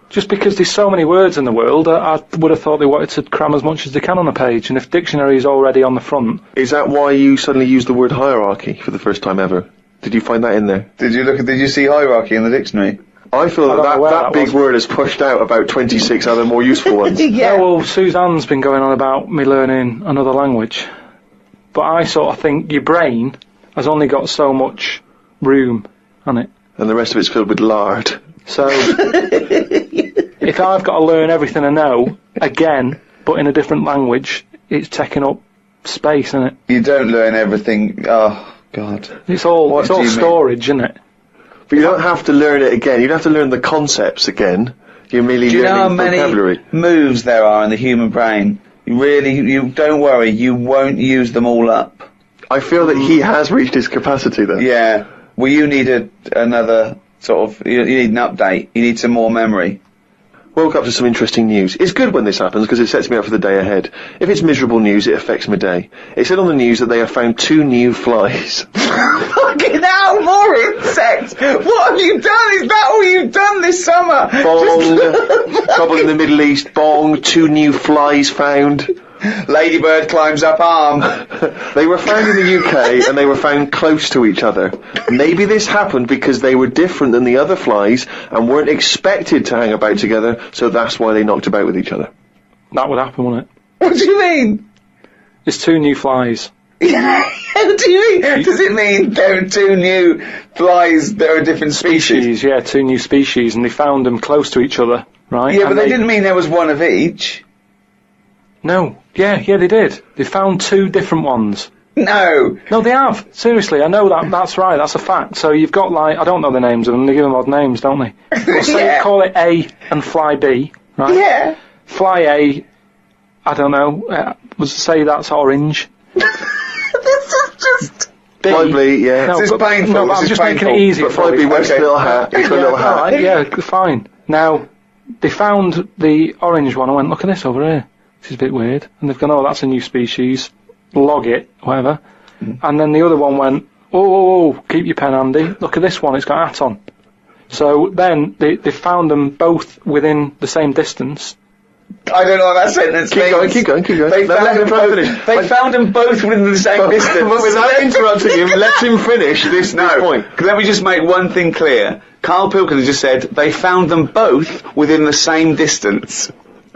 Speaker 1: Just because there's so many words in the world, I would have thought they wanted to cram as much as they can on a page, and if dictionary is already on the front...
Speaker 8: Is that why you suddenly used the word hierarchy for the first time ever? Did you find that in there?
Speaker 2: Did you see hierarchy in the dictionary?
Speaker 8: I feel that big word has pushed out about 26 other more useful ones.
Speaker 1: Yeah, well, Suzanne's been going on about me learning another language. But I sort of think your brain has only got so much room on it.
Speaker 8: And the rest of it's filled with lard.
Speaker 1: So, if I've got to learn everything I know, again, but in a different language, it's taking up space, isn't it?
Speaker 2: You don't learn everything. Oh, God.
Speaker 1: It's all storage, isn't it?
Speaker 8: But you don't have to learn it again. You don't have to learn the concepts again. You're merely
Speaker 2: Do you know how
Speaker 8: learning
Speaker 2: many
Speaker 8: vocabulary.
Speaker 2: moves there are in the human brain? You don't worry, you won't use them all up.
Speaker 8: I feel that he has reached his capacity there.
Speaker 2: Yeah. Well, you need another sort of... You need an update. You need some more memory.
Speaker 8: Woke up to some interesting news. It's good when this happens because it sets me up for the day ahead. If it's miserable news, it affects my day. It said on the news that they have found 2 new flies.
Speaker 2: Fucking hell, more insects! What have you done? Is that all you've done this summer?
Speaker 8: Bong. Trouble in the Middle East. Bong. 2 new flies found.
Speaker 2: Ladybird climbs up arm.
Speaker 8: They were found in the UK and they were found close to each other. Maybe this happened because they were different than the other flies and weren't expected to hang about together, so that's why they knocked about with each other.
Speaker 1: That would happen, wouldn't it?
Speaker 2: What do you mean?
Speaker 1: It's 2 new flies.
Speaker 2: What do you mean? Does it mean there are 2 new flies that are a different species?
Speaker 1: Yeah, 2 new species, and they found them close to each other, right?
Speaker 2: Yeah, but they didn't mean there was one of each.
Speaker 1: No. Yeah, they did. They found 2 different ones.
Speaker 2: No,
Speaker 1: they have. Seriously, I know that. That's right. That's a fact. So you've got, like, I don't know the names of them. They give them odd names, don't they? Well, say, call it A and Fly B, right?
Speaker 2: Yeah.
Speaker 1: Fly A, I don't know. Say that's orange.
Speaker 2: This is just...
Speaker 1: B.
Speaker 8: Fly B, yeah.
Speaker 2: This is painful.
Speaker 1: No, but I'm just making it easy.
Speaker 8: But Fly B wears a little hat. It's a little hat.
Speaker 1: Right, yeah, fine. Now, they found the orange one. I went, look at this over here. This is a bit weird. And they've gone, oh, that's a new species. Log it, whatever. And then the other one went, oh, keep your pen handy. Look at this one, it's got a hat on. So then they found them both within the same distance.
Speaker 2: I don't know what that sentence means.
Speaker 8: Keep going.
Speaker 2: They found them both within the same distance.
Speaker 8: But without interrupting him, let him finish this point.
Speaker 2: Let me just make one thing clear. Karl Pilkington just said they found them both within the same distance.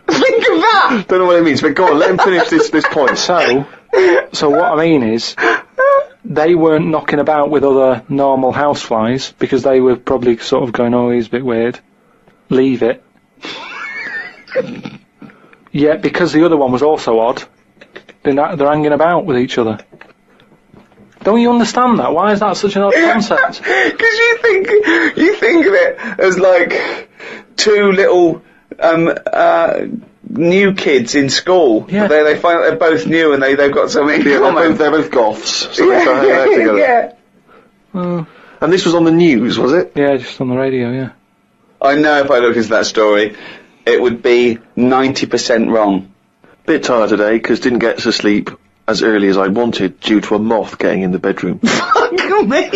Speaker 2: Think of that!
Speaker 8: Don't know what it means, but go on, let him finish this point.
Speaker 1: So what I mean is, they weren't knocking about with other normal houseflies, because they were probably sort of going, oh, he's a bit weird. Leave it. Yeah, because the other one was also odd, they're hanging about with each other. Don't you understand that? Why is that such an odd concept?
Speaker 2: Because you think of it as like 2 little new kids in school. Yeah. They find that they're both new and they've got something in common.
Speaker 8: They're both goths, so they start hanging out together.
Speaker 2: Yeah.
Speaker 8: And this was on the news, was it?
Speaker 1: Yeah, just on the radio, yeah.
Speaker 2: I know if I looked into that story, it would be 90% wrong.
Speaker 8: Bit tired today, because didn't get to sleep as early as I wanted due to a moth getting in the bedroom.
Speaker 2: Fuck me!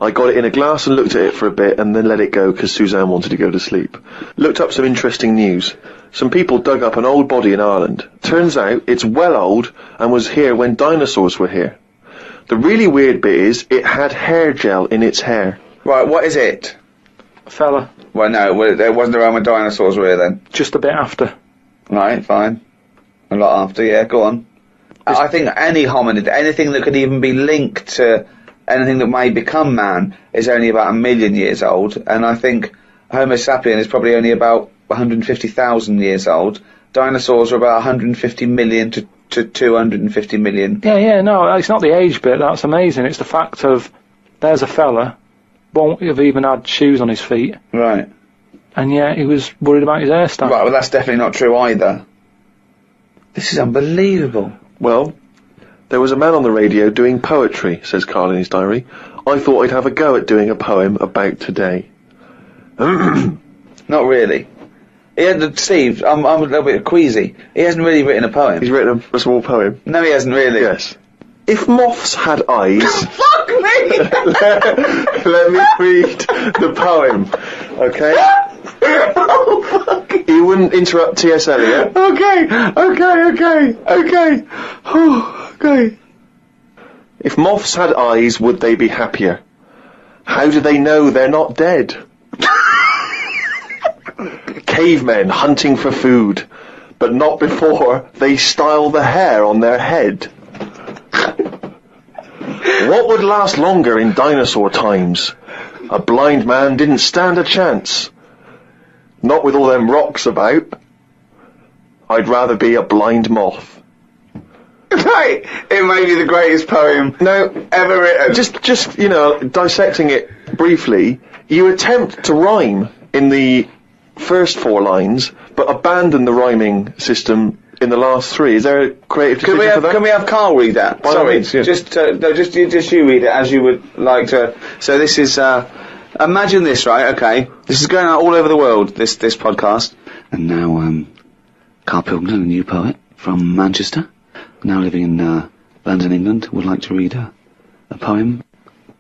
Speaker 8: I got it in a glass and looked at it for a bit and then let it go because Suzanne wanted to go to sleep. Looked up some interesting news. Some people dug up an old body in Ireland. Turns out it's well old and was here when dinosaurs were here. The really weird bit is it had hair gel in its hair.
Speaker 2: Right, what is it?
Speaker 1: A fella.
Speaker 2: Well, no, it wasn't around when dinosaurs were here then.
Speaker 1: Just a bit after.
Speaker 2: Right, fine. A lot after, yeah, go on. I think any hominid, anything that could even be linked to anything that may become man is only about 1 million years old, and I think Homo sapien is probably only about 150,000 years old. Dinosaurs are about 150 million to 250 million.
Speaker 1: Yeah, no, it's not the age bit that's amazing. It's the fact of there's a fella, won't have even had shoes on his feet.
Speaker 2: Right.
Speaker 1: And yet he was worried about his hairstyle.
Speaker 2: Right, well, that's definitely not true either. This is unbelievable.
Speaker 8: Well, there was a man on the radio doing poetry, says Karl in his diary. I thought I'd have a go at doing a poem about today.
Speaker 2: Not really. Steve, I'm a little bit queasy. He hasn't really written a poem.
Speaker 8: He's written a small poem.
Speaker 2: No, he hasn't really.
Speaker 8: Yes. If moths had eyes...
Speaker 2: Fuck me!
Speaker 8: Let me read the poem, okay?
Speaker 2: Oh, fuck.
Speaker 8: You wouldn't interrupt T.S. Eliot.
Speaker 2: Okay.
Speaker 8: Okay. If moths had eyes, would they be happier? How do they know they're not dead? Cavemen hunting for food, but not before they style the hair on their head. What would last longer in dinosaur times? A blind man didn't stand a chance. Not with all them rocks about. I'd rather be a blind moth.
Speaker 2: Right, it may be the greatest poem ever written.
Speaker 8: Just dissecting it briefly, you attempt to rhyme in the first 4 lines, but abandon the rhyming system in the last 3. Is there a creative decision for that?
Speaker 2: Can we have Karl read that?
Speaker 8: By
Speaker 2: Sorry,
Speaker 8: means, yeah.
Speaker 2: just you read it as you would like to. So this is, imagine this, right? Okay, this is going out all over the world. This podcast, and now Karl Pilkington, a new poet from Manchester, now living in London, England, would like to read a poem.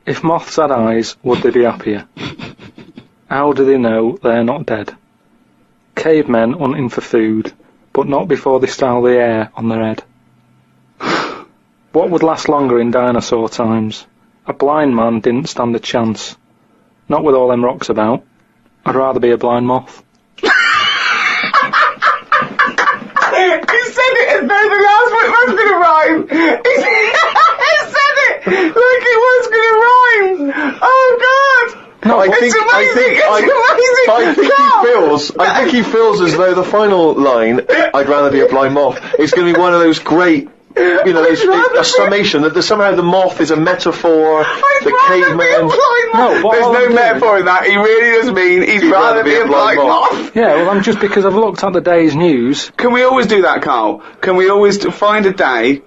Speaker 1: If moths had eyes, would they be happier? How do they know they're not dead? Cavemen hunting for food, but not before they style the hair on their head. What would last longer in dinosaur times? A blind man didn't stand a chance. Not with all them rocks about. I'd rather be a blind moth.
Speaker 2: He said it as though the last one was going to rhyme. He said it like it was going to rhyme. Oh, God.
Speaker 8: No, I think he feels as though the final line, I'd rather be a blind moth, is going to be one of those great, a summation that somehow the moth is a metaphor, the caveman.
Speaker 2: There's no metaphor in that. He really does mean he'd rather be a blind moth.
Speaker 1: Yeah, well, I'm just because I've looked at the day's news.
Speaker 2: Can we always do that, Karl? Can we always find a day,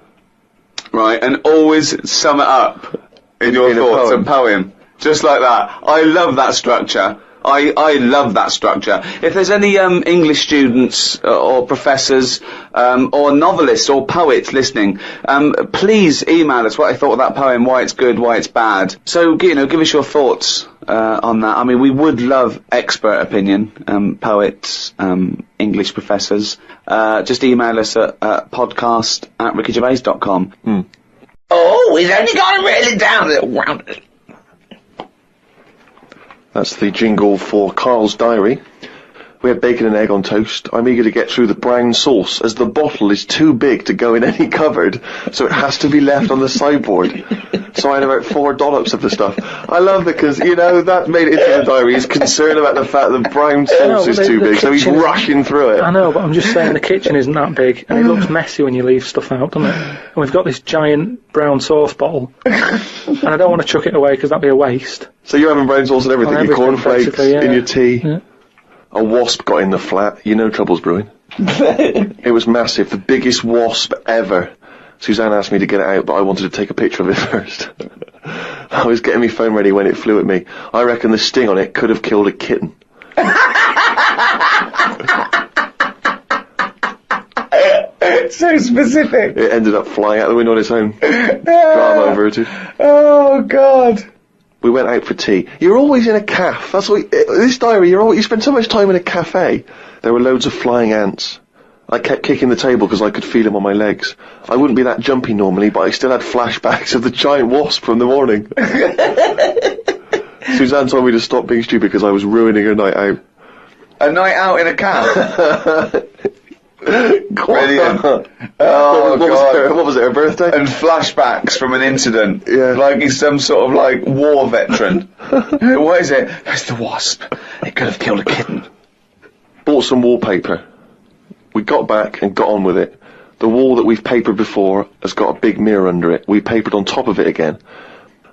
Speaker 2: right, and always sum it up in your thoughts and poem? Just like that. I love that structure. I love that structure. If there's any English students or professors or novelists or poets listening, please email us what I thought of that poem, why it's good, why it's bad. So, give us your thoughts on that. I mean, we would love expert opinion, poets, English professors. Just email us at podcast@rickygervais.com. Oh, he's only got to reel it down a little round.
Speaker 8: That's the jingle for Karl's diary. We had bacon and egg on toast. I'm eager to get through the brown sauce, as the bottle is too big to go in any cupboard, so it has to be left on the sideboard. So I had about 4 dollops of the stuff. I love that because, that made it into the diary. He's concerned about the fact that brown sauce is too big, so he's rushing through it.
Speaker 1: I know, but I'm just saying the kitchen isn't that big, and it looks messy when you leave stuff out, doesn't it? And we've got this giant brown sauce bottle, and I don't want to chuck it away because that'd be a waste.
Speaker 8: So you're having brown sauce and everything, your cornflakes,
Speaker 1: yeah.
Speaker 8: in your tea.
Speaker 1: Yeah.
Speaker 8: A wasp got in the flat. Trouble's brewing. It was massive, the biggest wasp ever. Suzanne asked me to get it out, but I wanted to take a picture of it first. I was getting my phone ready when it flew at me. I reckon the sting on it could have killed a kitten.
Speaker 2: So specific.
Speaker 8: It ended up flying out the window on its own. Drama averted.
Speaker 2: Oh, God.
Speaker 8: We went out for tea. You're always in a cafe. That's what this diary. You spend so much time in a cafe. There were loads of flying ants. I kept kicking the table because I could feel them on my legs. I wouldn't be that jumpy normally, but I still had flashbacks of the giant wasp from the morning. Suzanne told me to stop being stupid because I was ruining her night out.
Speaker 2: A night out in a cab. Brilliant. Oh, God.
Speaker 8: What was it, her birthday?
Speaker 2: And flashbacks from an incident.
Speaker 8: Yeah.
Speaker 2: Like he's some sort of, war veteran. What is it? It's the wasp. It could have killed a kitten.
Speaker 17: bought some wallpaper. We got back and got on with it. The wall that we've papered before has got a big mirror under it. We papered on top of it again.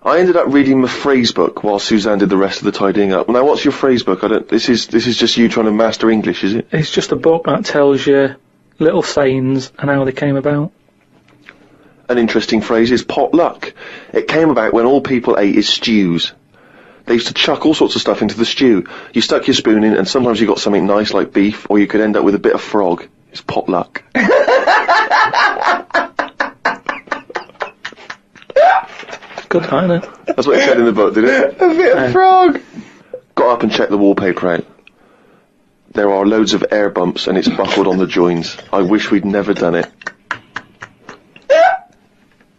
Speaker 17: I ended up reading my phrase book while Suzanne did the rest of the tidying up. Now, what's your phrase book? This is just you trying to master English, is it?
Speaker 1: It's just a book that tells you little sayings and how they came about.
Speaker 17: An interesting phrase is potluck. It came about when all people ate is stews. They used to chuck all sorts of stuff into the stew. You stuck your spoon in, and sometimes you got something nice like beef, or you could end up with a bit of frog. It's potluck.
Speaker 1: Good, isn't it?
Speaker 17: That's what it said in the book, did it?
Speaker 13: A bit of frog.
Speaker 17: Got up and checked the wallpaper out. There are loads of air bumps, and it's buckled on the joins. I wish we'd never done it.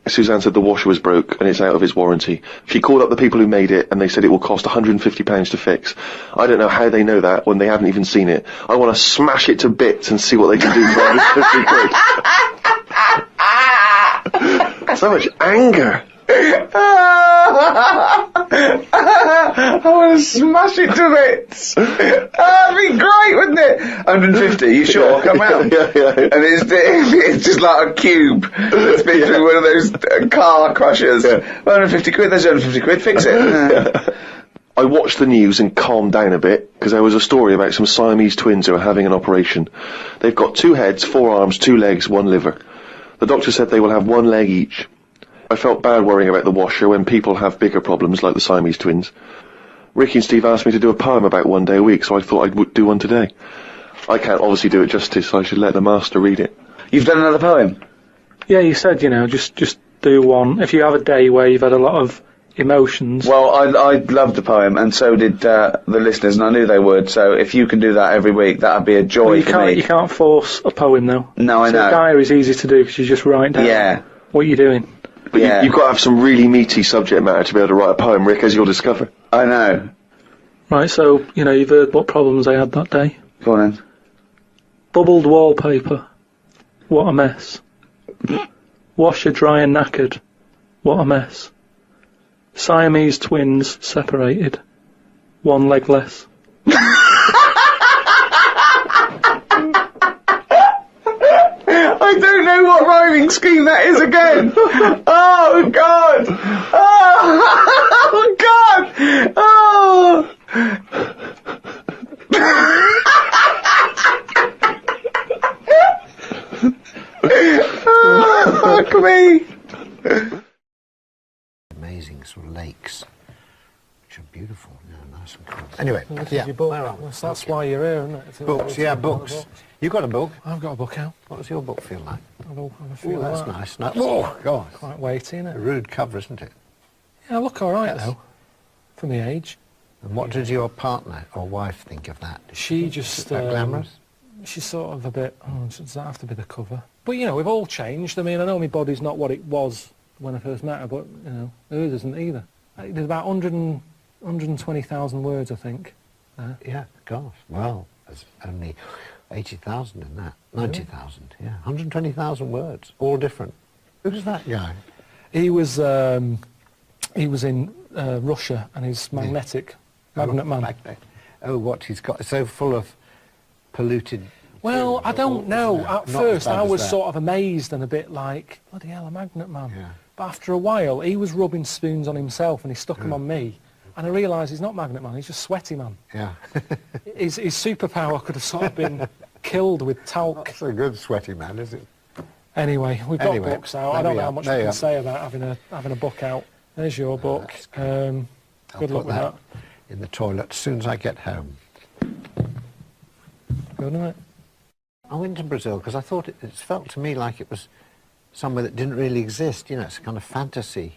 Speaker 17: Suzanne said the washer was broke and it's out of its warranty. She called up the people who made it and they said it will cost £150 to fix. I don't know how they know that when they haven't even seen it. I want to smash it to bits and see what they can do for £150. So much anger.
Speaker 13: I want to smash it to bits. That'd be great, wouldn't it? 150, you sure? Come round.
Speaker 17: Yeah.
Speaker 13: And it's just like a cube that's been through one of those car crushers. 150 quid, there's 150 quid, fix it.
Speaker 17: I watched the news and calmed down a bit, because there was a story about some Siamese twins who are having an operation. They've got 2 heads, 4 arms, 2 legs, 1 liver. The doctor said they will have 1 leg each. I felt bad worrying about the washer when people have bigger problems like the Siamese twins. Ricky and Steve asked me to do a poem about 1 day a week, so I thought I'd do one today. I can't obviously do it justice, so I should let the master read it.
Speaker 13: You've done another poem?
Speaker 1: Yeah, you said, just do one. If you have a day where you've had a lot of emotions.
Speaker 13: Well, I loved the poem, and so did the listeners, and I knew they would, so if you can do that every week, that'd be a joy for me.
Speaker 1: You can't force a poem, though.
Speaker 13: No, I know.
Speaker 1: A diary's easy to do, because you just write down what you're doing.
Speaker 17: But you've got to have some really meaty subject matter to be able to write a poem, Rick, as you'll discover.
Speaker 13: I know.
Speaker 1: Right, so, you've heard what problems I had that day.
Speaker 13: Go on then.
Speaker 1: Bubbled wallpaper. What a mess. Washer dry and knackered. What a mess. Siamese twins separated. 1 leg less.
Speaker 13: I don't know what rhyming scheme that is again. Oh, God. Oh, God. Oh. Oh, fuck me.
Speaker 18: Amazing sort of lakes, which are beautiful, nice and cool. Anyway, yeah, where are we?
Speaker 1: That's why you're here, isn't it?
Speaker 18: Books, yeah, books. You got a book?
Speaker 1: I've got a book out.
Speaker 18: What does your book feel like?
Speaker 1: I feel
Speaker 18: that's
Speaker 1: like
Speaker 18: nice. Oh, God.
Speaker 1: Quite weighty, isn't it?
Speaker 18: A rude cover, isn't it?
Speaker 1: Yeah, I look alright, though, for my age.
Speaker 18: And what did your partner or wife think of that?
Speaker 1: She just...
Speaker 18: glamorous?
Speaker 1: She's sort of a bit, does that have to be the cover? But, we've all changed. I mean, I know my body's not what it was when I first met her, but, hers isn't either. There's about 120,000 words, I think.
Speaker 18: Yeah, gosh. Well, there's only 80,000 in that. 90,000, yeah. 120,000 words, all different. Who's that guy?
Speaker 1: He was in Russia, and he's magnetic. Magnet man.
Speaker 18: Magnet. Oh, what he's got, so full of polluted...
Speaker 1: Well, I don't know. At first, I was
Speaker 18: that.
Speaker 1: sort of amazed and a bit like, bloody hell, a magnet man.
Speaker 18: Yeah.
Speaker 1: But after a while, he was rubbing spoons on himself and he stuck them on me. And I realised he's not magnet man, he's just sweaty man.
Speaker 18: Yeah.
Speaker 1: His superpower could have sort of been killed with talc.
Speaker 18: That's a good sweaty man, is it?
Speaker 1: Anyway, we've got books out. I don't know how much we can say about having a book out. There's your book. Good luck with that.
Speaker 18: In the toilet as soon as I get home.
Speaker 1: Good night.
Speaker 18: I went to Brazil because I thought it felt to me like it was somewhere that didn't really exist. It's a kind of fantasy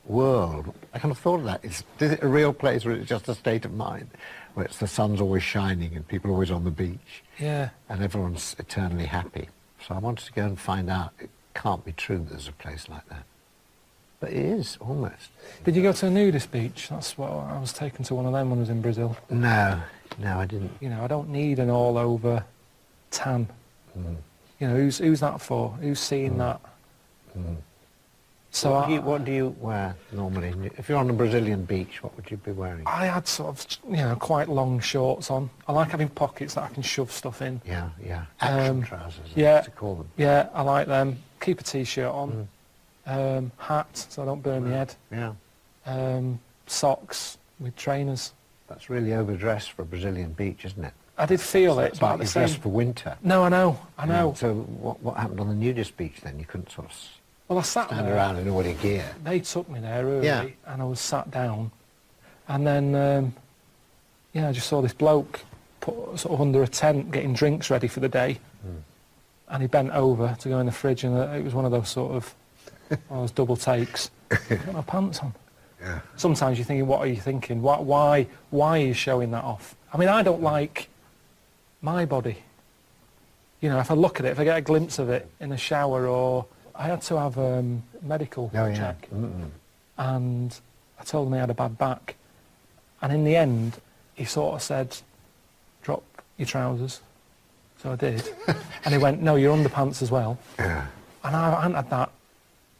Speaker 18: world. I kind of thought of that. Is it a real place or is it just a state of mind where the sun's always shining and people are always on the beach?
Speaker 1: Yeah.
Speaker 18: And everyone's eternally happy. So I wanted to go and find out. It can't be true that there's a place like that. But it is, almost.
Speaker 1: Did you go to a nudist beach? That's what I was taken to one of them when I was in Brazil.
Speaker 18: No, I didn't.
Speaker 1: I don't need an all-over tan. Who's that for? Who's seeing that? So
Speaker 18: what do you wear normally? If you're on a Brazilian beach, what would you be wearing?
Speaker 1: I had sort of, quite long shorts on. I like having pockets that I can shove stuff in.
Speaker 18: Yeah, yeah. Action trousers,
Speaker 1: yeah,
Speaker 18: I used to call them.
Speaker 1: Yeah, I like them. Keep a t-shirt on. Hat, so I don't burn my head.
Speaker 18: Yeah.
Speaker 1: Socks with trainers.
Speaker 18: That's really overdressed for a Brazilian beach, isn't it?
Speaker 1: I did feel it,
Speaker 18: It's
Speaker 1: but
Speaker 18: like
Speaker 1: at the
Speaker 18: you're
Speaker 1: same...
Speaker 18: dressed for winter.
Speaker 1: No, I know.
Speaker 18: Yeah, so what happened on the nudist beach then? You couldn't sort of
Speaker 1: I sat
Speaker 18: stand
Speaker 1: there.
Speaker 18: around in all your gear.
Speaker 1: They took me there early,
Speaker 18: Yeah.
Speaker 1: and I was sat down, and then I just saw this bloke put sort of under a tent getting drinks ready for the day, and he bent over to go in the fridge, and it was one of those sort of those double takes. I've got no pants on.
Speaker 18: Yeah.
Speaker 1: Sometimes you're thinking, what are you thinking? Why are you showing that off? I mean, I don't like my body. You know, if I look at it, if I get a glimpse of it in the shower, or I had to have a medical check, and I told him he had a bad back, and in the end he sort of said, drop your trousers. So I did. And he went, no, your underpants as well.
Speaker 18: Yeah.
Speaker 1: And I hadn't had that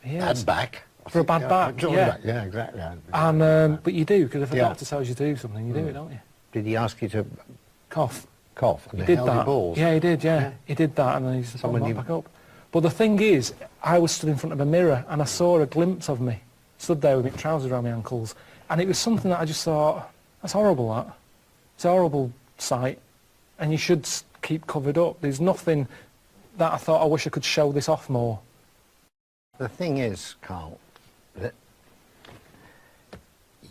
Speaker 1: years.
Speaker 18: Bad back.
Speaker 1: For a bad back, yeah.
Speaker 18: Yeah, exactly.
Speaker 1: And but you do, because if a doctor tells you to do something, you do it, don't you?
Speaker 18: Did he ask you to
Speaker 1: cough?
Speaker 18: Cough, and
Speaker 1: He
Speaker 18: they
Speaker 1: did
Speaker 18: held
Speaker 1: that.
Speaker 18: your balls?
Speaker 1: Yeah, he did. Yeah, he did that, and then he said,
Speaker 18: Someone
Speaker 1: "Put
Speaker 18: you-
Speaker 1: back up." But the thing is, I was stood in front of a mirror, and I saw a glimpse of me, stood there with my trousers around my ankles, and it was something that I just thought, that's horrible. That it's a horrible sight, and you should keep covered up. There's nothing that I thought I wish I could show this off more.
Speaker 18: The thing is, Karl, that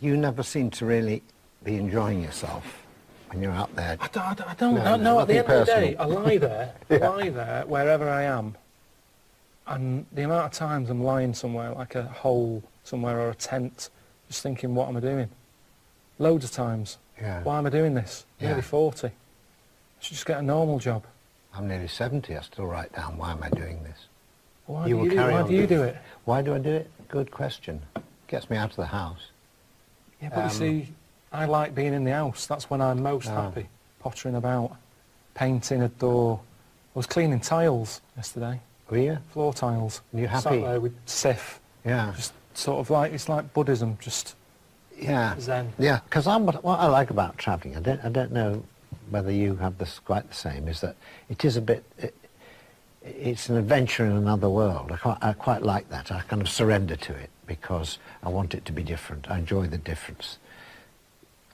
Speaker 18: you never seem to really be enjoying yourself when you're out there.
Speaker 1: I don't know. At the end of the day, I lie there, lie there wherever I am, and the amount of times I'm lying somewhere, like a hole somewhere or a tent, just thinking, what am I doing? Loads of times.
Speaker 18: Yeah.
Speaker 1: Why am I doing this?
Speaker 18: Yeah.
Speaker 1: Nearly 40. I should just get a normal job.
Speaker 18: I'm nearly 70, I still write down, why am I doing this?
Speaker 1: Why do you do it?
Speaker 18: Why do I do it? Good question. Gets me out of the house.
Speaker 1: Yeah, but you see, I like being in the house. That's when I'm most happy. Pottering about, painting a door. I was cleaning tiles yesterday.
Speaker 18: Were you?
Speaker 1: Floor tiles.
Speaker 18: Are you happy?
Speaker 1: Sat there with Sif.
Speaker 18: Yeah.
Speaker 1: Just sort of like, it's like Buddhism, just Zen.
Speaker 18: Yeah, because what I like about travelling, I don't know whether you have this quite the same, is that it is a bit, it's an adventure in another world. I quite like that. I kind of surrender to it because I want it to be different. I enjoy the difference.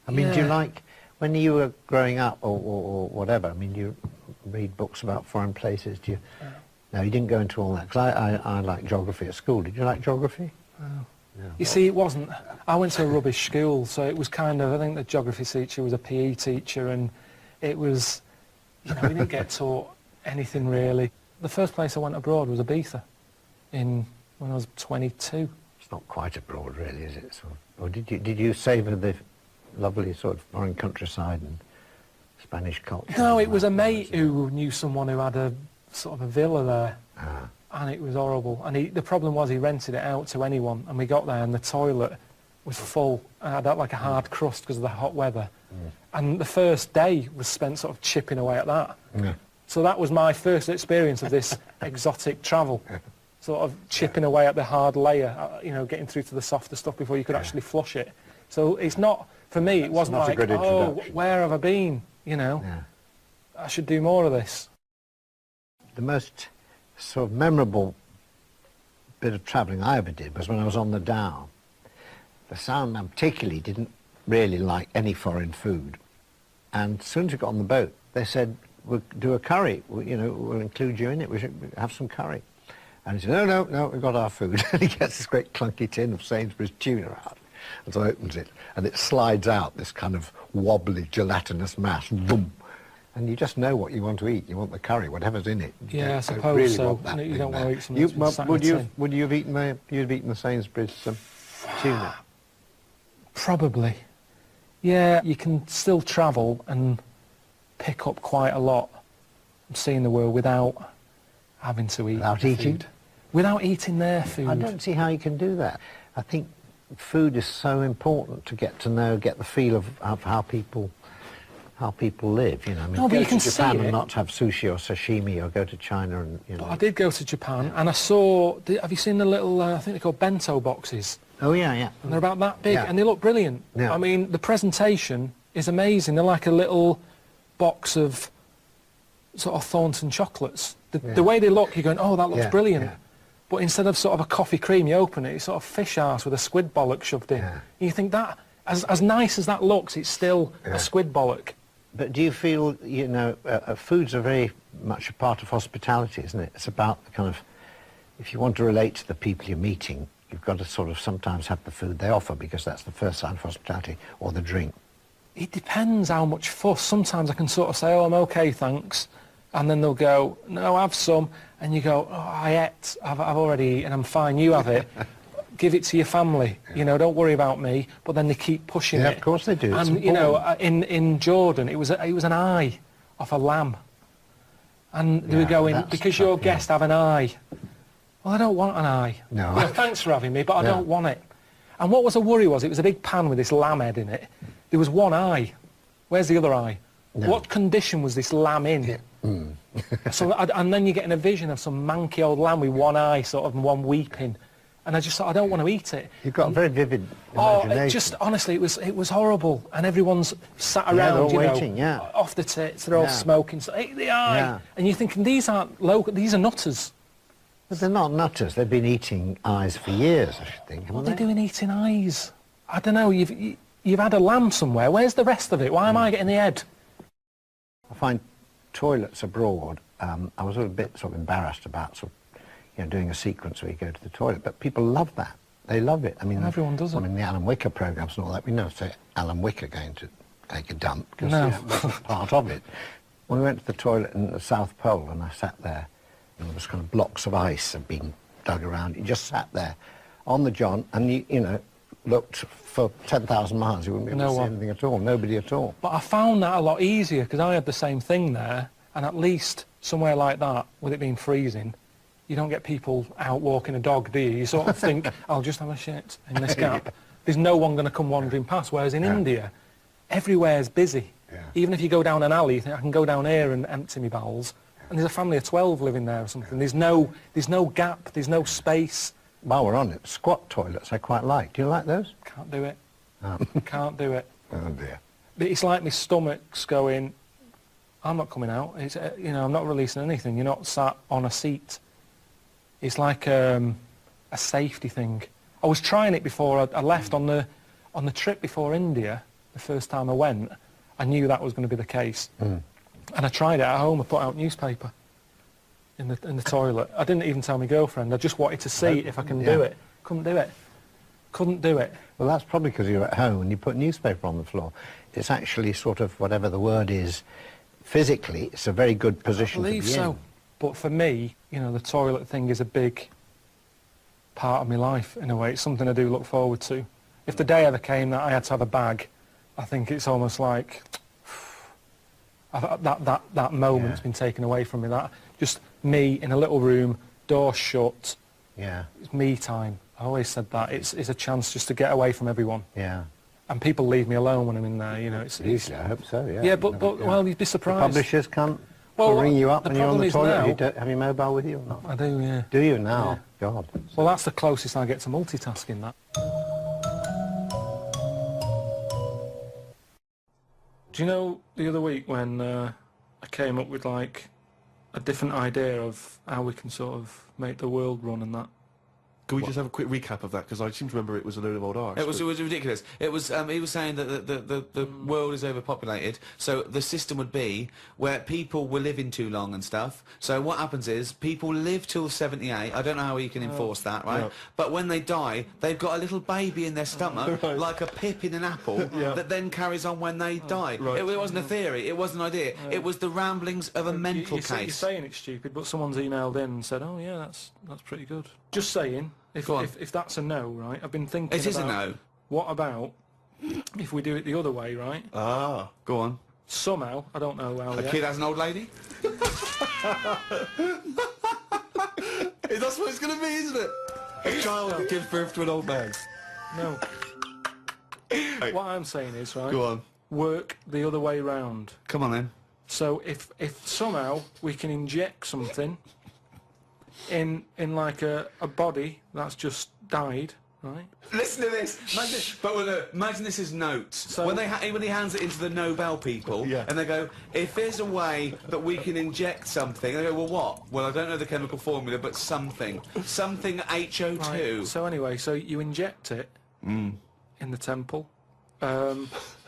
Speaker 18: I mean, do you like, when you were growing up or whatever, I mean, do you read books about foreign places? Do you? No, you didn't go into all that, because I like geography at school. Did you like geography?
Speaker 1: No. You see, it wasn't. I went to a rubbish school, so it was kind of, I think the geography teacher was a PE teacher, and it was, we didn't get taught anything really. The first place I went abroad was Ibiza when I was 22.
Speaker 18: It's not quite abroad really, is it? Or did you savour the lovely sort of foreign countryside and Spanish culture?
Speaker 1: No, it was a mate who knew someone who had a sort of a villa there. And it was horrible. And the problem was he rented it out to anyone, and we got there and the toilet was full. I had like a hard crust because of the hot weather. And the first day was spent sort of chipping away at that. So that was my first experience of this exotic travel, sort of chipping away at the hard layer, getting through to the softer stuff before you could actually flush it. So it's not, for me, it wasn't like, oh, where have I been? I should do more of this.
Speaker 18: The most sort of memorable bit of travelling I ever did was when I was on the Down. The soundman particularly didn't really like any foreign food. And as soon as we got on the boat, they said, we'll do a curry, we'll include you in it, we should have some curry. And he said, no, we've got our food. And he gets this great clunky tin of Sainsbury's tuna out. And so opens it, and it slides out this kind of wobbly, gelatinous mass, boom. And you just know what you want to eat. You want the curry, whatever's in it.
Speaker 1: Yeah, I suppose so. You don't want to eat something that's sat in a tin.
Speaker 18: Would you have eaten the Sainsbury's tuna?
Speaker 1: Probably. Yeah, you can still travel and pick up quite a lot from seeing the world without having to eat
Speaker 18: Without eating?
Speaker 1: food. Without eating their food.
Speaker 18: I don't see how you can do that. I think food is so important to get to know, get the feel of how people how people live, you know. I mean,
Speaker 1: No, but
Speaker 18: go
Speaker 1: you can
Speaker 18: to Japan
Speaker 1: see
Speaker 18: and
Speaker 1: it.
Speaker 18: not have sushi or sashimi, or go to China and, you know.
Speaker 1: But I did go to Japan and I saw, have you seen the little, I think they're called bento boxes?
Speaker 18: Oh, yeah, yeah.
Speaker 1: And they're about that big
Speaker 18: Yeah.
Speaker 1: and they look brilliant.
Speaker 18: Yeah.
Speaker 1: I mean, the presentation is amazing. They're like a little box of sort of Thornton chocolates. The way they look, you're going, oh, that looks
Speaker 18: Yeah,
Speaker 1: brilliant.
Speaker 18: yeah.
Speaker 1: But instead of sort of a coffee cream, you open it, it's sort of fish arse with a squid bollock shoved in. And you think that, as nice as that looks, it's still a squid bollock.
Speaker 18: But do you feel, you know, foods are very much a part of hospitality, isn't it? It's about the kind of, if you want to relate to the people you're meeting, you've got to sort of sometimes have the food they offer, because that's the first sign of hospitality, or the drink.
Speaker 1: It depends how much fuss. Sometimes I can sort of say, oh, I'm okay, thanks. And then they'll go, no, have some. And you go, oh, I ate, I've already eaten, I'm fine, you have it. Give it to your family, you know, don't worry about me. But then they keep pushing
Speaker 18: Yeah,
Speaker 1: it.
Speaker 18: of course they do. It's
Speaker 1: And, you know,
Speaker 18: important.
Speaker 1: in Jordan, it was an eye off a lamb. And they were going, because your guest have an eye. Well, I don't want an eye.
Speaker 18: No.
Speaker 1: You know, thanks for having me, but I
Speaker 18: Yeah.
Speaker 1: don't want it. And what was a worry was, it was a big pan with this lamb head in it. There was one eye. Where's the other eye?
Speaker 18: No.
Speaker 1: What condition was this lamb in? So, and then you're getting a vision of some manky old lamb with one eye, sort of, and one weeping. And I just thought, I don't want to eat it.
Speaker 18: You've got a very vivid
Speaker 1: Oh,
Speaker 18: imagination.
Speaker 1: it just, honestly, it was horrible. And everyone's sat
Speaker 18: Yeah,
Speaker 1: around,
Speaker 18: they're
Speaker 1: you
Speaker 18: all waiting,
Speaker 1: know,
Speaker 18: yeah.
Speaker 1: off the tits, they're all
Speaker 18: Yeah.
Speaker 1: smoking. So, eat the eye.
Speaker 18: Yeah.
Speaker 1: And you're thinking, these aren't local, these are nutters.
Speaker 18: But they're not nutters. They've been eating eyes for years, I should think, haven't
Speaker 1: What are
Speaker 18: they?
Speaker 1: they doing eating eyes? I don't know, you've had a lamb somewhere. Where's the rest of it? Why am I getting the head?
Speaker 18: I find toilets abroad, I was a bit sort of embarrassed about sort of, you know, doing a sequence where you go to the toilet, but people love that. They love it. I mean,
Speaker 1: Well, everyone does it.
Speaker 18: I mean, the Alan Wicker programmes and all that, we never say Alan Wicker going to take a dump, because
Speaker 1: No.
Speaker 18: it wasn't part of it. When we went to the toilet in the South Pole, and I sat there, and there was kind of blocks of ice had been dug around. You just sat there on the john, and you know, looked for 10,000 miles. You wouldn't be able
Speaker 1: No
Speaker 18: to see
Speaker 1: one.
Speaker 18: anything at all. Nobody at all.
Speaker 1: But I found that a lot easier, because I had the same thing there, and at least somewhere like that, with it being freezing, you don't get people out walking a dog, do you? You sort of think, I'll just have a shit in this gap. There's no one going to come wandering past, whereas in India, everywhere's busy. Even if you go down an alley, you think, I can go down here and empty my bowels, and there's a family of 12 living there or something. There's no gap, there's no space.
Speaker 18: While we're on it, squat toilets I quite like. Do you like those?
Speaker 1: Can't do it. Can't do it.
Speaker 18: Oh dear.
Speaker 1: But it's like my stomach's going, I'm not coming out. It's, you know, I'm not releasing anything. You're not sat on a seat. It's like a safety thing. I was trying it before I left on the trip before India. The first time I went, I knew that was going to be the case, and I tried it at home. I put out newspaper in the toilet. I didn't even tell my girlfriend. I just wanted to see if I can do it. Couldn't do it. Couldn't do it.
Speaker 18: Well, that's probably because you're at home and you put newspaper on the floor. It's actually sort of, whatever the word is, physically, it's a very good position
Speaker 1: I
Speaker 18: to be
Speaker 1: believe so.
Speaker 18: in.
Speaker 1: But for me, you know, the toilet thing is a big part of my life, in a way. It's something I do look forward to. If the day ever came that I had to have a bag, I think it's almost like that moment's been taken away from me. That just me in a little room, door shut.
Speaker 18: Yeah.
Speaker 1: It's me time. I always said that. It's a chance just to get away from everyone.
Speaker 18: Yeah.
Speaker 1: And people leave me alone when I'm in there, you know.
Speaker 18: Usually, I hope so, yeah.
Speaker 1: Yeah, but well, you'd be
Speaker 18: The
Speaker 1: surprised.
Speaker 18: publishers can't
Speaker 1: Well,
Speaker 18: ring you up
Speaker 1: the
Speaker 18: when you're on
Speaker 1: problem
Speaker 18: the
Speaker 1: is
Speaker 18: toilet.
Speaker 1: now-
Speaker 18: You don't have your mobile with you or not?
Speaker 1: I do, yeah.
Speaker 18: Do you now? God.
Speaker 1: Well, that's the closest I get to multitasking, that. Do you know the other week when I came up with, like, a different idea of how we can sort of make the world run and that?
Speaker 8: Can we just have a quick recap of that? Because I seem to remember it was a load of old arse.
Speaker 9: It was ridiculous. It was he was saying that the world is overpopulated, so the system would be where people were living too long and stuff. So what happens is people live till 78. I don't know how you can enforce that, right?
Speaker 8: Yeah.
Speaker 9: But when they die, they've got a little baby in their stomach,
Speaker 8: Right.
Speaker 9: like a pip in an apple,
Speaker 8: Yeah.
Speaker 9: that then carries on when they die.
Speaker 8: Right.
Speaker 9: It wasn't a theory. It wasn't an idea. It was the ramblings of a mental
Speaker 1: You're
Speaker 9: case.
Speaker 1: saying it's stupid, but someone's emailed in and said, oh, yeah, that's pretty good. Just saying, if that's a no, right, I've been thinking
Speaker 9: It is a
Speaker 1: about,
Speaker 9: no.
Speaker 1: What about if we do it the other way, right?
Speaker 8: Ah,
Speaker 9: go on.
Speaker 1: Somehow, I don't know how
Speaker 9: A
Speaker 1: yet.
Speaker 9: kid has an old lady?
Speaker 8: That's what it's going to be, isn't it? A child gives birth to an old man.
Speaker 1: No. What I'm saying is, right,
Speaker 8: Go on.
Speaker 1: work the other way round.
Speaker 9: Come on then.
Speaker 1: So if somehow we can inject something in like a body that's just died, right?
Speaker 9: Listen to this. Imagine this is notes. So when he hands it into the Nobel people, and they go, if there's a way that we can inject something, and they go, well, what? Well, I don't know the chemical formula, but something HO2.
Speaker 1: Right. So anyway, so you inject it in the temple.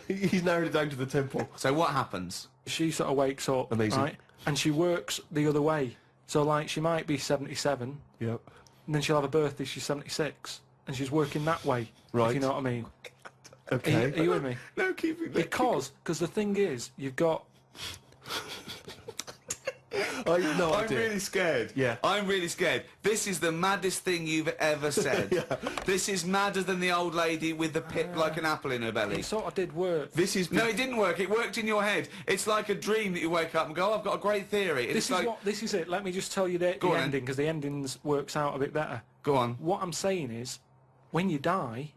Speaker 3: He's narrowed it down to the temple.
Speaker 9: So what happens?
Speaker 1: She sort of wakes up,
Speaker 3: Amazing.
Speaker 1: right? And she works the other way. So, like, she might be 77.
Speaker 3: Yep.
Speaker 1: And then she'll have a birthday, she's 76. And she's working that way.
Speaker 3: Right.
Speaker 1: If you know what I mean.
Speaker 3: Okay.
Speaker 1: Are you with me?
Speaker 3: No, keep it.
Speaker 1: Because the thing is, you've got...
Speaker 9: I'm really scared.
Speaker 3: Yeah.
Speaker 9: I'm really scared. This is the maddest thing you've ever said. This is madder than the old lady with the pip like an apple in her belly.
Speaker 1: It sort of did work.
Speaker 9: No, it didn't work. It worked in your head. It's like a dream that you wake up and go, oh, I've got a great theory.
Speaker 1: This is it. Let me just tell you the ending, because the endings works out a bit better.
Speaker 9: Go on.
Speaker 1: What I'm saying is, when you die,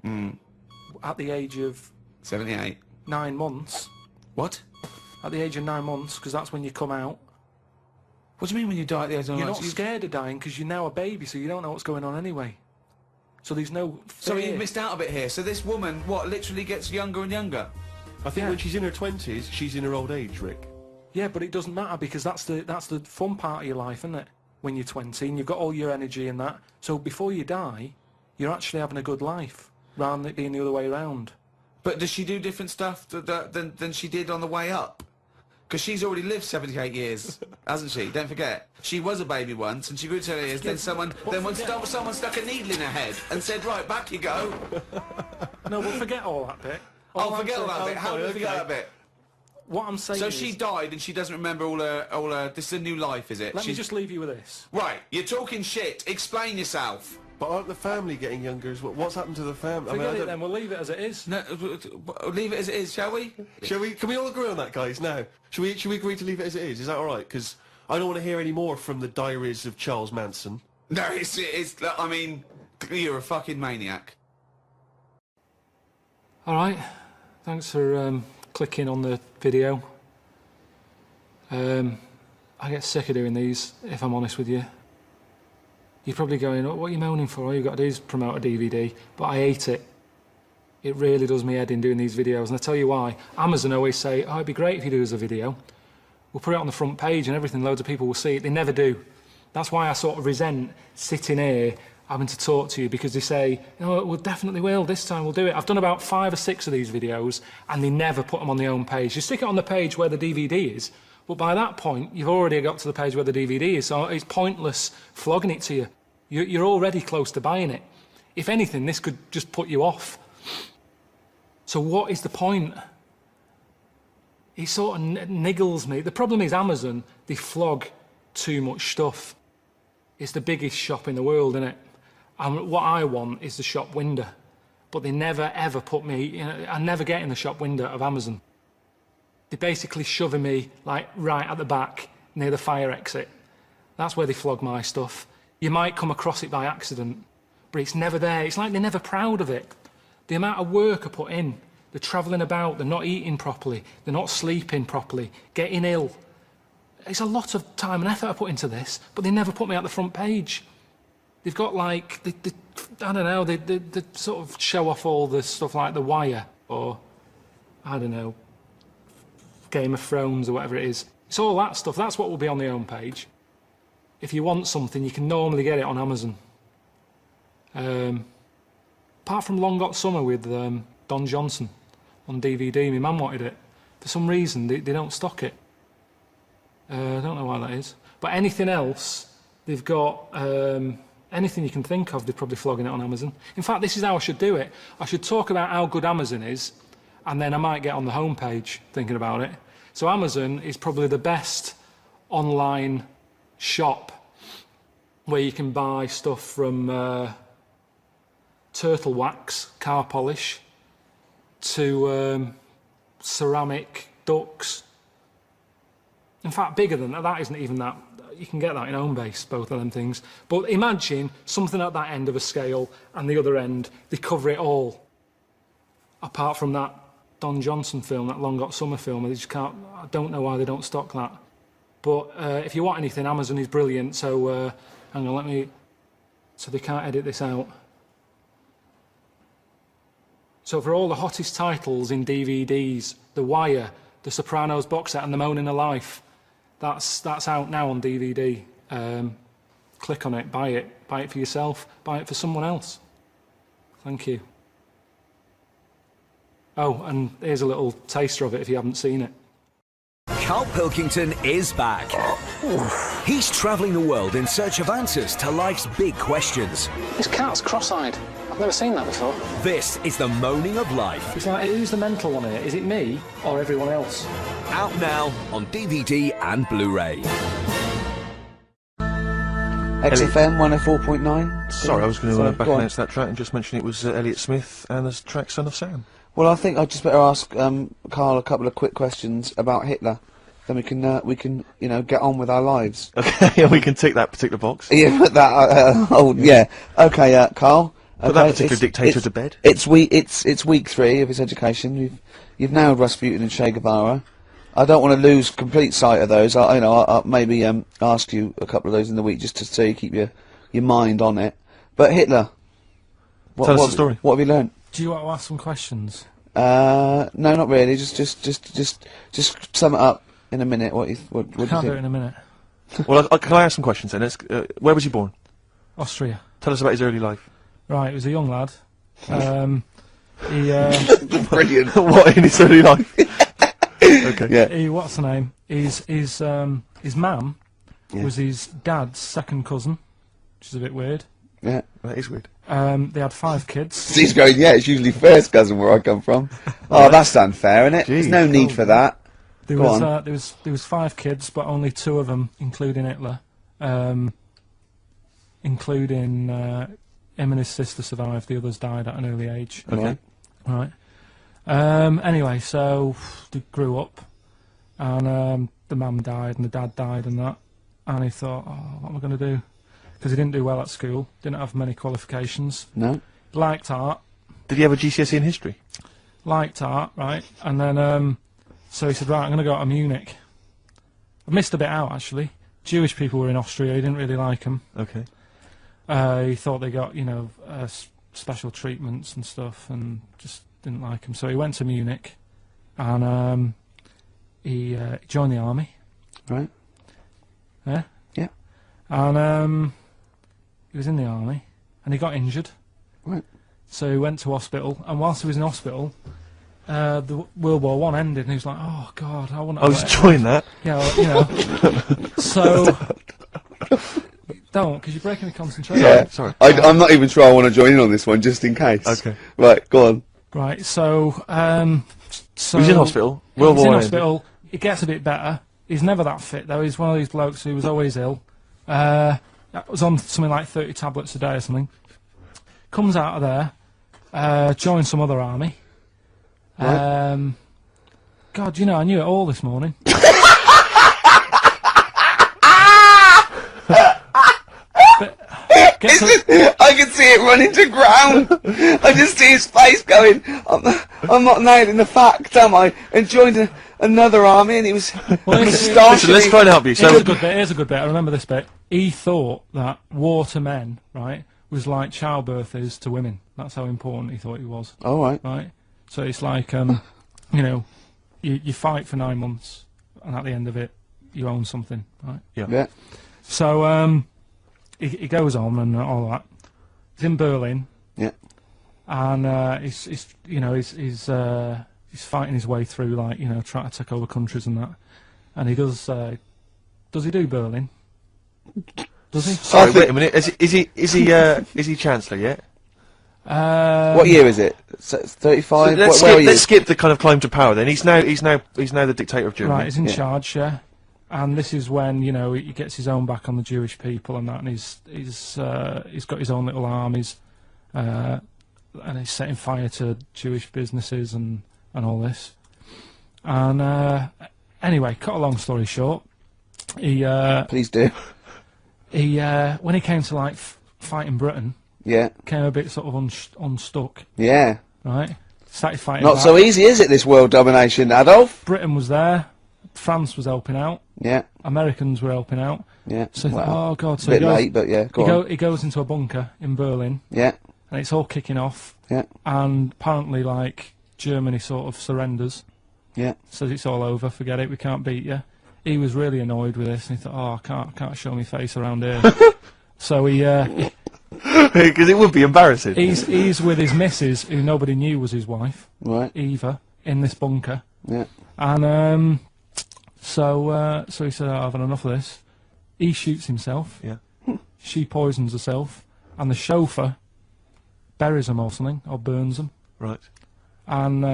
Speaker 1: at the age of...
Speaker 9: 78.
Speaker 1: 9 months...
Speaker 9: What?
Speaker 1: At the age of 9 months, because that's when you come out.
Speaker 9: What do you mean when you die at the age of 9 months?
Speaker 1: You're not scared of dying because you're now a baby, so you don't know what's going on anyway. So there's no fear.
Speaker 9: So you missed out a bit here. So this woman, literally gets younger and younger?
Speaker 3: I think when she's in her 20s, she's in her old age, Rick.
Speaker 1: Yeah, but it doesn't matter because that's the fun part of your life, isn't it? When you're 20 and you've got all your energy and that. So before you die, you're actually having a good life, rather than it being the other way around.
Speaker 9: But does she do different stuff than she did on the way up? Because she's already lived 78 years, hasn't she? Don't forget. She was a baby once, and she grew to 78 years, then someone stuck a needle in her head and said, right, back you go.
Speaker 1: No, we'll forget all that bit.
Speaker 9: Forget all that bit. How do we forget that bit?
Speaker 1: What I'm saying
Speaker 9: is...
Speaker 1: So
Speaker 9: she died and she doesn't remember all her... This is a new life, is it?
Speaker 1: Let me just leave you with this.
Speaker 9: Right, you're talking shit. Explain yourself.
Speaker 3: But aren't the family getting younger as well? What's happened to the family?
Speaker 1: Forget it then, we'll leave it as it is.
Speaker 9: No, leave it as it is, shall we?
Speaker 3: Shall we? Can we all agree on that, guys, now? Should we agree to leave it as it is? Is that alright? Because I don't want to hear any more from the diaries of Charles Manson.
Speaker 9: No, I mean, you're a fucking maniac.
Speaker 1: Alright, thanks for clicking on the video. I get sick of doing these, if I'm honest with you. You're probably going, what are you moaning for? All you've got to do is promote a DVD. But I hate it. It really does me head in doing these videos. And I tell you why. Amazon always say, oh, it'd be great if you do us a video. We'll put it on the front page and everything, loads of people will see it. They never do. That's why I sort of resent sitting here having to talk to you, because they say, oh, we definitely will, this time we'll do it. I've done about 5 or 6 of these videos and they never put them on the home page. You stick it on the page where the DVD is, but by that point, you've already got to the page where the DVD is, so it's pointless flogging it to you. You're already close to buying it. If anything, this could just put you off. So what is the point? It sort of niggles me. The problem is Amazon, they flog too much stuff. It's the biggest shop in the world, isn't it? And what I want is the shop window. But they never, ever put me... I never get in the shop window of Amazon. They're basically shoving me, like, right at the back, near the fire exit. That's where they flog my stuff. You might come across it by accident, but it's never there. It's like they're never proud of it. The amount of work I put in, they're travelling about, they're not eating properly, they're not sleeping properly, getting ill. It's a lot of time and effort I put into this, but they never put me at the front page. They've got like, I don't know, they sort of show off all the stuff like The Wire, or, I don't know, Game of Thrones or whatever it is. It's all that stuff, that's what will be on the home page. If you want something, you can normally get it on Amazon. Apart from Long Got Summer with Don Johnson on DVD, my mum wanted it. For some reason, they don't stock it. I don't know why that is. But anything else, they've got... anything you can think of, they're probably flogging it on Amazon. In fact, this is how I should do it. I should talk about how good Amazon is, and then I might get on the homepage thinking about it. So Amazon is probably the best online shop where you can buy stuff from turtle wax, car polish, to ceramic ducks. In fact, bigger than that, that isn't even that. You can get that in Homebase, both of them things. But imagine something at that end of a scale and the other end, they cover it all. Apart from that Don Johnson film, that Long Hot Summer film. They just can't. I don't know why they don't stock that. But if you want anything, Amazon is brilliant. So hang on, let me. So they can't edit this out. So for all the hottest titles in DVDs, The Wire, The Sopranos box set, and The Moaning of Life, that's out now on DVD. Click on it, buy it for yourself, buy it for someone else. Thank you. Oh, and here's a little taster of it if you haven't seen it.
Speaker 19: Karl Pilkington is back. He's travelling the world in search of answers to life's big questions.
Speaker 1: This cat's cross-eyed. I've never seen that before.
Speaker 19: This is the moaning of life.
Speaker 1: It's like, who's the mental one here? Is it me or everyone else?
Speaker 19: Out now on DVD and Blu-ray.
Speaker 9: XFM 104.9.
Speaker 8: Sorry, I was going to back announce that track and just mention it was Elliott Smith and the track Son of Sam.
Speaker 9: Well, I think I'd just better ask Karl a couple of quick questions about Hitler. Then we can get on with our lives.
Speaker 8: Okay, yeah, we can tick that particular box.
Speaker 9: Yeah, put that. Yeah. Okay, Karl.
Speaker 8: Put that particular dictator to bed.
Speaker 9: It's week 3 of his education. You've nailed Rasputin and Che Guevara. I don't want to lose complete sight of those. I'll maybe ask you a couple of those in the week just to so you keep your mind on it. But Hitler.
Speaker 8: Tell us the story.
Speaker 9: What have you learned?
Speaker 1: Do you want to ask some questions?
Speaker 9: No, not really. Just sum it up in a minute. What do you
Speaker 1: Can't
Speaker 9: think?
Speaker 1: do it in a minute.
Speaker 8: Well, can I ask some questions then? Where was he born?
Speaker 1: Austria.
Speaker 8: Tell us about his early life.
Speaker 1: Right, he was a young lad.
Speaker 9: Brilliant.
Speaker 8: What in his early life? Okay.
Speaker 9: Yeah.
Speaker 1: What's the name? His mum was his dad's second cousin, which is a bit weird.
Speaker 9: Yeah,
Speaker 8: that is weird.
Speaker 1: They had 5 kids.
Speaker 9: He's going, yeah, it's usually first cousin where I come from. Oh, that's unfair, isn't it? There's no need for that.
Speaker 1: There was 5 kids, but only 2 of them, including Hitler, including him and his sister survived. The others died at an early age.
Speaker 8: Okay.
Speaker 1: Right. Anyway, so they grew up, and the mum died and the dad died and that, and he thought, oh, what am I going to do? Because he didn't do well at school, didn't have many qualifications.
Speaker 9: No.
Speaker 1: Liked art.
Speaker 8: Did he have a GCSE in history?
Speaker 1: Liked art, right? And then, so he said, right, I'm going to go to Munich. I missed a bit out, actually. Jewish people were in Austria, he didn't really like them.
Speaker 8: Okay.
Speaker 1: He thought they got, special treatments and stuff, and just didn't like them. So he went to Munich, and he joined the army.
Speaker 9: Right.
Speaker 1: Yeah?
Speaker 9: Yeah.
Speaker 1: And he was in the army, and he got injured.
Speaker 9: Right.
Speaker 1: So he went to hospital, and whilst he was in hospital, the World War I ended, and he was like, oh, God, I want to...
Speaker 8: I was enjoying that.
Speaker 1: Yeah, well, so... Don't, because you're breaking the concentration.
Speaker 9: Yeah,
Speaker 8: sorry.
Speaker 9: I'm not even sure I want to join in on this one, just in case.
Speaker 8: Okay.
Speaker 9: Right, go on.
Speaker 1: Right, so...
Speaker 8: he was in hospital.
Speaker 1: World War in hospital. It gets a bit better. He's never that fit, though. He's one of these blokes who was always ill. Was on something like 30 tablets a day or something. Comes out of there, joins some other army.
Speaker 9: Right.
Speaker 1: God, I knew it all this morning.
Speaker 9: I can see it running to ground. I just see his face going, I'm not nailing the fact, am I? And joined another army, and he was
Speaker 8: Listen, let's try and help you.
Speaker 1: Here's a good bit. I remember this bit. He thought that war to men, right, was like childbirth is to women. That's how important he thought it was.
Speaker 9: Oh, right.
Speaker 1: Right? So it's like, you fight for 9 months, and at the end of it, you own something, right?
Speaker 9: Yeah.
Speaker 1: So, he goes on and all that. He's in Berlin.
Speaker 9: Yeah.
Speaker 1: And he's fighting his way through, trying to take over countries and that. And he does he do Berlin? Does he?
Speaker 8: Sorry, wait a minute. Is he Chancellor yet?
Speaker 9: What year is it? 35.
Speaker 8: Let's skip the kind of climb to power. Then he's now the dictator of Germany.
Speaker 1: Right, he's in charge, yeah. And this is when he gets his own back on the Jewish people and that, and he's got his own little armies, and he's setting fire to Jewish businesses and all this. And anyway, cut a long story short, he
Speaker 9: please do.
Speaker 1: He when he came to fighting Britain,
Speaker 9: yeah,
Speaker 1: came a bit sort of unstuck.
Speaker 9: Yeah.
Speaker 1: Right. started fighting.
Speaker 13: Not
Speaker 1: back.
Speaker 13: so easy, is it, this world domination, Adolf?
Speaker 1: Britain was there. France was helping out.
Speaker 13: Yeah.
Speaker 1: Americans were helping out.
Speaker 13: Yeah.
Speaker 1: So he thought,
Speaker 13: Well,
Speaker 1: oh God. So
Speaker 13: bit
Speaker 1: he goes,
Speaker 13: late, but yeah, go on.
Speaker 1: He goes into a bunker in Berlin.
Speaker 13: Yeah.
Speaker 1: And it's all kicking off.
Speaker 13: Yeah.
Speaker 1: And apparently, like, Germany sort of surrenders.
Speaker 13: Yeah.
Speaker 1: Says it's all over, forget it, we can't beat you. He was really annoyed with this, and he thought, oh, I can't show my face around here. So he...
Speaker 8: Because it would be embarrassing.
Speaker 1: He's with his missus, who nobody knew was his wife.
Speaker 13: Right.
Speaker 1: Eva, in this bunker.
Speaker 13: Yeah.
Speaker 1: And, so he said, I've had enough of this. He shoots himself.
Speaker 8: Yeah.
Speaker 1: She poisons herself. And the chauffeur buries them or something, or burns them.
Speaker 8: Right.
Speaker 1: And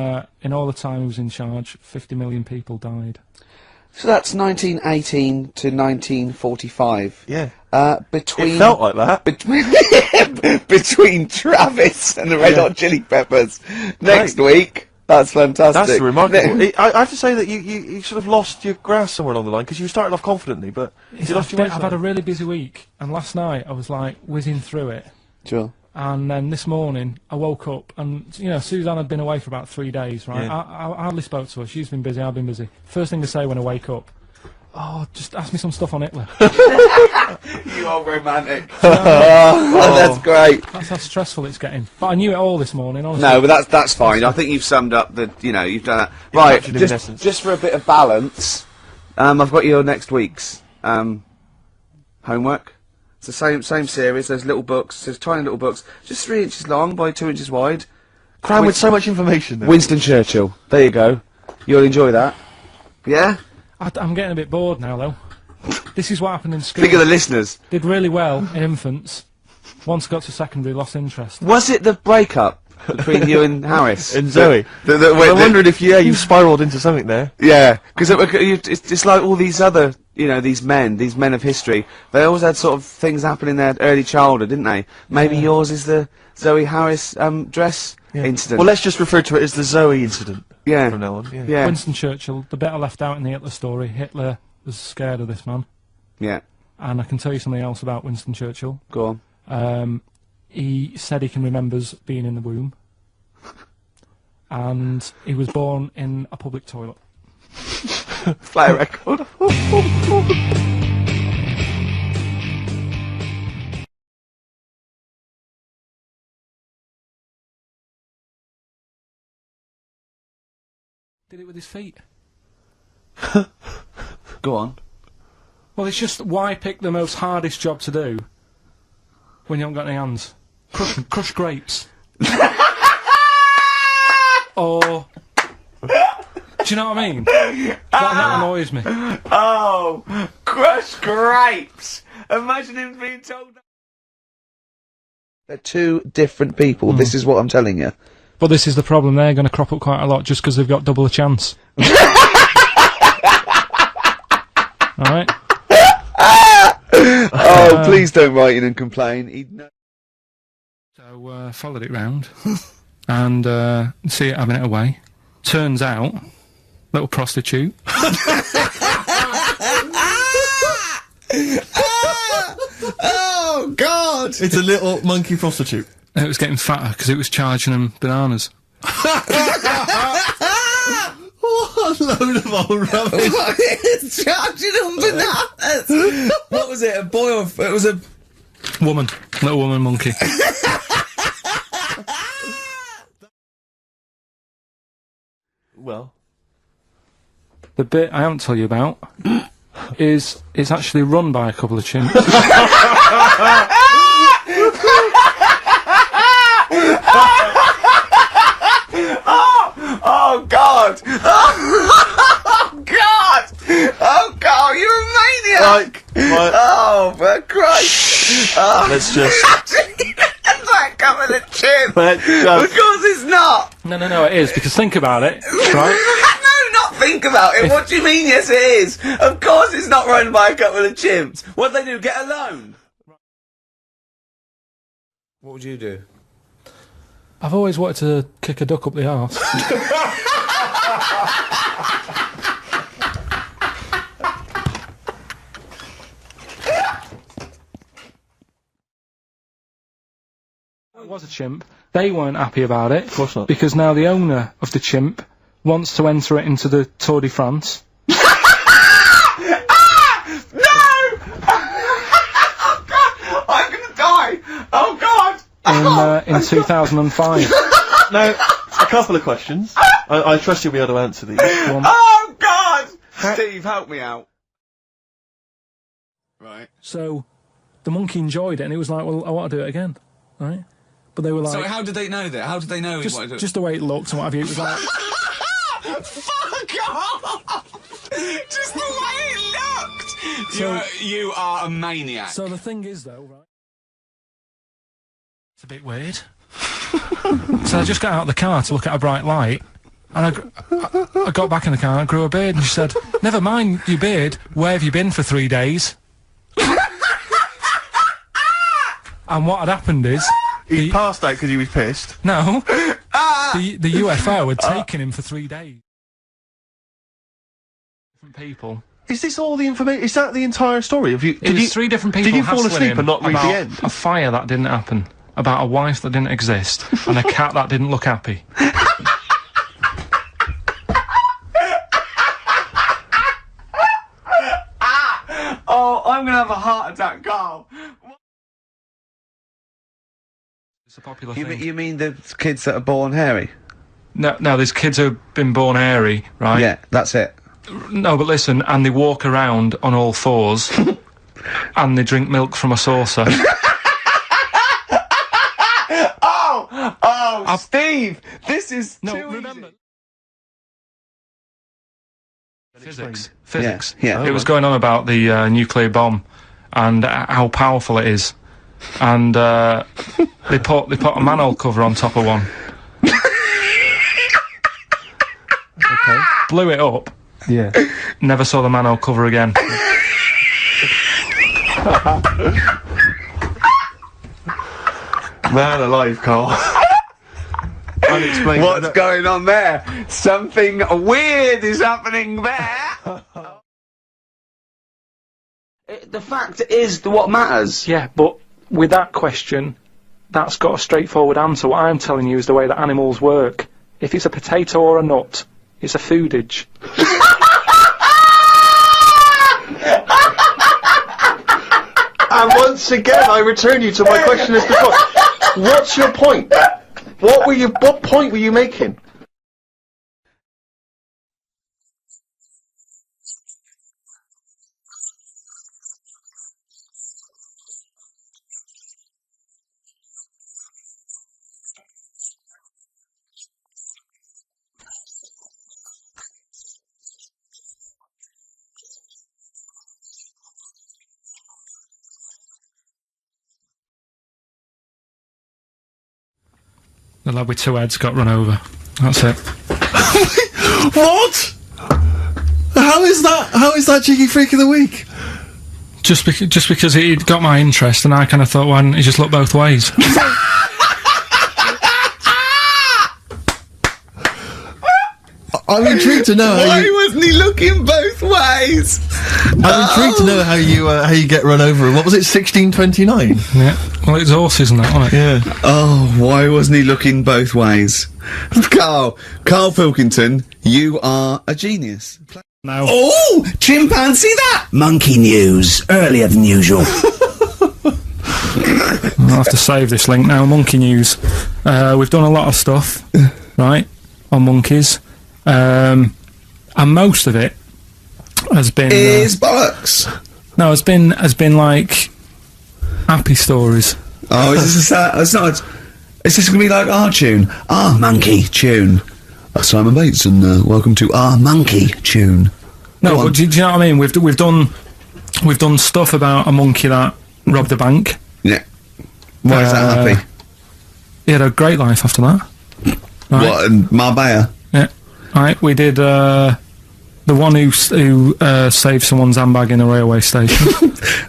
Speaker 1: in all the time he was in charge, 50 million people died.
Speaker 13: So that's 1918 to 1945.
Speaker 8: Yeah.
Speaker 13: Between
Speaker 8: It felt like that.
Speaker 13: Between Travis and the Red
Speaker 8: Yeah.
Speaker 13: Hot Chili Peppers. Next week. That's fantastic.
Speaker 8: That's remarkable. I have to say that you sort of lost your grasp somewhere along the line, because you started off confidently, but you lost your way.
Speaker 1: I've had a really busy week, and last night I was like whizzing through it.
Speaker 13: Sure.
Speaker 1: And then this morning I woke up, and you know, Suzanne had been away for about 3 days, right?
Speaker 8: Yeah.
Speaker 1: I hardly spoke to her. She's been busy, I've been busy. First thing to say when I wake up, oh, just ask me some stuff on Hitler.
Speaker 13: You are romantic. That's great.
Speaker 1: That's how stressful it's getting. But I knew it all this morning, honestly.
Speaker 13: No, but that's fine. I think you've summed up the, you've done that. Right, just for a bit of balance, I've got your next week's homework. It's the same series. There's little books. There's tiny little books, just 3 inches long by 2 inches wide.
Speaker 8: Crammed with so much information. Though.
Speaker 13: Winston Churchill. There you go. You'll enjoy that. Yeah?
Speaker 1: I'm getting a bit bored now, though. This is what happened in school.
Speaker 13: Think of the listeners.
Speaker 1: Did really well in infants. Once got to secondary, lost interest.
Speaker 13: Was it the breakup between you and Harris?
Speaker 8: And Zoe. I wondered if you spiralled into something there.
Speaker 13: Yeah, because it's like all these other, these men of history. They always had sort of things happen in their early childhood, didn't they? Maybe yours is the Zoe Harris dress incident.
Speaker 8: Well, let's just refer to it as the Zoe incident.
Speaker 13: Yeah.
Speaker 8: From now on. Yeah.
Speaker 1: Winston Churchill, the bit I left out in the Hitler story, Hitler was scared of this man.
Speaker 13: Yeah.
Speaker 1: And I can tell you something else about Winston Churchill.
Speaker 13: Go on.
Speaker 1: He said he can remember being in the womb. And he was born in a public toilet.
Speaker 13: Play a record.
Speaker 1: Did it with his feet.
Speaker 13: Go on.
Speaker 1: Well, it's just, why pick the most hardest job to do when you haven't got any hands? Crush grapes. Or... Do you know what I mean? That annoys me.
Speaker 13: Oh, crush grapes! Imagine him being told that. They're two different people. This is what I'm telling you.
Speaker 1: But this is the problem, they're going to crop up quite a lot just because they've got double a chance. Alright?
Speaker 13: Oh, please don't write in and complain. He'd know.
Speaker 1: So, followed it round and see it having it away. Turns out, little prostitute.
Speaker 13: Oh, God!
Speaker 8: It's a little monkey prostitute.
Speaker 1: It was getting fatter because it was charging them bananas.
Speaker 8: What a load of old rubbish.
Speaker 13: It's charging them bananas! What was it, a boy or... It was a...
Speaker 1: Woman. Little woman monkey.
Speaker 8: Well...
Speaker 1: The bit I haven't told you about is it's actually run by a couple of chimps.
Speaker 13: Oh, God! Oh, God! Oh, God, you're a maniac! Oh, for Christ! Oh.
Speaker 8: Let's just...
Speaker 13: That's like coming to chip!
Speaker 8: Let's just...
Speaker 13: Of course it's not!
Speaker 1: No, it is, because think about it, right?
Speaker 13: No, not think about it. What do you mean, yes it is? Of course it's not run by a couple of chimps. What do they do, get a loan? What would you do?
Speaker 1: I've always wanted to kick a duck up the arse. was a chimp. They weren't happy about it. Of
Speaker 3: course not.
Speaker 1: Because now the owner of the chimp wants to enter it into the Tour de France.
Speaker 9: I'm gonna die! Oh God!
Speaker 1: In 2005.
Speaker 3: Now, a couple of questions. I trust you'll be able to answer these.
Speaker 9: Oh God! Steve, help me out. Right.
Speaker 1: So, the monkey enjoyed it, and it was like, well, I want to do it again, right? But they were like...
Speaker 9: So how did they know that? How did they know he wanted to...
Speaker 1: Just the way it looked and what have you, it was like...
Speaker 9: Fuck off! Just the way it looked!
Speaker 1: So-
Speaker 9: You are a maniac.
Speaker 1: So the thing is, though, right? It's a bit weird. So I just got out of the car to look at a bright light, and I got back in the car and I grew a beard, and she said, "Never mind your beard, where have you been for 3 days?" And what had happened is...
Speaker 3: He passed out because he was pissed.
Speaker 1: No. The UFO had taken him for 3 days. Different people.
Speaker 3: Is this all the information? Is that the entire story?
Speaker 1: It was 3 different people.
Speaker 3: Did you fall
Speaker 1: hassling
Speaker 3: asleep
Speaker 1: him
Speaker 3: and not read
Speaker 1: about
Speaker 3: the end?
Speaker 1: A fire that didn't happen, about a wife that didn't exist, and a cat that didn't look happy.
Speaker 9: Oh, I'm gonna have a heart attack, Carl.
Speaker 1: It's a popular
Speaker 9: You
Speaker 1: thing.
Speaker 9: mean, you mean the kids that are born hairy?
Speaker 1: No, there's kids who've been born hairy, right?
Speaker 9: Yeah, that's it.
Speaker 1: No, but listen, and they walk around on all fours, and they drink milk from a saucer.
Speaker 9: Oh, Steve, this is too
Speaker 1: remember.
Speaker 9: easy.
Speaker 1: Physics.
Speaker 9: Yeah.
Speaker 1: It was going on about the nuclear bomb and how powerful it is, and they put a manhole cover on top of one.
Speaker 3: Okay.
Speaker 1: Blew it up.
Speaker 3: Yeah.
Speaker 1: Never saw the manhole cover again.
Speaker 3: Man alive, Carl. Unexplained.
Speaker 9: What's going on there? Something weird is happening there. The fact is what matters.
Speaker 1: Yeah, but with that question, that's got a straightforward answer. What I'm telling you is the way that animals work. If it's a potato or a nut, it's a foodage.
Speaker 3: And once again, I return you to my question as before. What's your point? What point were you making?
Speaker 1: The lad with 2 heads got run over. That's it.
Speaker 3: What? How is that cheeky freak of the week?
Speaker 1: Just because it got my interest, and I kind of thought, why didn't he just look both ways?
Speaker 3: I'm intrigued to know
Speaker 9: Why wasn't he looking both ways?
Speaker 3: I'm intrigued to know how you get run over. What was it, 1629?
Speaker 1: Yeah. Well, it's horses and that, wasn't it?
Speaker 3: Yeah.
Speaker 9: Oh, why wasn't he looking both ways? Karl Pilkington, you are a genius.
Speaker 1: No.
Speaker 19: Oh, chimpanzee that! Monkey news, earlier than usual.
Speaker 1: I'll have to save this link now. Monkey news. We've done a lot of stuff, right, on monkeys. And most of it has been...
Speaker 9: Is bollocks.
Speaker 1: No, has been like happy stories.
Speaker 9: Oh, is this it's not... Is this going to be like our tune? Our monkey tune. Simon Bates, and welcome to our monkey tune.
Speaker 1: No, but do you know what I mean? We've done stuff about a monkey that robbed a bank.
Speaker 9: Yeah. Why is that happy?
Speaker 1: He had a great life after that. Right?
Speaker 9: What, in Marbella?
Speaker 1: Yeah. Right, we did the one who saved someone's handbag in a railway station.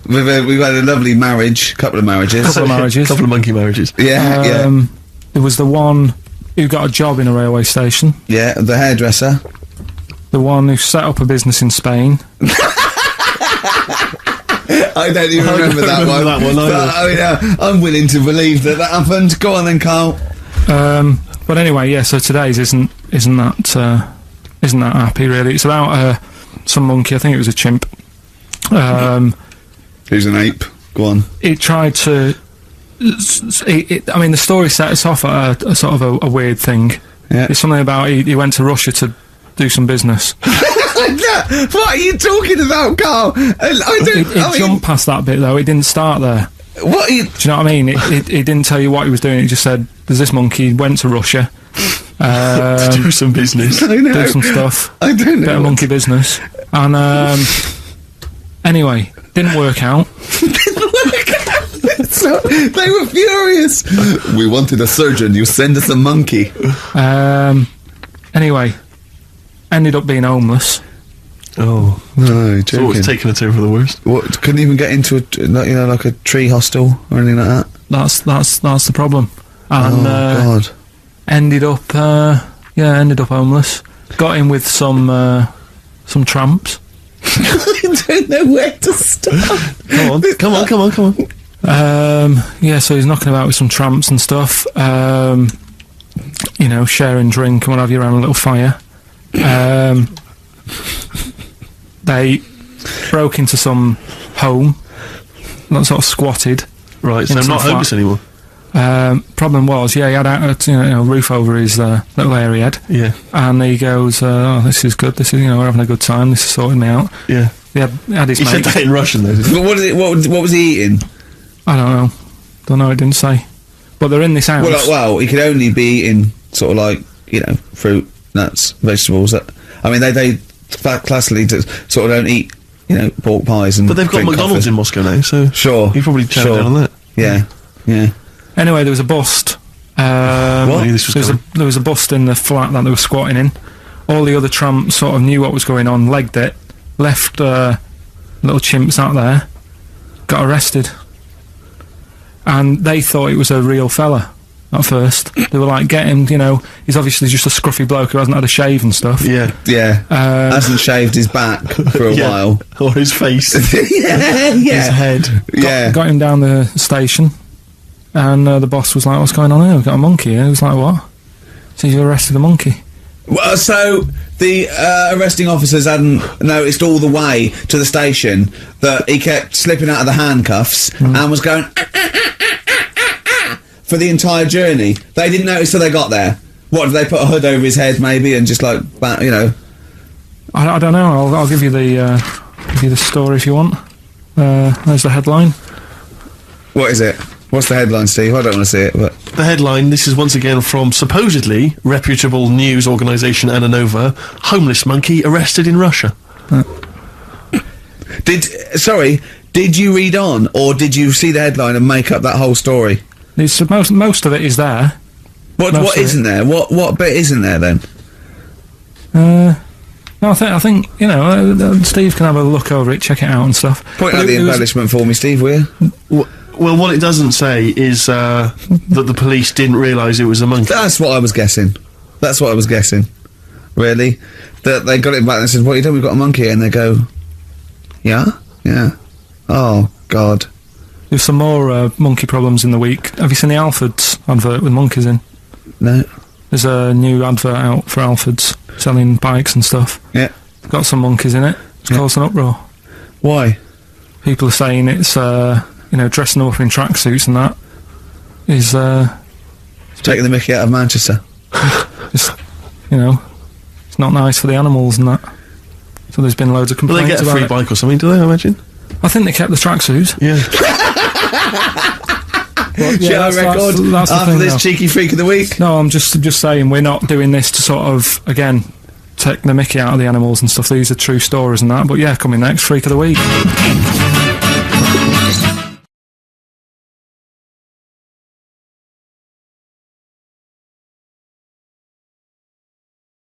Speaker 9: We've had a lovely marriage, couple of marriages.
Speaker 3: Couple of monkey marriages.
Speaker 9: Yeah, yeah.
Speaker 1: There was the one who got a job in a railway station.
Speaker 9: Yeah, the hairdresser.
Speaker 1: The one who set up a business in Spain.
Speaker 9: I don't even remember that one. But, I'm willing to believe that happened. Go on then, Carl.
Speaker 1: But anyway, yeah. So today's isn't that happy really. It's about some monkey. I think it was a chimp.
Speaker 9: Who's an ape? Go on.
Speaker 1: It tried to. I mean, the story set us off at a sort of a weird thing.
Speaker 9: Yeah.
Speaker 1: It's something about he went to Russia to do some business.
Speaker 9: What are you talking about, Carl?
Speaker 1: It jumped past that bit though. It didn't start there.
Speaker 9: What? Do
Speaker 1: you know what I mean? It didn't tell you what he was doing. It just said, "There's this monkey went to Russia
Speaker 3: to do some business,
Speaker 1: do some stuff.
Speaker 9: I don't know.
Speaker 1: Bit of monkey business." And anyway, didn't work out.
Speaker 9: So they were furious. We wanted a surgeon. You send us a monkey.
Speaker 1: Anyway, ended up being homeless.
Speaker 3: Oh
Speaker 9: no!
Speaker 3: So it's taken a turn for the worst.
Speaker 9: What? Couldn't even get into like a tree hostel or anything like that.
Speaker 1: That's the problem. And
Speaker 9: God!
Speaker 1: Ended up homeless. Got in with some tramps.
Speaker 9: I don't know where to start.
Speaker 3: Come on.
Speaker 1: Yeah, so he's knocking about with some tramps and stuff. Sharing drink and what have you around a little fire. They broke into some home, sort of squatted.
Speaker 3: Right, so I'm not homeless anymore.
Speaker 1: Problem was, he had a roof over his little area head.
Speaker 3: Yeah.
Speaker 1: And he goes, "Oh, this is good. This is we're having a good time. This is sorting me out."
Speaker 3: Yeah.
Speaker 1: He had his
Speaker 3: He said
Speaker 1: mate.
Speaker 3: that in Russian though.
Speaker 9: But what was he eating?
Speaker 1: I don't know. It didn't say. But they're in this house.
Speaker 9: Well, he could only be eating sort of like fruit, nuts, vegetables. They classically sort of don't eat pork pies and.
Speaker 3: But they've got
Speaker 9: drink
Speaker 3: McDonald's
Speaker 9: coffee.
Speaker 3: in Moscow now, so
Speaker 9: sure
Speaker 3: you probably chow down on that.
Speaker 9: Yeah.
Speaker 1: Anyway, there was a bust. There was a bust in the flat that they were squatting in. All the other tramps sort of knew what was going on, legged it, left little chimps out there, got arrested. And they thought it was a real fella at first. They were like, get him, he's obviously just a scruffy bloke who hasn't had a shave and stuff.
Speaker 3: Yeah.
Speaker 9: Hasn't shaved his back for a while.
Speaker 3: Or his face.
Speaker 9: yeah.
Speaker 3: His head.
Speaker 1: Got him down the station, and the boss was like, "What's going on here? We've got a monkey here." He was like, "What?" So you arrested the monkey.
Speaker 9: Well, so the arresting officers hadn't noticed all the way to the station that he kept slipping out of the handcuffs and was going for the entire journey. They didn't notice till they got there. What, did they put a hood over his head maybe and just like,
Speaker 1: I don't know. I'll give you the story if you want. There's the headline.
Speaker 9: What is it? What's the headline, Steve? I don't want to see it, but...
Speaker 3: The headline, this is once again from supposedly reputable news organisation Ananova, homeless monkey arrested in Russia.
Speaker 9: Did you read on, or did you see the headline and make up that whole story?
Speaker 1: Most of it is there.
Speaker 9: What isn't there? What bit isn't there then?
Speaker 1: No, I think Steve can have a look over it, check it out and stuff.
Speaker 9: Point out the embellishment for me, Steve, will you?
Speaker 3: Well, what it doesn't say is that the police didn't realise it was a monkey.
Speaker 9: That's what I was guessing. Really? That they got it back and said, "What are you doing? We've got a monkey here." And they go, Yeah. Oh, God.
Speaker 1: There's some more monkey problems in the week. Have you seen the Alfords advert with monkeys in?
Speaker 9: No.
Speaker 1: There's a new advert out for Alfords selling bikes and stuff.
Speaker 9: Yeah.
Speaker 1: Got some monkeys in it. It's caused an uproar.
Speaker 9: Why?
Speaker 1: People are saying it's, dressing them up in tracksuits and that is,
Speaker 9: taking the mickey out of Manchester.
Speaker 1: Just, it's not nice for the animals and that. So there's been loads of complaints about it.
Speaker 3: Will they get a free bike or something, do they, I imagine?
Speaker 1: I think they kept the tracksuits.
Speaker 3: Yeah.
Speaker 9: Shall I record
Speaker 1: that's
Speaker 9: after this cheeky freak of the week?
Speaker 1: No, I'm just saying we're not doing this to sort of, again, take the mickey out of the animals and stuff. These are true stories and that. But yeah, coming next, freak of the week.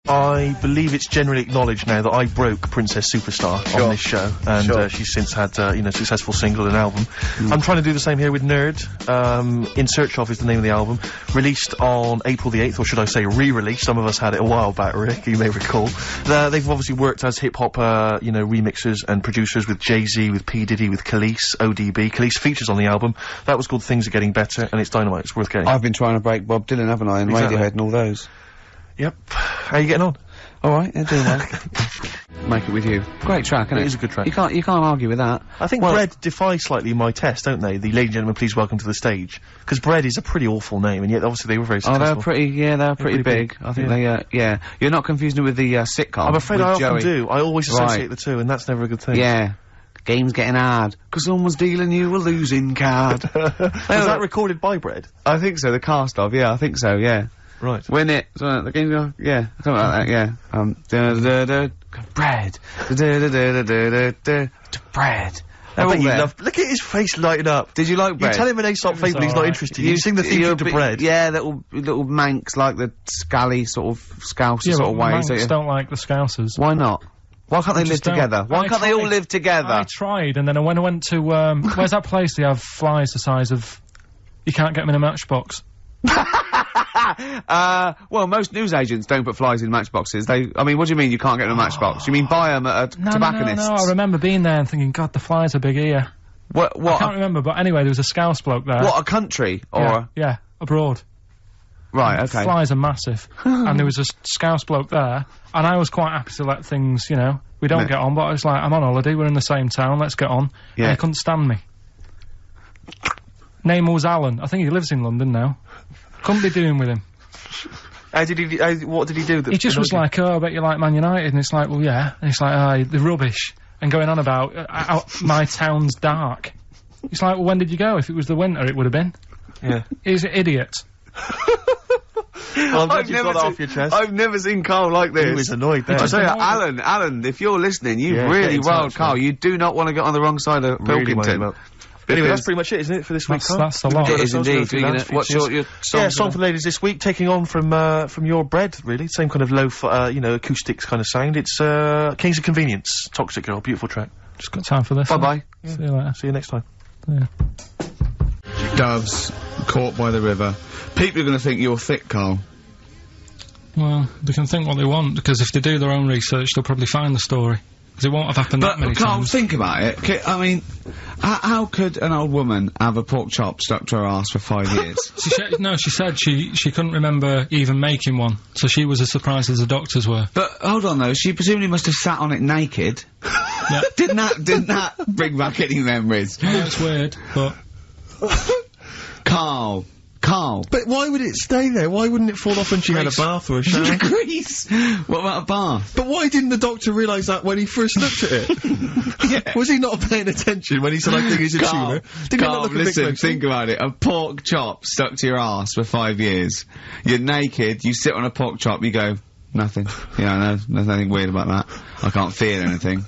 Speaker 8: I believe it's generally acknowledged now that I broke Princess Superstar on this show, and she's since had, you know, successful single and album. I'm trying to do the same here with Nerd. In Search Of is the name of the album, released on April the 8th, or should I say re-released. Some of us had it a while back, Rick, you may recall. They've obviously worked as hip-hop, you know, remixers and producers with Jay-Z, with P. Diddy, with Khalees, ODB. Khalees features on the album. That was called Things Are Getting Better, and it's dynamite. It's worth getting.
Speaker 9: I've been trying to break Bob Dylan, haven't I, and Radiohead and all those.
Speaker 8: Yep. How are you getting on?
Speaker 9: Alright, they're doing well. Make It With You. Great track, isn't it?
Speaker 8: It is a good track.
Speaker 9: You can't argue with that.
Speaker 8: I think Bread defy slightly my test, don't they? The Ladies and Gentlemen, Please Welcome to the Stage. Because Bread is a pretty awful name, and yet obviously they were very successful.
Speaker 9: Oh, they're pretty big. I think yeah. You're not confusing it with the sitcom.
Speaker 8: I'm afraid I often
Speaker 9: Joey.
Speaker 8: do. I always associate the two, and that's never a good thing.
Speaker 9: Yeah. Game's getting hard, 'cause someone's dealing you a losing card.
Speaker 8: Was that recorded by Bread?
Speaker 9: I think so, the cast of, yeah, I think so, yeah.
Speaker 8: Right.
Speaker 9: Win it. So the game's going, yeah, something like that, yeah. Bread. Bread.
Speaker 8: I bet you love. Look at his face lighting up.
Speaker 9: Did you like Bread?
Speaker 8: You tell him an Aesop fable, he's not interested. You sing the theme to Bread.
Speaker 9: Yeah, little manx, like the scally sort of Scouser sort of ways.
Speaker 1: Manx don't like the Scousers.
Speaker 9: Why not? Why can't they live together? Why can't they all live together?
Speaker 1: I tried, and then when I went to, where's that place they have flies the size of, you can't get them in a matchbox?
Speaker 9: Well, most newsagents don't put flies in matchboxes. I mean, what do you mean you can't get them in a matchbox? You mean buy them at a tobacconist's?
Speaker 1: No, I remember being there and thinking, God, the flies are big here.
Speaker 9: What?
Speaker 1: I can't remember, but anyway, there was a Scouse bloke there.
Speaker 9: What, a country? Or
Speaker 1: Yeah, abroad.
Speaker 9: Right,
Speaker 1: and
Speaker 9: okay.
Speaker 1: Flies are massive. And there was a Scouse bloke there, and I was quite happy to let things, you know, we don't get on, but I was like, I'm on holiday, we're in the same town, let's get on.
Speaker 9: Yeah.
Speaker 1: And he couldn't stand me. Name was Alan. I think he lives in London now. Couldn't be doing with him.
Speaker 8: What did he do?
Speaker 1: He just was like, oh, I bet you like Man United, and it's like, well, yeah. And it's like, oh, they're rubbish. And going on about, my town's dark. It's like, well, when did you go? If it was the winter, it would have been.
Speaker 8: Yeah.
Speaker 1: He's an idiot.
Speaker 8: Well, I'm glad you got that off your chest.
Speaker 9: I've never seen Carl like this.
Speaker 8: He was annoyed there.
Speaker 9: I say, Alan, if you're listening, you've really riled Carl. You do not want to get on the wrong side of Pilkington.
Speaker 8: Anyway, that's pretty much it, isn't it, for this week, Carl?
Speaker 1: That's a lot.
Speaker 9: It is indeed. What's your song?
Speaker 8: Yeah, song for the ladies this week, taking on from your Bread, really. Same kind of low, you know, acoustics kind of sound. It's, Kings of Convenience, Toxic Girl, beautiful track.
Speaker 1: Just got time for this.
Speaker 9: Bye-bye.
Speaker 1: See you later.
Speaker 8: See you next time.
Speaker 1: Yeah.
Speaker 9: Doves, caught by the river. People are going to think you're thick, Carl.
Speaker 1: Well, they can think what they want, because if they do their own research, they'll probably find the story. Because it won't have happened that many
Speaker 9: Carl,
Speaker 1: times.
Speaker 9: think about it. I mean, how could an old woman have a pork chop stuck to her ass for 5 years?
Speaker 1: She said she couldn't remember even making one, so she was as surprised as the doctors were.
Speaker 9: But, hold on though, she presumably must have sat on it naked.
Speaker 1: Yeah.
Speaker 9: Didn't that bring back any memories?
Speaker 1: I know it's weird, but...
Speaker 9: Carl.
Speaker 8: But why would it stay there? Why wouldn't it fall off when she had a bath or a shower?
Speaker 9: Grease! What about a bath?
Speaker 8: But why didn't the doctor realise that when he first looked at it?
Speaker 9: Yeah.
Speaker 8: Was he not paying attention when he said, I think it's a tumour?
Speaker 9: Carl, listen, think about it. A pork chop stuck to your ass for 5 years. You're naked, you sit on a pork chop, you go, nothing. Yeah, I know, there's nothing weird about that. I can't feel anything.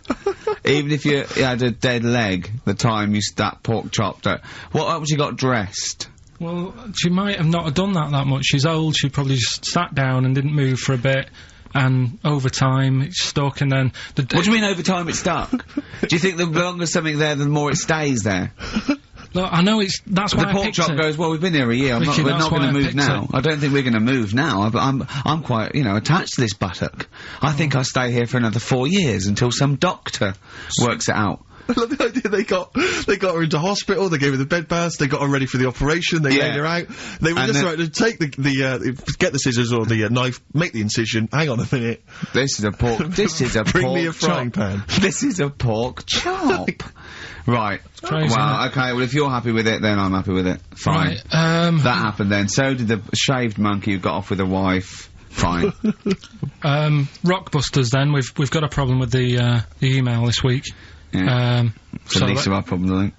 Speaker 9: Even if you had a dead leg, the time you that pork chop, what else you got dressed?
Speaker 1: Well, she might have not have done that much. She's old, she probably just sat down and didn't move for a bit, and over time it's stuck, and then...
Speaker 9: What do you mean over time it's stuck? Do you think the longer something there, the more it stays there?
Speaker 1: Look, I know that's why
Speaker 9: the pork chop goes, well, we've been here a year,
Speaker 1: Ricky,
Speaker 9: we're not going to move now.
Speaker 1: It.
Speaker 9: I don't think we're going to move now, but I'm quite, you know, attached to this buttock. I think I'll stay here for another 4 years until some doctor works it out.
Speaker 8: I love the idea they got her into hospital, they gave her the bed baths, they got her ready for the operation, they laid her out. They were just right to take get the scissors or the knife, make the incision, hang on a minute.
Speaker 9: This is a pork,
Speaker 8: Bring me a frying pan.
Speaker 9: This is a pork chop. Right.
Speaker 1: Crazy,
Speaker 9: well, okay, well if you're happy with it, then I'm happy with it. Fine.
Speaker 1: Right,
Speaker 9: that happened then. So did the shaved monkey who got off with a wife. Fine.
Speaker 1: Rockbusters then, we've got a problem with the email this week.
Speaker 9: Yeah. So least of our problems, I think.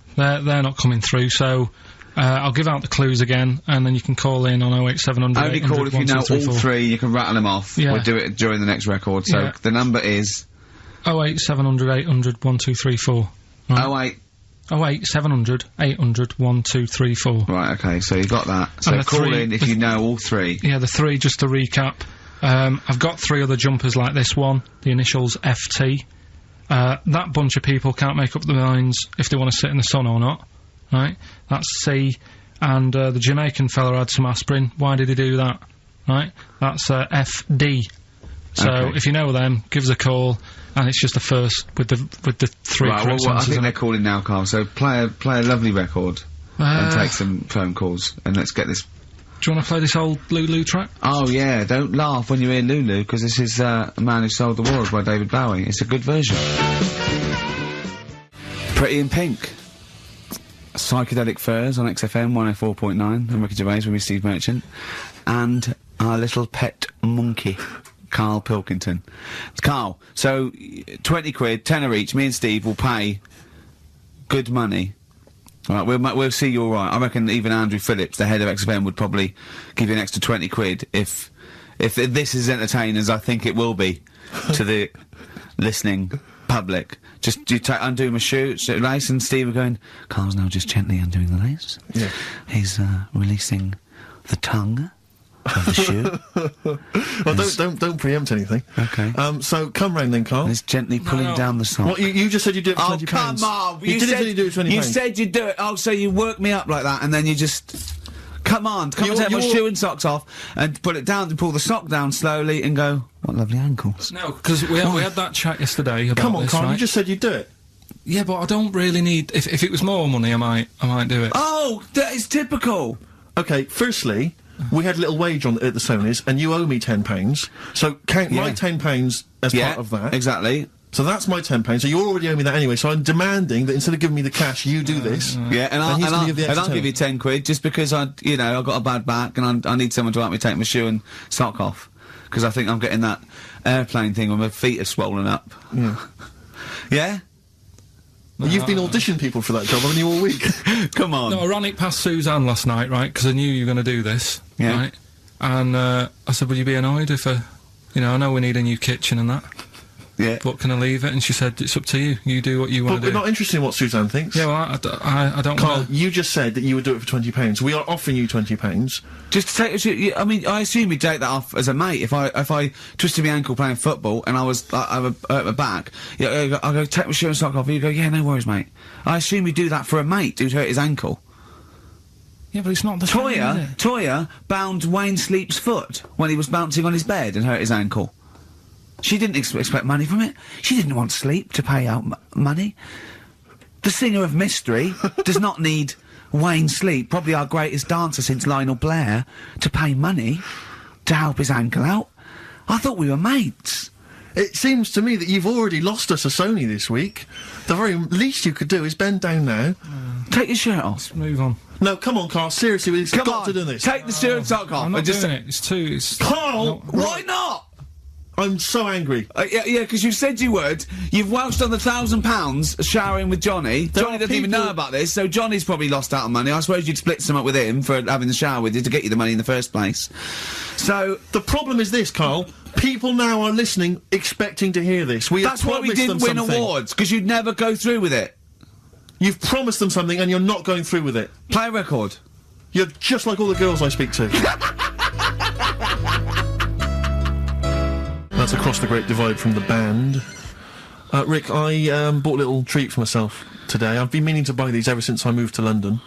Speaker 1: They're not coming through, so I'll give out the clues again, and then you can call in on 08700
Speaker 9: Only call if you know all three, you can rattle them off.
Speaker 1: Yeah.
Speaker 9: We'll do it during the next record, so the number is...
Speaker 1: 08700 800 1234. Right. 08700 800 1234.
Speaker 9: Right, okay, so you got that. So call in if you know all three.
Speaker 1: Yeah, the three, just to recap. I've got 3 other jumpers like this one, the initials FT. That bunch of people can't make up their minds if they want to sit in the sun or not, right? That's C. And the Jamaican fella had some aspirin. Why did he do that? Right? That's FD. So if you know them, give us a call, and it's just the first with the 3
Speaker 9: right,
Speaker 1: correct
Speaker 9: well, I
Speaker 1: answers.
Speaker 9: think they're calling now, Carl. So play a lovely record and take some phone calls, and let's get this.
Speaker 1: Do you want to play this old Lulu track?
Speaker 9: Oh yeah, don't laugh when you hear Lulu, because this is A Man Who Sold the World by David Bowie. It's a good version. Pretty in Pink. Psychedelic Furs on XFM 104.9. I'm Ricky Gervais with me, Steve Merchant, and our little pet monkey, Karl Pilkington. Karl, so 20 quid, tenner each. Me and Steve will pay good money. All right, we'll see you all right. I reckon even Andrew Phillips, the head of XFM, would probably give you an extra 20 quid if this is entertaining as I think it will be to the listening public. Just undo my lace, and Steve are going, Carl's now just gently undoing the lace.
Speaker 8: Yeah.
Speaker 9: He's releasing the tongue of the shoe.
Speaker 8: Well, don't preempt anything.
Speaker 9: Okay.
Speaker 8: So come round then, Carl.
Speaker 9: He's gently pulling down the sock.
Speaker 8: What, you just said you'd do it for £20.
Speaker 9: Come on!
Speaker 8: You didn't do it for £20.
Speaker 9: You said you'd do it. Oh, so you work me up like that, and then you just... Come on, and take my shoe and socks off, and put it down, and pull the sock down slowly, and go, what lovely ankles.
Speaker 1: No, because we had that chat yesterday about
Speaker 8: Come on,
Speaker 1: this,
Speaker 8: Carl,
Speaker 1: right?
Speaker 8: you just said you'd do it.
Speaker 1: Yeah, but I don't really need... If it was more money, I might do it.
Speaker 9: Oh, that is typical!
Speaker 8: Okay, firstly, we had a little wage at the Sonys, and you owe me £10, so count my £10 as part of that.
Speaker 9: Exactly.
Speaker 8: So that's my £10, so you already owe me that anyway, so I'm demanding that instead of giving me the cash, you do this.
Speaker 9: Yeah, and I'll
Speaker 8: give
Speaker 9: you 10 quid, just because I've got a bad back, and I need someone to help me take my shoe and sock off. Because I think I'm getting that airplane thing where my feet are swollen up.
Speaker 8: Yeah?
Speaker 9: Yeah?
Speaker 8: Well, you've been auditioning people for that job, haven't you, all week?
Speaker 9: Come on.
Speaker 1: No, I ran it past Suzanne last night, right, because I knew you were going to do this, right? And I said, would you be annoyed if I know we need a new kitchen and that.
Speaker 9: Yeah.
Speaker 1: But can I leave it? And she said, it's up to you. You do what you want to do.
Speaker 8: But we're not interested in what Suzanne thinks.
Speaker 1: Yeah, well, I don't
Speaker 8: Carl, you just said that you would do it for £20. We are offering you £20.
Speaker 9: Just to take, I mean, I assume you'd take that off as a mate. If I twisted my ankle playing football and I hurt my back, I go, take my shoe and sock off, and you go, yeah, no worries, mate. I assume you'd do that for a mate who'd hurt his ankle.
Speaker 1: Yeah, but it's not the same, is it?
Speaker 9: Toya bound Wayne Sleep's foot when he was bouncing on his bed and hurt his ankle. She didn't expect money from it. She didn't want Sleep to pay out money. The singer of Mystery does not need Wayne Sleep, probably our greatest dancer since Lionel Blair, to pay money to help his ankle out. I thought we were mates.
Speaker 8: It seems to me that you've already lost us a Sony this week. The very least you could do is bend down now.
Speaker 9: Take your shirt off.
Speaker 1: Let's move on.
Speaker 8: No, come on, Carl, seriously, we've got to do this.
Speaker 9: Take the shirt and sock off.
Speaker 1: I'm not doing it. It's too...
Speaker 8: Carl!
Speaker 9: Why not?
Speaker 8: I'm so angry.
Speaker 9: Yeah, because you said you would. You've welched on the £1,000 showering with Johnny. Johnny doesn't even know about this, so Johnny's probably lost out on money. I suppose you'd split some up with him for having the shower with you to get you the money in the first place. So...
Speaker 8: The problem is this, Carl. People now are listening, expecting to hear this.
Speaker 9: That's why we didn't win awards, because you'd never go through with it.
Speaker 8: You've promised them something and you're not going through with it.
Speaker 9: Play a record.
Speaker 8: You're just like all the girls I speak to. That's Across the Great Divide from the band. Rick, I bought a little treat for myself today. I've been meaning to buy these ever since I moved to London.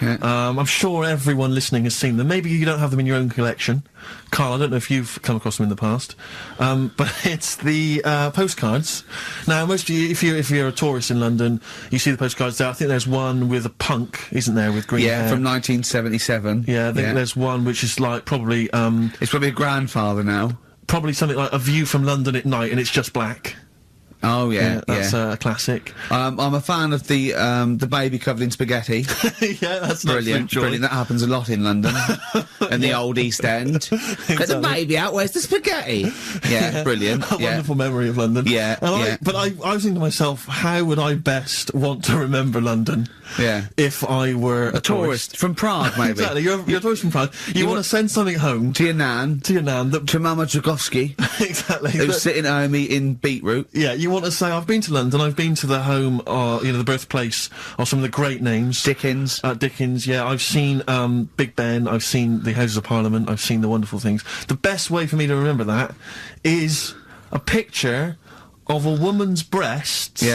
Speaker 9: Yeah.
Speaker 8: I'm sure everyone listening has seen them. Maybe you don't have them in your own collection. Carl, I don't know if you've come across them in the past. But it's the postcards. Now, most of you, if you're a tourist in London, you see the postcards there. I think there's one with a punk, isn't there, with green hair?
Speaker 9: Yeah, from 1977.
Speaker 8: Yeah, I think there's one which is like probably...
Speaker 9: it's probably a grandfather now.
Speaker 8: Probably something like A View from London at Night, and it's just black.
Speaker 9: Oh yeah,
Speaker 8: that's a classic.
Speaker 9: I'm a fan of the baby covered in spaghetti.
Speaker 8: Yeah, that's
Speaker 9: brilliant. Brilliant. That happens a lot in London and the old East End. Get the baby out. Where's the spaghetti? Yeah, brilliant.
Speaker 8: A wonderful memory of London.
Speaker 9: Yeah,
Speaker 8: But I was thinking to myself, how would I best want to remember London?
Speaker 9: Yeah.
Speaker 8: If I were a
Speaker 9: tourist from Prague, maybe.
Speaker 8: Exactly. You're a tourist from Prague. You want to send something home
Speaker 9: to your nan.
Speaker 8: To your nan.
Speaker 9: To Mama Dragowski.
Speaker 8: Exactly.
Speaker 9: Who's sitting at home eating beetroot.
Speaker 8: Yeah. You you want to say, I've been to London, I've been to the home, the birthplace of some of the great names.
Speaker 9: Dickens.
Speaker 8: Dickens, yeah. I've seen Big Ben, I've seen the Houses of Parliament, I've seen the wonderful things. The best way for me to remember that is a picture of a woman's breasts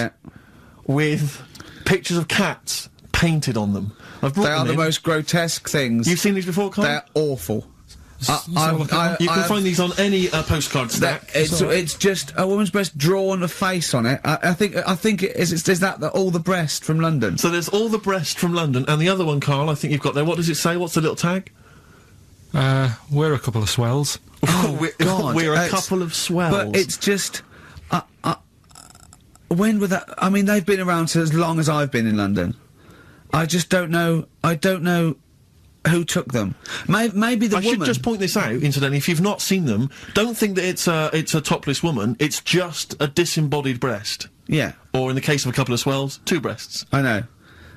Speaker 8: with pictures of cats painted on them.
Speaker 9: They are the most grotesque things.
Speaker 8: You've seen these before, Carl?
Speaker 9: They're awful.
Speaker 8: You can find these on any postcard stack.
Speaker 9: It's just a woman's breast drawn a face on it. I think it is that all the breast from London.
Speaker 8: So there's all the breast from London, and the other one, Carl, I think you've got there. What does it say? What's the little tag?
Speaker 1: We're a couple of swells.
Speaker 8: We're a couple of swells.
Speaker 9: But it's just. When were that? I mean, they've been around for as long as I've been in London. I just don't know. I don't know who took them. Maybe the woman.
Speaker 8: I should just point this out, incidentally. If you've not seen them, don't think that it's a topless woman. It's just a disembodied breast.
Speaker 9: Yeah.
Speaker 8: Or in the case of a couple of swells, two breasts.
Speaker 9: I know.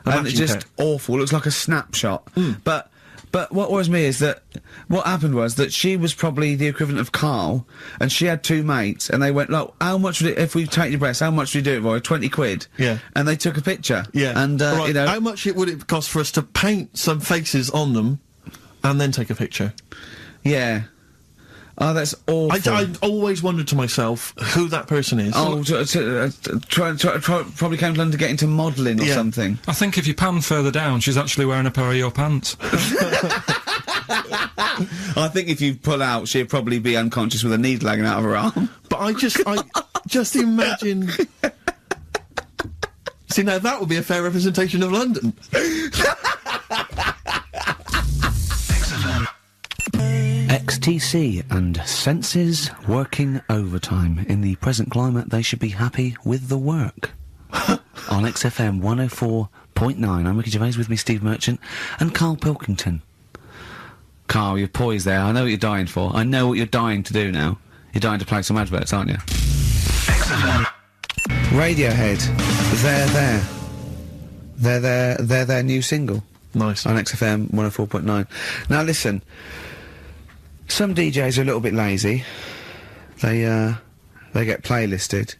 Speaker 9: And it's just awful. It looks like a snapshot. But what worries me is that what happened was that she was probably the equivalent of Karl, and she had two mates, and they went, look, how much would it, if we take your breast, how much would we do it for? 20 quid.
Speaker 8: Yeah.
Speaker 9: And they took a picture.
Speaker 8: Yeah.
Speaker 9: And,
Speaker 8: right. How much would it cost for us to paint some faces on them, and then take a picture?
Speaker 9: Yeah. Oh, that's awful.
Speaker 8: I always wondered to myself who that person is.
Speaker 9: Oh, probably came to London to get into modelling or something.
Speaker 1: I think if you pan further down, she's actually wearing a pair of your pants.
Speaker 9: I think if you pull out, she'd probably be unconscious with a needle hanging out of her arm.
Speaker 8: But I just imagine... See, now that would be a fair representation of London.
Speaker 7: XTC and senses working overtime. In the present climate, they should be happy with the work. On XFM 104.9, I'm Ricky Gervais, with me Steve Merchant and Karl Pilkington. Karl, you're poised there. I know what you're dying for. I know what you're dying to do now. You're dying to play some adverts, aren't you?
Speaker 9: XFM. Radiohead. They're their new single.
Speaker 8: Nice.
Speaker 9: On XFM 104.9. Now listen, some DJs are a little bit lazy. They get playlisted,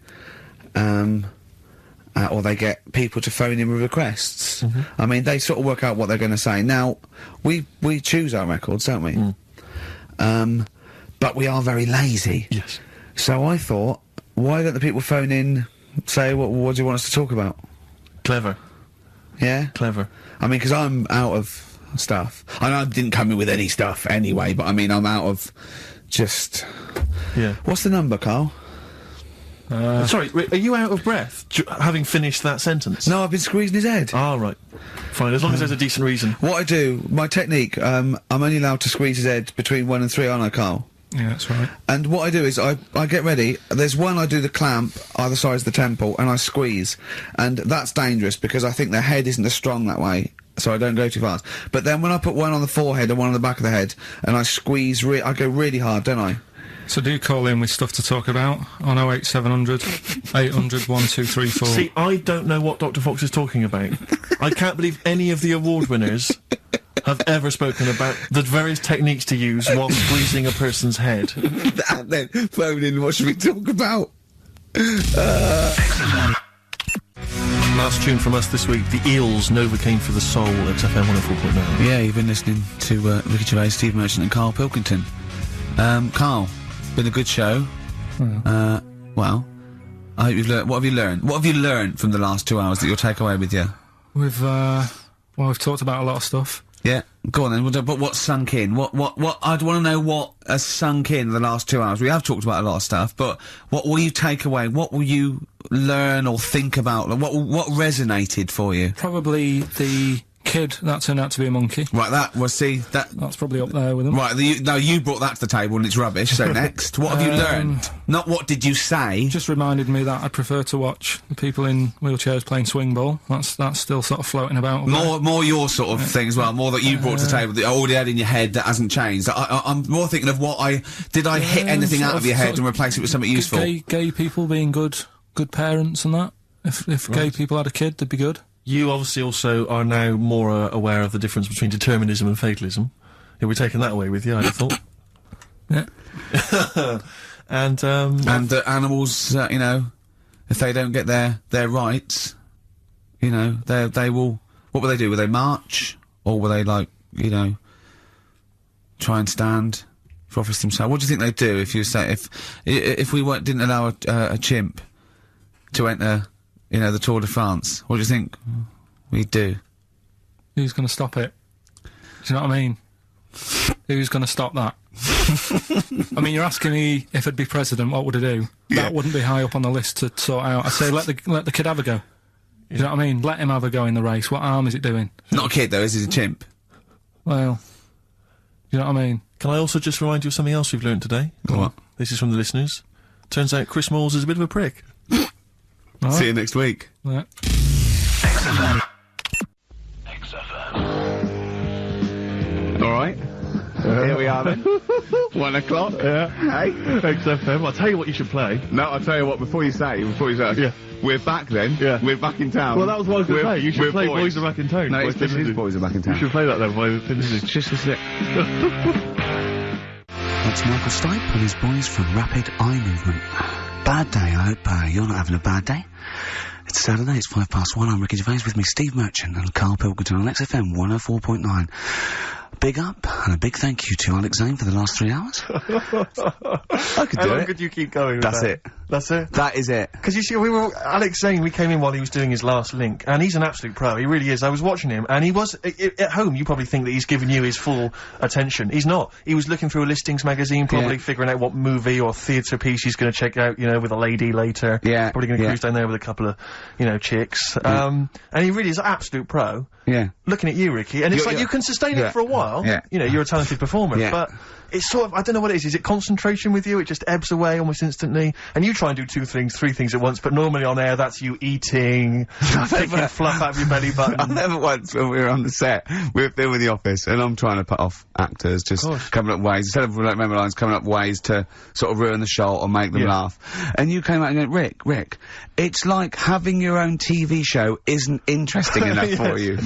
Speaker 9: or they get people to phone in with requests. I mean, they sort of work out what they're going to say. Now, we choose our records, don't we? But we are very lazy.
Speaker 8: Yes.
Speaker 9: So I thought, why don't the people phone in, say, what do you want us to talk about?
Speaker 8: Clever.
Speaker 9: Yeah?
Speaker 8: Clever.
Speaker 9: I mean, because I'm out of stuff. I know I didn't come in with any stuff anyway, but I mean, I'm out of just...
Speaker 8: Yeah.
Speaker 9: What's the number, Karl?
Speaker 8: Sorry, are you out of breath, having finished that sentence?
Speaker 9: No, I've been squeezing his head.
Speaker 8: Ah, right. Fine, as long as there's a decent reason.
Speaker 9: What I do, my technique, I'm only allowed to squeeze his head between 1 and 3, aren't I, Karl?
Speaker 1: Yeah, that's right.
Speaker 9: And what I do is, I get ready, there's one I do the clamp, either side of the temple, and I squeeze. And that's dangerous, because I think the head isn't as strong that way, so I don't go too fast. But then when I put one on the forehead and one on the back of the head, and I squeeze, I go really hard, don't I?
Speaker 1: So do call in with stuff to talk about on 08700 800 1234.
Speaker 8: See, I don't know what Dr. Fox is talking about. I can't believe any of the award winners have ever spoken about the various techniques to use while squeezing a person's head.
Speaker 9: And then phone in, what should we talk about?
Speaker 8: Last tune from us this week, the Eels, Novocaine for the Soul, at FM 104.9.
Speaker 9: Yeah, you've been listening to Ricky Gervais, Steve Merchant and Karl Pilkington. Karl, been a good show. Well, I hope you've learned. What have you learned? What have you learned from the last 2 hours that you'll take away with you?
Speaker 1: We've talked about a lot of stuff.
Speaker 9: Yeah, go on then. But what's sunk in? What? I'd want to know what has sunk in the last 2 hours. We have talked about a lot of stuff, but what will you take away? What will you learn or think about? Like, what resonated for you?
Speaker 1: Probably the kid that turned out to be a monkey.
Speaker 9: Right, that's
Speaker 1: probably up there with them.
Speaker 9: Right, you brought that to the table and it's rubbish, so next. What have you learned? Not what did you say?
Speaker 1: Just reminded me that I prefer to watch the people in wheelchairs playing swing ball. That's still sort of floating about.
Speaker 9: More your sort of thing as well, more that you brought to the table that you already had in your head that hasn't changed. I'm more thinking of what did I hit anything out of your head and replace it with something useful?
Speaker 1: Gay people being good parents and that. If gay people had a kid, they'd be good.
Speaker 8: You obviously also are now more aware of the difference between determinism and fatalism. We're taking that away with you, I thought.
Speaker 1: Yeah.
Speaker 9: and that animals, if they don't get their rights, you know, they will. What will they do? Will they march, or will they, like, you know, try and stand for office themselves? What do you think they'd do if you say if we didn't allow a chimp to enter, you know, the Tour de France? What do you think we'd do?
Speaker 1: Who's going to stop it? Do you know what I mean? Who's going to stop that? I mean, you're asking me if I'd be president, what would I do? Yeah. That wouldn't be high up on the list to sort out. I'd say let the kid have a go. Do you know what I mean? Let him have a go in the race. What harm is it doing?
Speaker 9: Not a kid, though, is he? A chimp?
Speaker 1: Well, you know what I mean?
Speaker 8: Can I also just remind you of something else we've learned today?
Speaker 9: What?
Speaker 8: This is from the listeners. Turns out Chris Moores is a bit of a prick.
Speaker 9: Right. See you next week.
Speaker 1: Yeah.
Speaker 5: XFM.
Speaker 15: All right. Here we are then. 1 o'clock.
Speaker 8: Yeah.
Speaker 15: Hey.
Speaker 8: XFM. I'll tell you what you should play.
Speaker 15: No, I'll tell you what, before you say,
Speaker 8: Yeah.
Speaker 15: we're back then.
Speaker 8: Yeah.
Speaker 15: We're back in town.
Speaker 8: Well, that was what I was going to say. You should play Boys Are Back in Town.
Speaker 15: No, this is Boys Are Back in Town.
Speaker 8: You should play that then, by
Speaker 15: Just a sec.
Speaker 7: That's Michael Stipe and his boys from Rapid Eye Movement. Bad day, I hope you're not having a bad day. It's Saturday, it's 1:05. I'm Ricky Gervais, with me Steve Merchant and Karl Pilkington on XFM 104.9. Big up and a big thank you to Alex Zane for the last 3 hours. I could do
Speaker 8: How
Speaker 7: it.
Speaker 8: long could you keep going with
Speaker 7: That's
Speaker 8: that?
Speaker 7: it.
Speaker 8: That's it?
Speaker 7: That is it.
Speaker 8: Because you see, Alex Zane, we came in while he was doing his last link, and he's an absolute pro, he really is. I was watching him, and he was, at home, you probably think that he's giving you his full attention. He's not. He was looking through a listings magazine, probably figuring out what movie or theatre piece he's gonna check out, you know, with a lady later.
Speaker 7: Yeah.
Speaker 8: Probably gonna cruise down there with a couple of, you know, chicks. And he really is an absolute pro.
Speaker 7: Yeah.
Speaker 8: Looking at you, Ricky, and it's like you can sustain it for a while.
Speaker 7: Yeah.
Speaker 8: You know, you're a talented performer, but it's sort of, I don't know what it is. Is it concentration with you? It just ebbs away almost instantly. And you try and do 2 things, 3 things at once, but normally on air that's you eating, picking fluff out of your belly button.
Speaker 9: I never once, when we were on the set, we were filming The Office, and I'm trying to put off actors, just coming up ways, instead of, like, member lines, coming up ways to sort of ruin the shot or make them laugh. And you came out and went, Rick, it's like having your own TV show isn't interesting enough for you.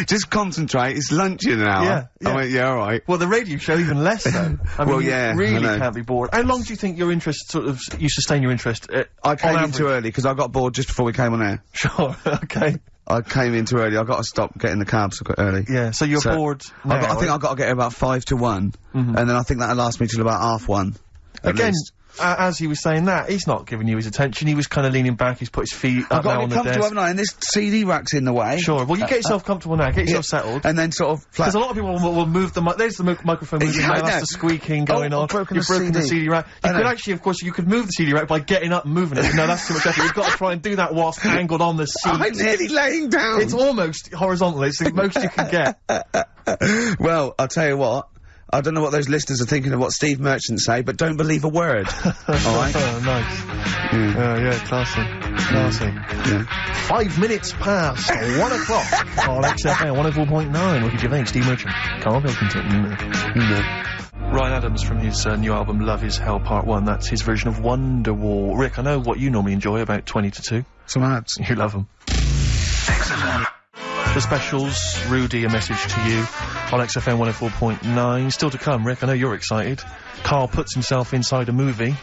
Speaker 9: Just concentrate, it's lunch in an hour. I went, alright.
Speaker 8: Well, the radio show even less so. I mean,
Speaker 9: Well,
Speaker 8: you really
Speaker 9: I know.
Speaker 8: can't be bored. How long do you think your interest sort of, you sustain your interest?
Speaker 9: I came
Speaker 8: on
Speaker 9: in too early, because I got bored just before we came on air.
Speaker 8: Sure, okay.
Speaker 9: I came in too early, I got to stop getting the cabs early.
Speaker 8: Yeah, so you're bored now,
Speaker 9: I think I've got to get here about 5 to 1, and then I think that'll last me till about 1:30.
Speaker 8: Again, as he was saying that, he's not giving you his attention. He was kind of leaning back. He's put his feet up now on the desk.
Speaker 9: I've got to be comfortable, haven't I? And this CD rack's in the way.
Speaker 8: Sure. Well, you get yourself comfortable now. Get yourself settled.
Speaker 9: And then sort of...
Speaker 8: Because a lot of people will move the there's the microphone moving now. That's the squeaking going on. You've broken the CD rack. You could actually, of course, you could move the CD rack by getting up and moving it. No, that's too much effort. You've got to try and do that whilst angled on the seat.
Speaker 9: I'm nearly laying down.
Speaker 8: It's almost horizontal. It's the most you can get.
Speaker 9: Well, I'll tell you what. I don't know what those listeners are thinking of what Steve Merchant say, but don't believe a word. Alright?
Speaker 8: Oh, nice. Yeah, classy. Classy.
Speaker 9: Yeah.
Speaker 8: 5 minutes past 1 o'clock on XFM 104.9. Ricky Gervais, Steve Merchant, Karl Pilkington. Ryan Adams from his new album Love Is Hell Part 1. That's his version of Wonderwall. Rick, I know what you normally enjoy, about 20 to 2.
Speaker 9: Some ads.
Speaker 8: You love them. The specials, Rudy, a message to you on XFM 104.9. Still to come, Rick, I know you're excited. Karl puts himself inside a movie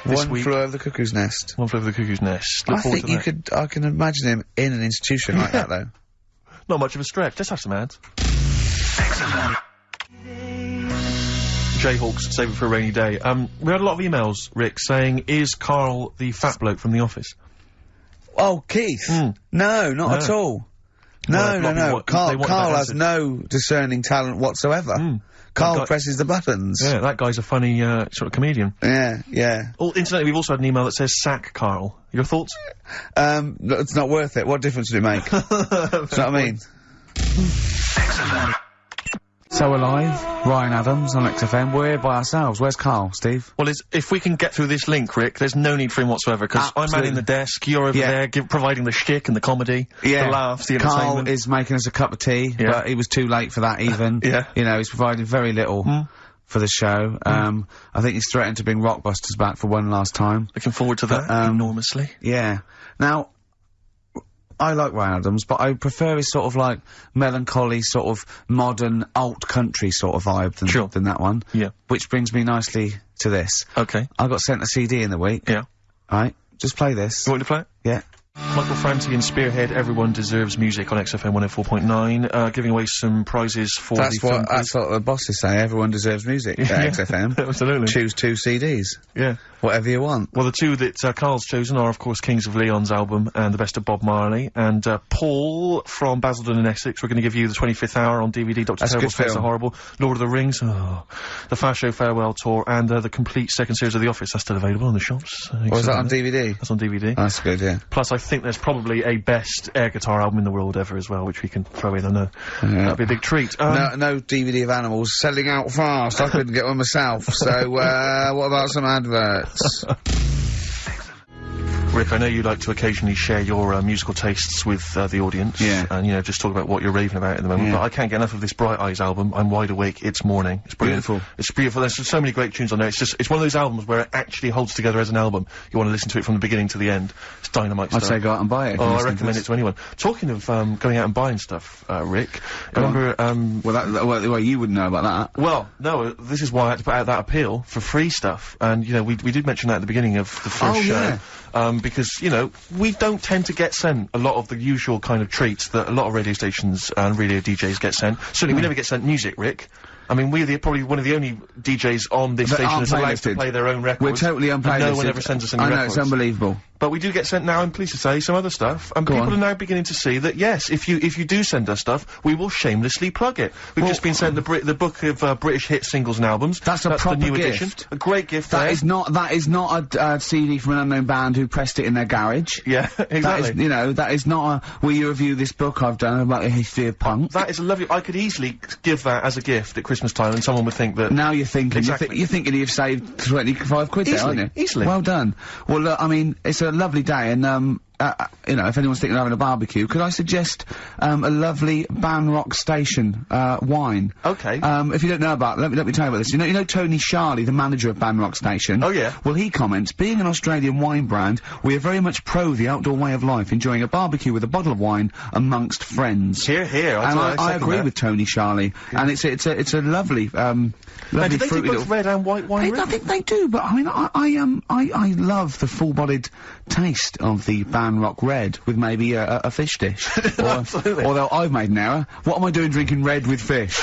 Speaker 8: this week.
Speaker 9: One Flew Over the Cuckoo's Nest.
Speaker 8: One Flew Over the Cuckoo's Nest. Look
Speaker 9: I
Speaker 8: forward
Speaker 9: think
Speaker 8: to
Speaker 9: you
Speaker 8: that.
Speaker 9: could, I can imagine him in an institution like that, though.
Speaker 8: Not much of a stretch. Let's have some ads. Jayhawks, save it for a rainy day. We had a lot of emails, Rick, saying, is Karl the fat bloke from The Office?
Speaker 9: Oh, Keith? No, not at all. No. Karl has no discerning talent whatsoever. Karl presses the buttons.
Speaker 8: Yeah, that guy's a funny, sort of comedian.
Speaker 9: Yeah.
Speaker 8: Oh, incidentally, we've also had an email that says, sack Karl. Your thoughts?
Speaker 9: It's not worth it. What difference would it make? Do you know what I mean? So Alive, Ryan Adams on XFM. We're here by ourselves. Where's Karl, Steve?
Speaker 8: Well, if we can get through this link, Rick, there's no need for him whatsoever, because I'm manning the desk, you're over there, providing the shtick and the comedy, the laughs, the entertainment.
Speaker 9: Karl is making us a cup of tea, but he was too late for that even. You know, he's providing very little for the show. I think he's threatened to bring Rockbusters back for one last time.
Speaker 8: Looking forward to that enormously.
Speaker 9: Yeah. Now, I like Ryan Adams, but I prefer his sort of, like, melancholy, sort of modern, alt-country sort of vibe than that one.
Speaker 8: Yeah.
Speaker 9: Which brings me nicely to this.
Speaker 8: Okay.
Speaker 9: I got sent a CD in the week.
Speaker 8: Yeah.
Speaker 9: Right? Just play this.
Speaker 8: You want me to play it?
Speaker 9: Yeah.
Speaker 8: Michael Franti and Spearhead, Everyone Deserves Music on XFM 104.9, giving away some prizes for
Speaker 9: that's
Speaker 8: the film quiz.
Speaker 9: That's what the bosses say, everyone deserves music at XFM.
Speaker 8: Absolutely.
Speaker 9: Choose 2 CDs.
Speaker 8: Yeah.
Speaker 9: Whatever you want.
Speaker 8: Well, the 2 that Carl's chosen are, of course, Kings of Leon's album and The Best of Bob Marley. And Paul from Basildon in Essex, we're going to give you The 25th Hour on DVD, Dr. Terrible's Face the Horrible, Lord of the Rings, The Fast Show Farewell Tour, and the complete second series of The Office. That's still available in the shops.
Speaker 9: Was that on DVD?
Speaker 8: That's on DVD.
Speaker 9: That's good, yeah.
Speaker 8: Plus, I think there's probably a best air guitar album in the world ever as well, which we can throw in. I know. That'd be a big treat.
Speaker 9: No DVD of Animals selling out fast. I couldn't get one myself. So, what about some adverts?
Speaker 8: Rick, I know you like to occasionally share your musical tastes with the audience.
Speaker 9: Yeah.
Speaker 8: And, you know, just talk about what you're raving about at the moment.
Speaker 9: Yeah.
Speaker 8: But I can't get enough of this Bright Eyes album. I'm wide awake. It's morning. It's brilliant.
Speaker 9: Beautiful.
Speaker 8: It's beautiful. There's so many great tunes on there. It's one of those albums where it actually holds together as an album. You want to listen to it from the beginning to the end. It's dynamite stuff.
Speaker 9: I'd say go out and buy it.
Speaker 8: Oh, I recommend it to anyone. Talking of going out and buying stuff, Rick, remember...
Speaker 9: Well, you wouldn't know about that.
Speaker 8: Well, no, this is why I had to put out that appeal for free stuff. And, you know, we did mention that at the beginning of the first show.
Speaker 9: Yeah.
Speaker 8: Because, you know, we don't tend to get sent a lot of the usual kind of treats that a lot of radio stations and radio DJs get sent. Certainly we never get sent music, Rick. I mean, we're probably one of the only DJs on this station that's allowed to play their own records.
Speaker 9: We're totally unplaylisted.
Speaker 8: No one ever sends us any records.
Speaker 9: I know, it's unbelievable.
Speaker 8: But we do get sent now, I'm pleased to say, some other stuff. And people are now beginning to see that, yes, if you do send us stuff, we will shamelessly plug it. We've just been sent the book of British hit singles and albums.
Speaker 9: That's a proper
Speaker 8: the new
Speaker 9: gift.
Speaker 8: edition. A great gift
Speaker 9: That is not a CD from an unknown band who pressed it in their garage.
Speaker 8: Yeah, exactly.
Speaker 9: That is, you know, that is not a, will you review this book I've done about the history of punk?
Speaker 8: That is a lovely, I could easily give that as a gift at Christmas time and someone would think that...
Speaker 9: Now you're thinking,
Speaker 8: exactly.
Speaker 9: you're thinking you've saved 25 quid there, aren't you?
Speaker 8: Easily.
Speaker 9: Well done. Well, look, I mean, it's a lovely day and, you know, if anyone's thinking of having a barbecue, could I suggest a lovely Banrock Station wine?
Speaker 8: Okay.
Speaker 9: If you don't know about, let me tell you about this. You know Tony Sharley, the manager of Banrock Station.
Speaker 8: Oh yeah.
Speaker 9: Well, he comments, being an Australian wine brand, we are very much pro the outdoor way of life, enjoying a barbecue with a bottle of wine amongst friends.
Speaker 8: Here, here.
Speaker 9: I agree with Tony Sharley, and it's a lovely, lovely
Speaker 8: now, do they
Speaker 9: fruity
Speaker 8: do both
Speaker 9: little...
Speaker 8: red and white wine?
Speaker 9: I think they do, but I mean, I love the full-bodied taste of the Banrock Red with maybe a fish dish.
Speaker 8: Absolutely.
Speaker 9: Although I've made an error. What am I doing drinking red with fish?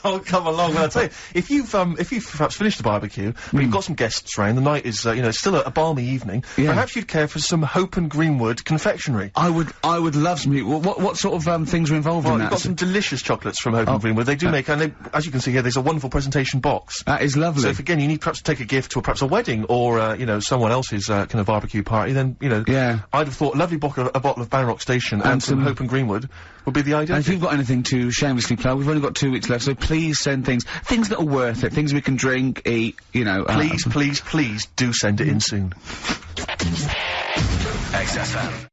Speaker 8: Oh, come along. Well, I tell you, if you've perhaps finished the barbecue, but you've got some guests round, the night is, you know, it's still a balmy evening, perhaps you'd care for some Hope and Greenwood confectionery.
Speaker 9: I would love some. What sort of things are involved in that?
Speaker 8: You've got some delicious chocolates from Hope and Greenwood. They do make, and they, as you can see here, there's a wonderful presentation box.
Speaker 9: That is lovely.
Speaker 8: So if again you need perhaps to take a gift to perhaps a wedding or you know, someone else's kind of barbecue party, then you know, I'd have thought a lovely bottle of Banrock Station and some Hope and Greenwood would be the ideal.
Speaker 9: And if you've got anything to shamelessly plug, we've only got 2 weeks left, so please send things that are worth it, things we can drink, eat, you know.
Speaker 8: Please do send it in soon.
Speaker 19: XFM.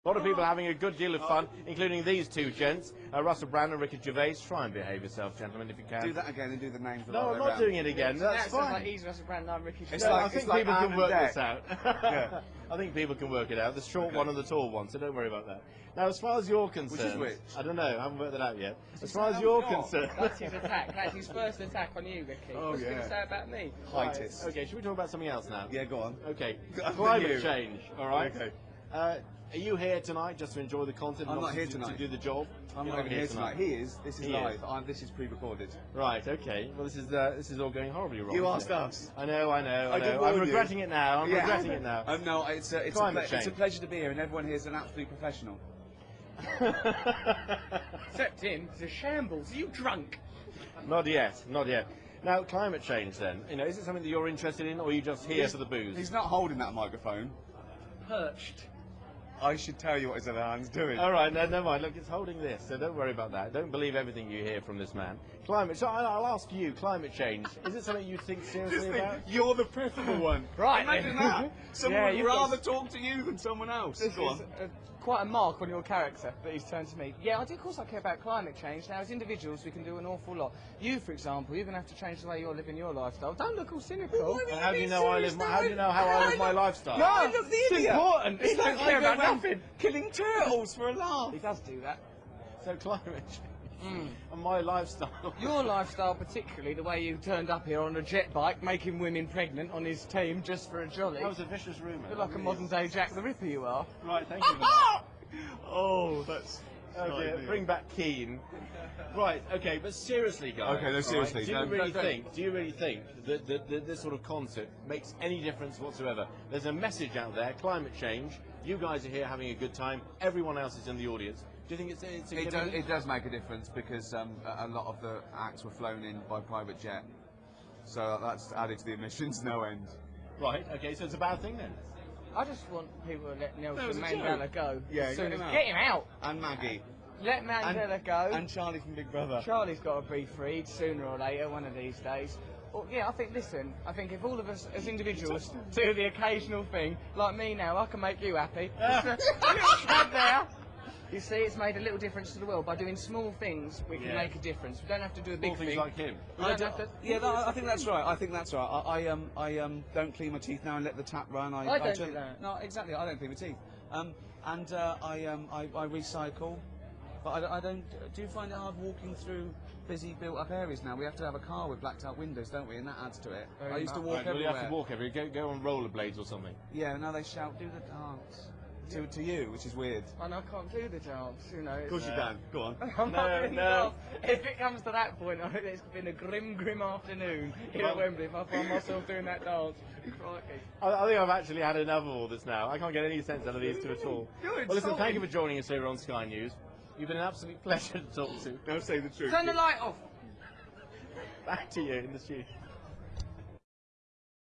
Speaker 20: A lot of people are having a good deal of fun, including these two gents, Russell Brand and Ricky Gervais. Try and behave yourself, gentlemen, if you can.
Speaker 9: Do that again and do the names.
Speaker 20: No, I'm not doing it again. That's fine.
Speaker 21: Like he's Russell Brand and I'm Ricky Gervais.
Speaker 20: I think people can work this out. Yeah. I think people can work it out. The short one and the tall one, so don't worry about that. Now, as far as you're concerned...
Speaker 9: Which is which?
Speaker 20: I don't know, I haven't worked that out yet. As far as you're concerned...
Speaker 21: That's his attack. That's his first attack on you, Ricky. What's he going to say about me?
Speaker 20: Right. Okay, should we talk about something else now?
Speaker 9: Yeah, go on.
Speaker 20: Okay, climate change, all right? Okay. Are you here tonight just to enjoy the content?
Speaker 9: I'm not here tonight.
Speaker 20: To do the job?
Speaker 9: I'm not even here tonight. He is. This is live. This is pre-recorded.
Speaker 20: Right. Okay. Well, this is all going horribly wrong.
Speaker 9: You asked us.
Speaker 20: I know. I'm regretting it now. I'm regretting it now.
Speaker 9: No, it's a pleasure to be here, and everyone here is an absolute professional.
Speaker 21: Except him. He's a shambles. Are you drunk?
Speaker 20: Not yet. Not yet. Now, climate change. Then, is it something that you're interested in, or are you just here for the booze?
Speaker 9: He's not holding that microphone.
Speaker 21: Perched.
Speaker 9: I should tell you what his other hand's doing.
Speaker 20: All right, no, never mind. Look, it's holding this, so don't worry about that. Don't believe everything you hear from this man. So I'll ask you, climate change. Is it something you think seriously about?
Speaker 9: You're the preferable one.
Speaker 21: Right.
Speaker 9: Imagine that. Someone would rather talk to you than someone else.
Speaker 21: This is quite a mark on your character that he's turned to me. Yeah, of course I care about climate change. Now, as individuals, we can do an awful lot. You, for example, you're going to have to change the way you're living your lifestyle. Don't look all cynical.
Speaker 20: How do you know I live? How do you know how I live my lifestyle?
Speaker 21: No, look, it's important. It's
Speaker 9: like
Speaker 21: don't care about nothing.
Speaker 9: Killing turtles for a laugh.
Speaker 21: He does do that.
Speaker 20: So climate change. And my lifestyle.
Speaker 21: Your lifestyle, particularly the way you turned up here on a jet bike, making women pregnant on his team just for a jolly.
Speaker 20: That was a vicious rumour.
Speaker 21: You're like a modern day Jack the Ripper, you are.
Speaker 20: Right, thank you.
Speaker 9: Oh, that's.
Speaker 20: Oh dear, bring back Keane. Right, okay, but seriously, guys.
Speaker 9: Okay, no, seriously.
Speaker 20: Do you really think that this sort of concept makes any difference whatsoever? There's a message out there, climate change. You guys are here having a good time. Everyone else is in the audience. Do you think it's a good idea?
Speaker 9: It does make a difference because a lot of the acts were flown in by private jet. So that's added to the emissions no end.
Speaker 20: Right, okay, so it's a bad thing then?
Speaker 21: I just want people to let Nelson Mandela go.
Speaker 9: Yeah,
Speaker 21: get him out.
Speaker 9: And Maggie.
Speaker 21: Let Mandela go.
Speaker 9: And Charlie from Big Brother.
Speaker 21: Charlie's got to be freed sooner or later, one of these days. Well, yeah, I think if all of us as individuals do the occasional thing, like me now, I can make you happy. There. You see, it's made a little difference to the world. By doing small things, we can make a difference. We don't have to do a big thing.
Speaker 20: Like him.
Speaker 9: I think that's right. I don't clean my teeth now and let the tap run.
Speaker 21: I don't do that.
Speaker 9: No, exactly. I don't clean my teeth. I recycle. But I don't. Do you find it hard walking through busy built-up areas now? We have to have a car with blacked-out windows, don't we? And that adds to it. I used to walk everywhere.
Speaker 20: You have to walk everywhere. Go on rollerblades or something.
Speaker 9: Yeah. Now they shout, "Do the dance." To you, which is weird.
Speaker 21: And I can't do the dance, you know.
Speaker 9: Of course you can. Go on.
Speaker 21: No. If it comes to that point, I think it's been a grim afternoon here at Wembley if I find myself doing that dance. Crikey.
Speaker 20: I think I've actually had enough of all this now. I can't get any sense out of these two at all. Well, listen, thank you for joining us here on Sky News. You've been an absolute pleasure to talk to.
Speaker 9: Now say the truth.
Speaker 21: Turn the light off.
Speaker 20: Back to you in the studio.